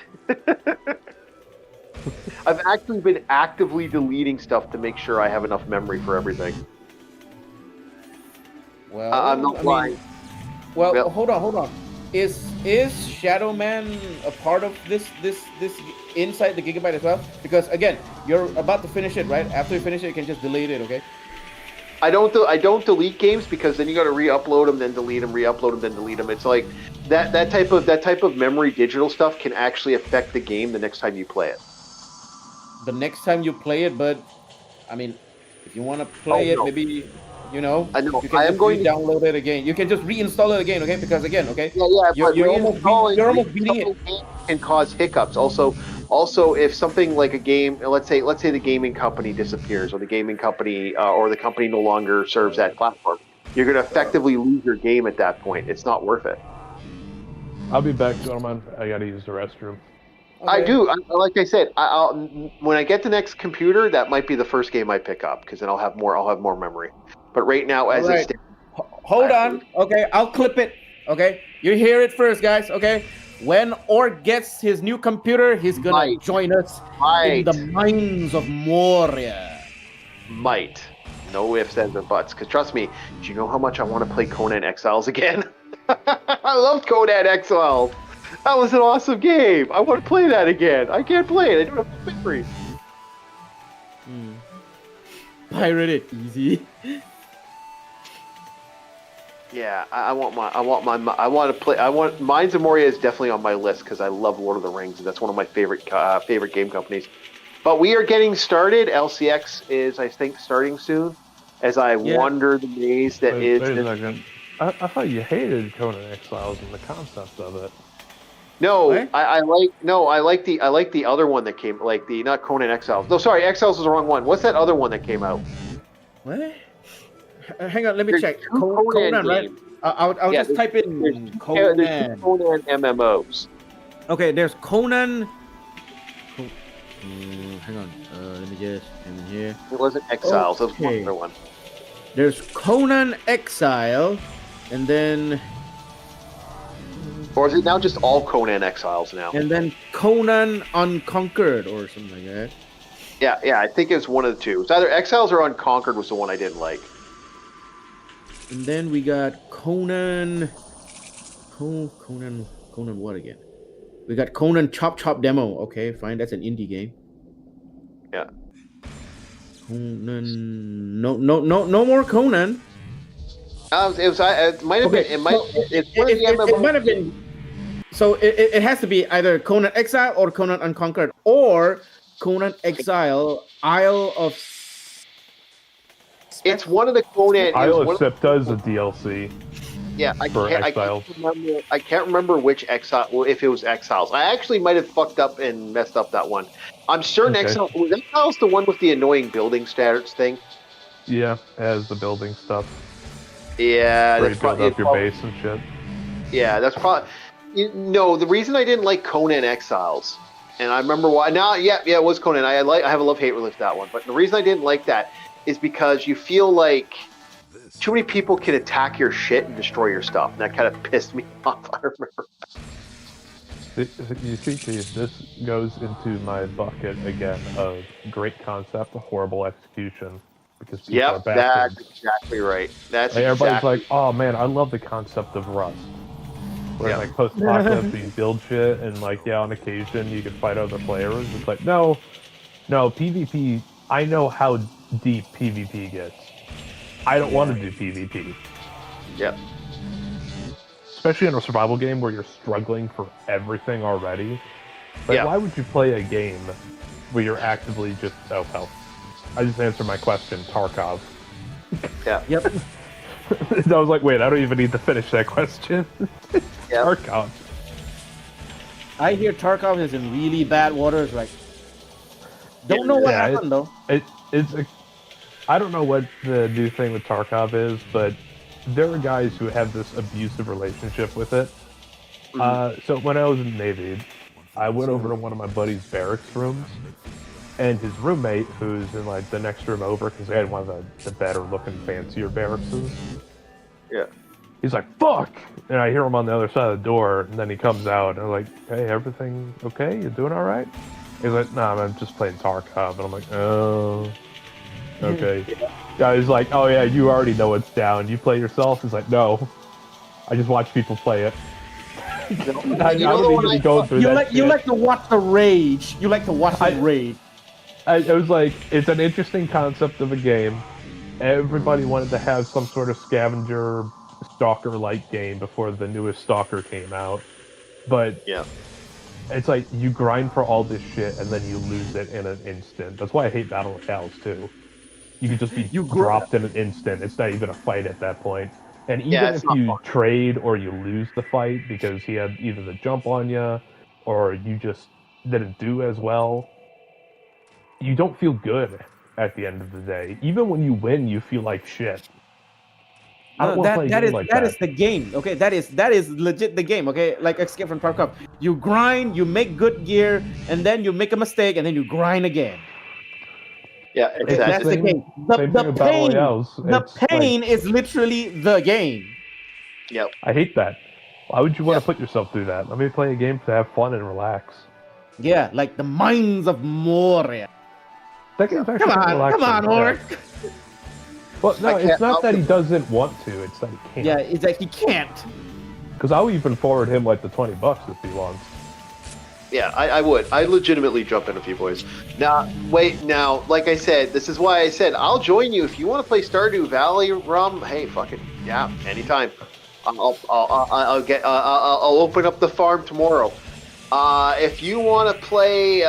I've actually been actively deleting stuff to make sure I have enough memory for everything. Well, I'm not lying. Well, hold on. Is Shadow Man a part of this inside the gigabyte as well? Because again, you're about to finish it, right? After you finish it, you can just delete it, okay? I don't delete games because then you got to re-upload them, then delete them, re-upload them, then delete them. It's like that type of memory digital stuff can actually affect the game the next time you play it. The next time you play it, but I mean, if you want to play it, maybe you know, I know. you can download it again. You can just reinstall it again, okay? Because again, okay, you're almost beating it. Can cause hiccups. Also, if something like a game, let's say the gaming company disappears, or the gaming company or the company no longer serves that platform, you're going to effectively lose your game at that point. It's not worth it. I'll be back, gentlemen. I got to use the restroom. Okay. I do. Like I said, I'll when I get the next computer, that might be the first game I pick up because then I'll have more memory. But right now, as it stands, hold on. Okay, I'll clip it. Okay, you hear it first, guys. Okay, when Orc gets his new computer, he's gonna join us in the mines of Moria. Might. No ifs, ands, or buts. Because trust me, do you know how much I want to play Conan Exiles again? I loved Conan Exiles. That was an awesome game. I want to play that again. I can't play it. I don't have memory. Pirate it easy. Yeah, I want to play. Mines of Moria is definitely on my list because I love Lord of the Rings, and that's one of my favorite game companies. But we are getting started. LCX is, I think, starting soon. As I wander the maze that is. Wait a second. I thought you hated Conan Exiles and the concept of it. No, I like the other one that came, like the not Conan Exiles. No, sorry, Exiles is the wrong one. What's that other one that came out? What? hang on, let me There's check. two Conan Right? games. I'll Yeah, just type there's in two Conan. Conan MMOs. Okay, there's Conan. Hang on. Let me just in here. It wasn't Exiles. It was one Okay. other one. There's Conan Exile, and then Or is it now just all Conan Exiles now? Conan Unconquered or something like that. Yeah, I think it's one of the two. It's either Exiles or Unconquered was the one I didn't like. And then we got Conan. Conan what again? We got Conan Chop Demo. Okay, fine. That's an indie game. Yeah. Conan. No more Conan. It might have been. It might. It's one of the MMOs. It might have been. So it has to be either Conan Exile or Conan Unconquered or Conan Exile Isle of. It's one of the Conan. Isle of Septa is a DLC. Yeah, I can't remember which Exile. Well, if it was Exiles, I actually might have fucked up and messed up that one. I'm certain Exiles was the one with the annoying building stats thing. Yeah, it has the building stuff. Yeah, where you build up your base and shit. Yeah, that's probably. No, the reason I didn't like Conan Exiles, and I remember why. Now, yeah, it was Conan. I have a love-hate relationship with that one, but the reason I didn't like that is because you feel like too many people can attack your shit and destroy your stuff, and that kind of pissed me off. I remember. You see, this goes into my bucket again of great concept, horrible execution. Because people are bastards. That's exactly right. That's everybody's like, oh man, I love the concept of Rust. Where like post-apocalypse, you build shit, and like on occasion you can fight other players. It's like no, PvP. I know how deep PvP gets. I don't want to do PvP. Yep. Especially in a survival game where you're struggling for everything already. Like, why would you play a game where you're actively just I just answered my question, Tarkov. Yeah. Yep. I was like, wait, I don't even need to finish that question. Tarkov. I hear Tarkov is in really bad waters. Like, don't know what happened though. I don't know what the new thing with Tarkov is, but there are guys who have this abusive relationship with it. So when I was in the Navy, I went over to one of my buddy's barracks rooms. And his roommate, who's in like the next room over, because they had one of the better looking, fancier barracks. Yeah. He's like, fuck! And I hear him on the other side of the door, and then he comes out, and I'm like, hey, everything okay? You doing alright? He's like, nah, I'm just playing Tarkov. And I'm like, oh, okay. Yeah, he's like, oh yeah, you already know it's down. You play yourself? He's like, no. I just watch people play it. I don't need to go through that. You like to watch the rage. You like to watch the rage. It was like, it's an interesting concept of a game. Everybody wanted to have some sort of scavenger stalker-like game before the newest Stalker came out. But it's like, you grind for all this shit and then you lose it in an instant. That's why I hate Battle Royales too. You could just be dropped in an instant. It's not even a fight at that point. And even if you trade or you lose the fight because he had either the jump on you or you just didn't do as well, you don't feel good at the end of the day. Even when you win, you feel like shit. That is the game. Okay, that is legit the game. Okay, like Escape from Tarkov. You grind, you make good gear, and then you make a mistake, and then you grind again. Yeah, exactly. That's the game. The pain is literally the game. Yep. I hate that. Why would you want to put yourself through that? Let me play a game to have fun and relax. Yeah, like the Mines of Moria. That game's actually come on, Orik. Well, no, it's not that he doesn't want to, it's that he can't. Yeah, it's like he can't. Because I'll even forward him like the $20 if he wants. Yeah, I would. I legitimately jump in a few boys. Now, like I said, this is why I said I'll join you if you want to play Stardew Valley, Rum. Hey, fucking yeah, anytime. I'll open up the farm tomorrow. If you want to play,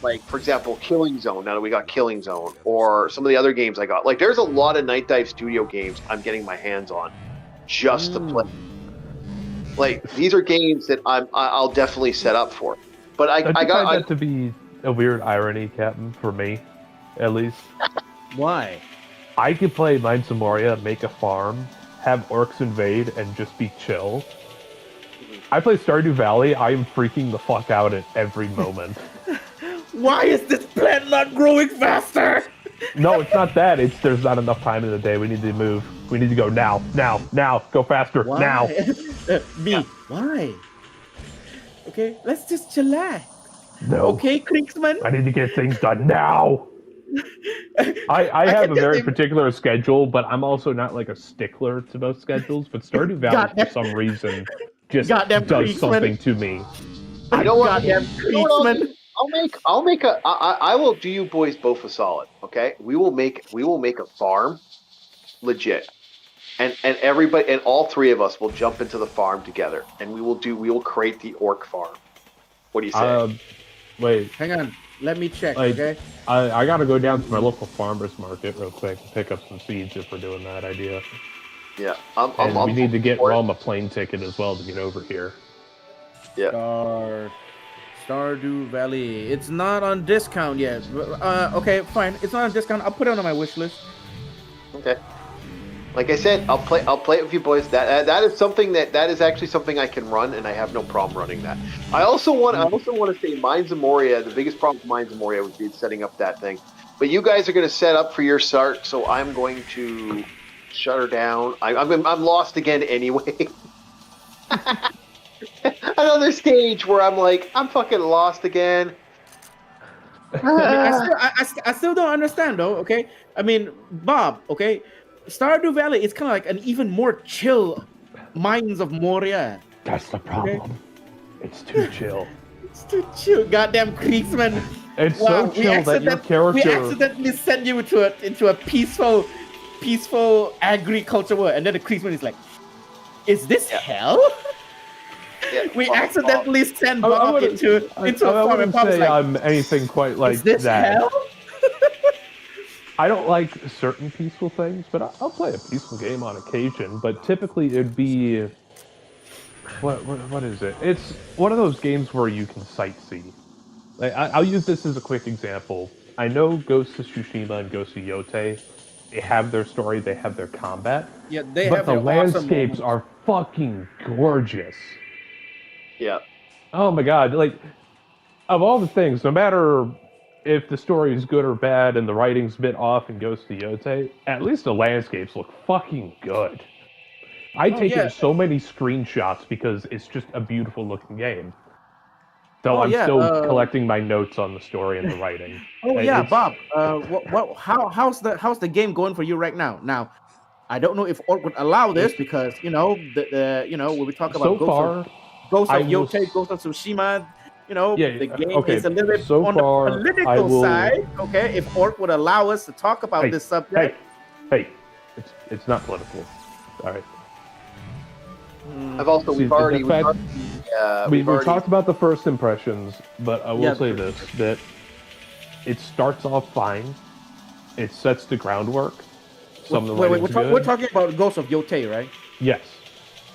like for example, Killing Zone. Now that we got Killing Zone, or some of the other games I got, like there's a lot of Night Dive Studio games I'm getting my hands on, just to play. Like these are games that I'll definitely set up for. But I got that to be a weird irony, Captain, for me, at least. Why? I could play Mines of Moria, make a farm, have orcs invade, and just be chill. I play Stardew Valley, I am freaking the fuck out at every moment. Why is this plant not growing faster? No, it's not that. It's there's not enough time in the day. We need to move. We need to go now. Go faster, Why? now. Why? Okay, let's just chillax. No. Okay, Kriegsman? I need to get things done now. I have a very particular schedule, but I'm also not like a stickler to most schedules. But Stardew Valley, for some reason, just does something to me. You know what? Kriegsman. I will do you boys both a solid. Okay, we will make a farm, legit, and everybody and all three of us will jump into the farm together, and we will create the orc farm. What do you say? Wait, hang on. Let me check. Okay. I gotta go down to my local farmers market real quick and pick up some seeds if we're doing that idea. Yeah, we need to get Rom a plane ticket as well to get over here. Yeah. Stardew Valley. It's not on discount yet. Okay, fine. It's not on discount. I'll put it on my wish list. Okay. Like I said, I'll play it with you boys. That is something that is actually something I can run, and I have no problem running that. I also want to say Mines of Moria. The biggest problem with Mines of Moria would be setting up that thing. But you guys are going to set up for your start, so I'm going to shut her down. I'm lost again anyway. Another stage where I'm like, I'm fucking lost again. I still don't understand though. Okay, I mean, Bob. Okay, Stardew Valley is kind of like an even more chill Mines of Moria. That's the problem. Okay? It's too chill. It's too chill. Goddamn Kriegsman. It's so chill that your character. We accidentally send you into a peaceful agriculture world, and then the Kriegsman is like, "Is this hell?" Yeah, we accidentally send Bob into a farm, and Bob's like, I'm anything quite like is this that. Hell? I don't like certain peaceful things, but I'll play a peaceful game on occasion. But typically, it'd be what is it? It's one of those games where you can sightsee. Like, I'll use this as a quick example. I know Ghost of Tsushima and Ghost of Yotei, they have their story, they have their combat. Yeah, but the landscapes are fucking gorgeous. Yeah. Oh my god, like, of all the things, no matter if the story is good or bad and the writing's a bit off in Ghost of Yotei, at least the landscapes look fucking good. I take so many screenshots because it's just a beautiful looking game. So I'm still collecting my notes on the story and the writing. Bob. How's the game going for you right now? Now, I don't know if Orc would allow this because when we talk about Ghost of Yotei, Ghost of Tsushima, the game is a little bit on the political side. Okay, if Orc would allow us to talk about this subject. Hey, it's not political. All right. We've already talked about the first impressions, but I will say this, that it starts off fine. It sets the groundwork. We're talking about Ghost of Yotei, right? Yes.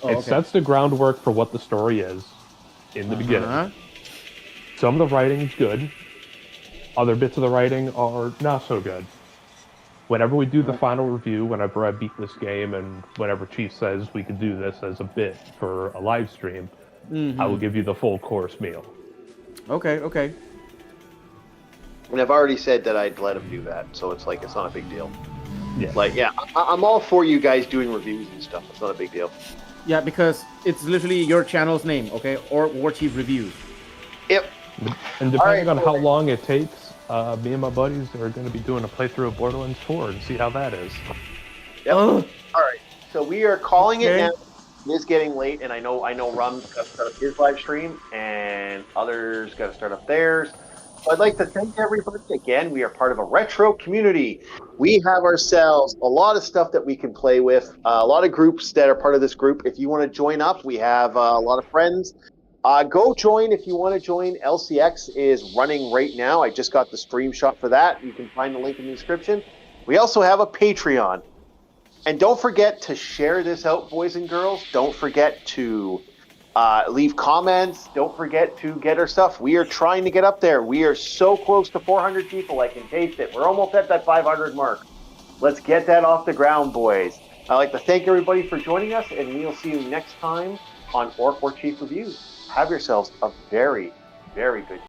It sets the groundwork for what the story is in the beginning. Some of the writing is good. Other bits of the writing are not so good. Whenever we do the final review, whenever I beat this game, and whenever Chief says we could do this as a bit for a live stream, I will give you the full course meal. Okay. And I've already said that I'd let him do that, so it's like, it's not a big deal. Yeah. I'm all for you guys doing reviews and stuff. It's not a big deal. Yeah, because it's literally your channel's name, okay? Or War Chief Reviews. Yep. And depending on how long it takes, me and my buddies are going to be doing a playthrough of Borderlands 4 and see how that is. Yep. All right. So we are calling it now. It is getting late, and I know Rum's got to start up his live stream, and others got to start up theirs. So I'd like to thank everybody again. We are part of a retro community. We have ourselves a lot of stuff that we can play with, a lot of groups that are part of this group. If you want to join up, we have a lot of friends. Go join if you want to join. LCX is running right now. I just got the stream shot for that. You can find the link in the description. We also have a Patreon. And don't forget to share this out, boys and girls. Don't forget to leave comments. Don't forget to get our stuff. We are trying to get up there. We are so close to 400 people. I can taste it. We're almost at that 500 mark. Let's get that off the ground, boys. I'd like to thank everybody for joining us, and we'll see you next time on Orc War Chief Reviews. Have yourselves a very, very good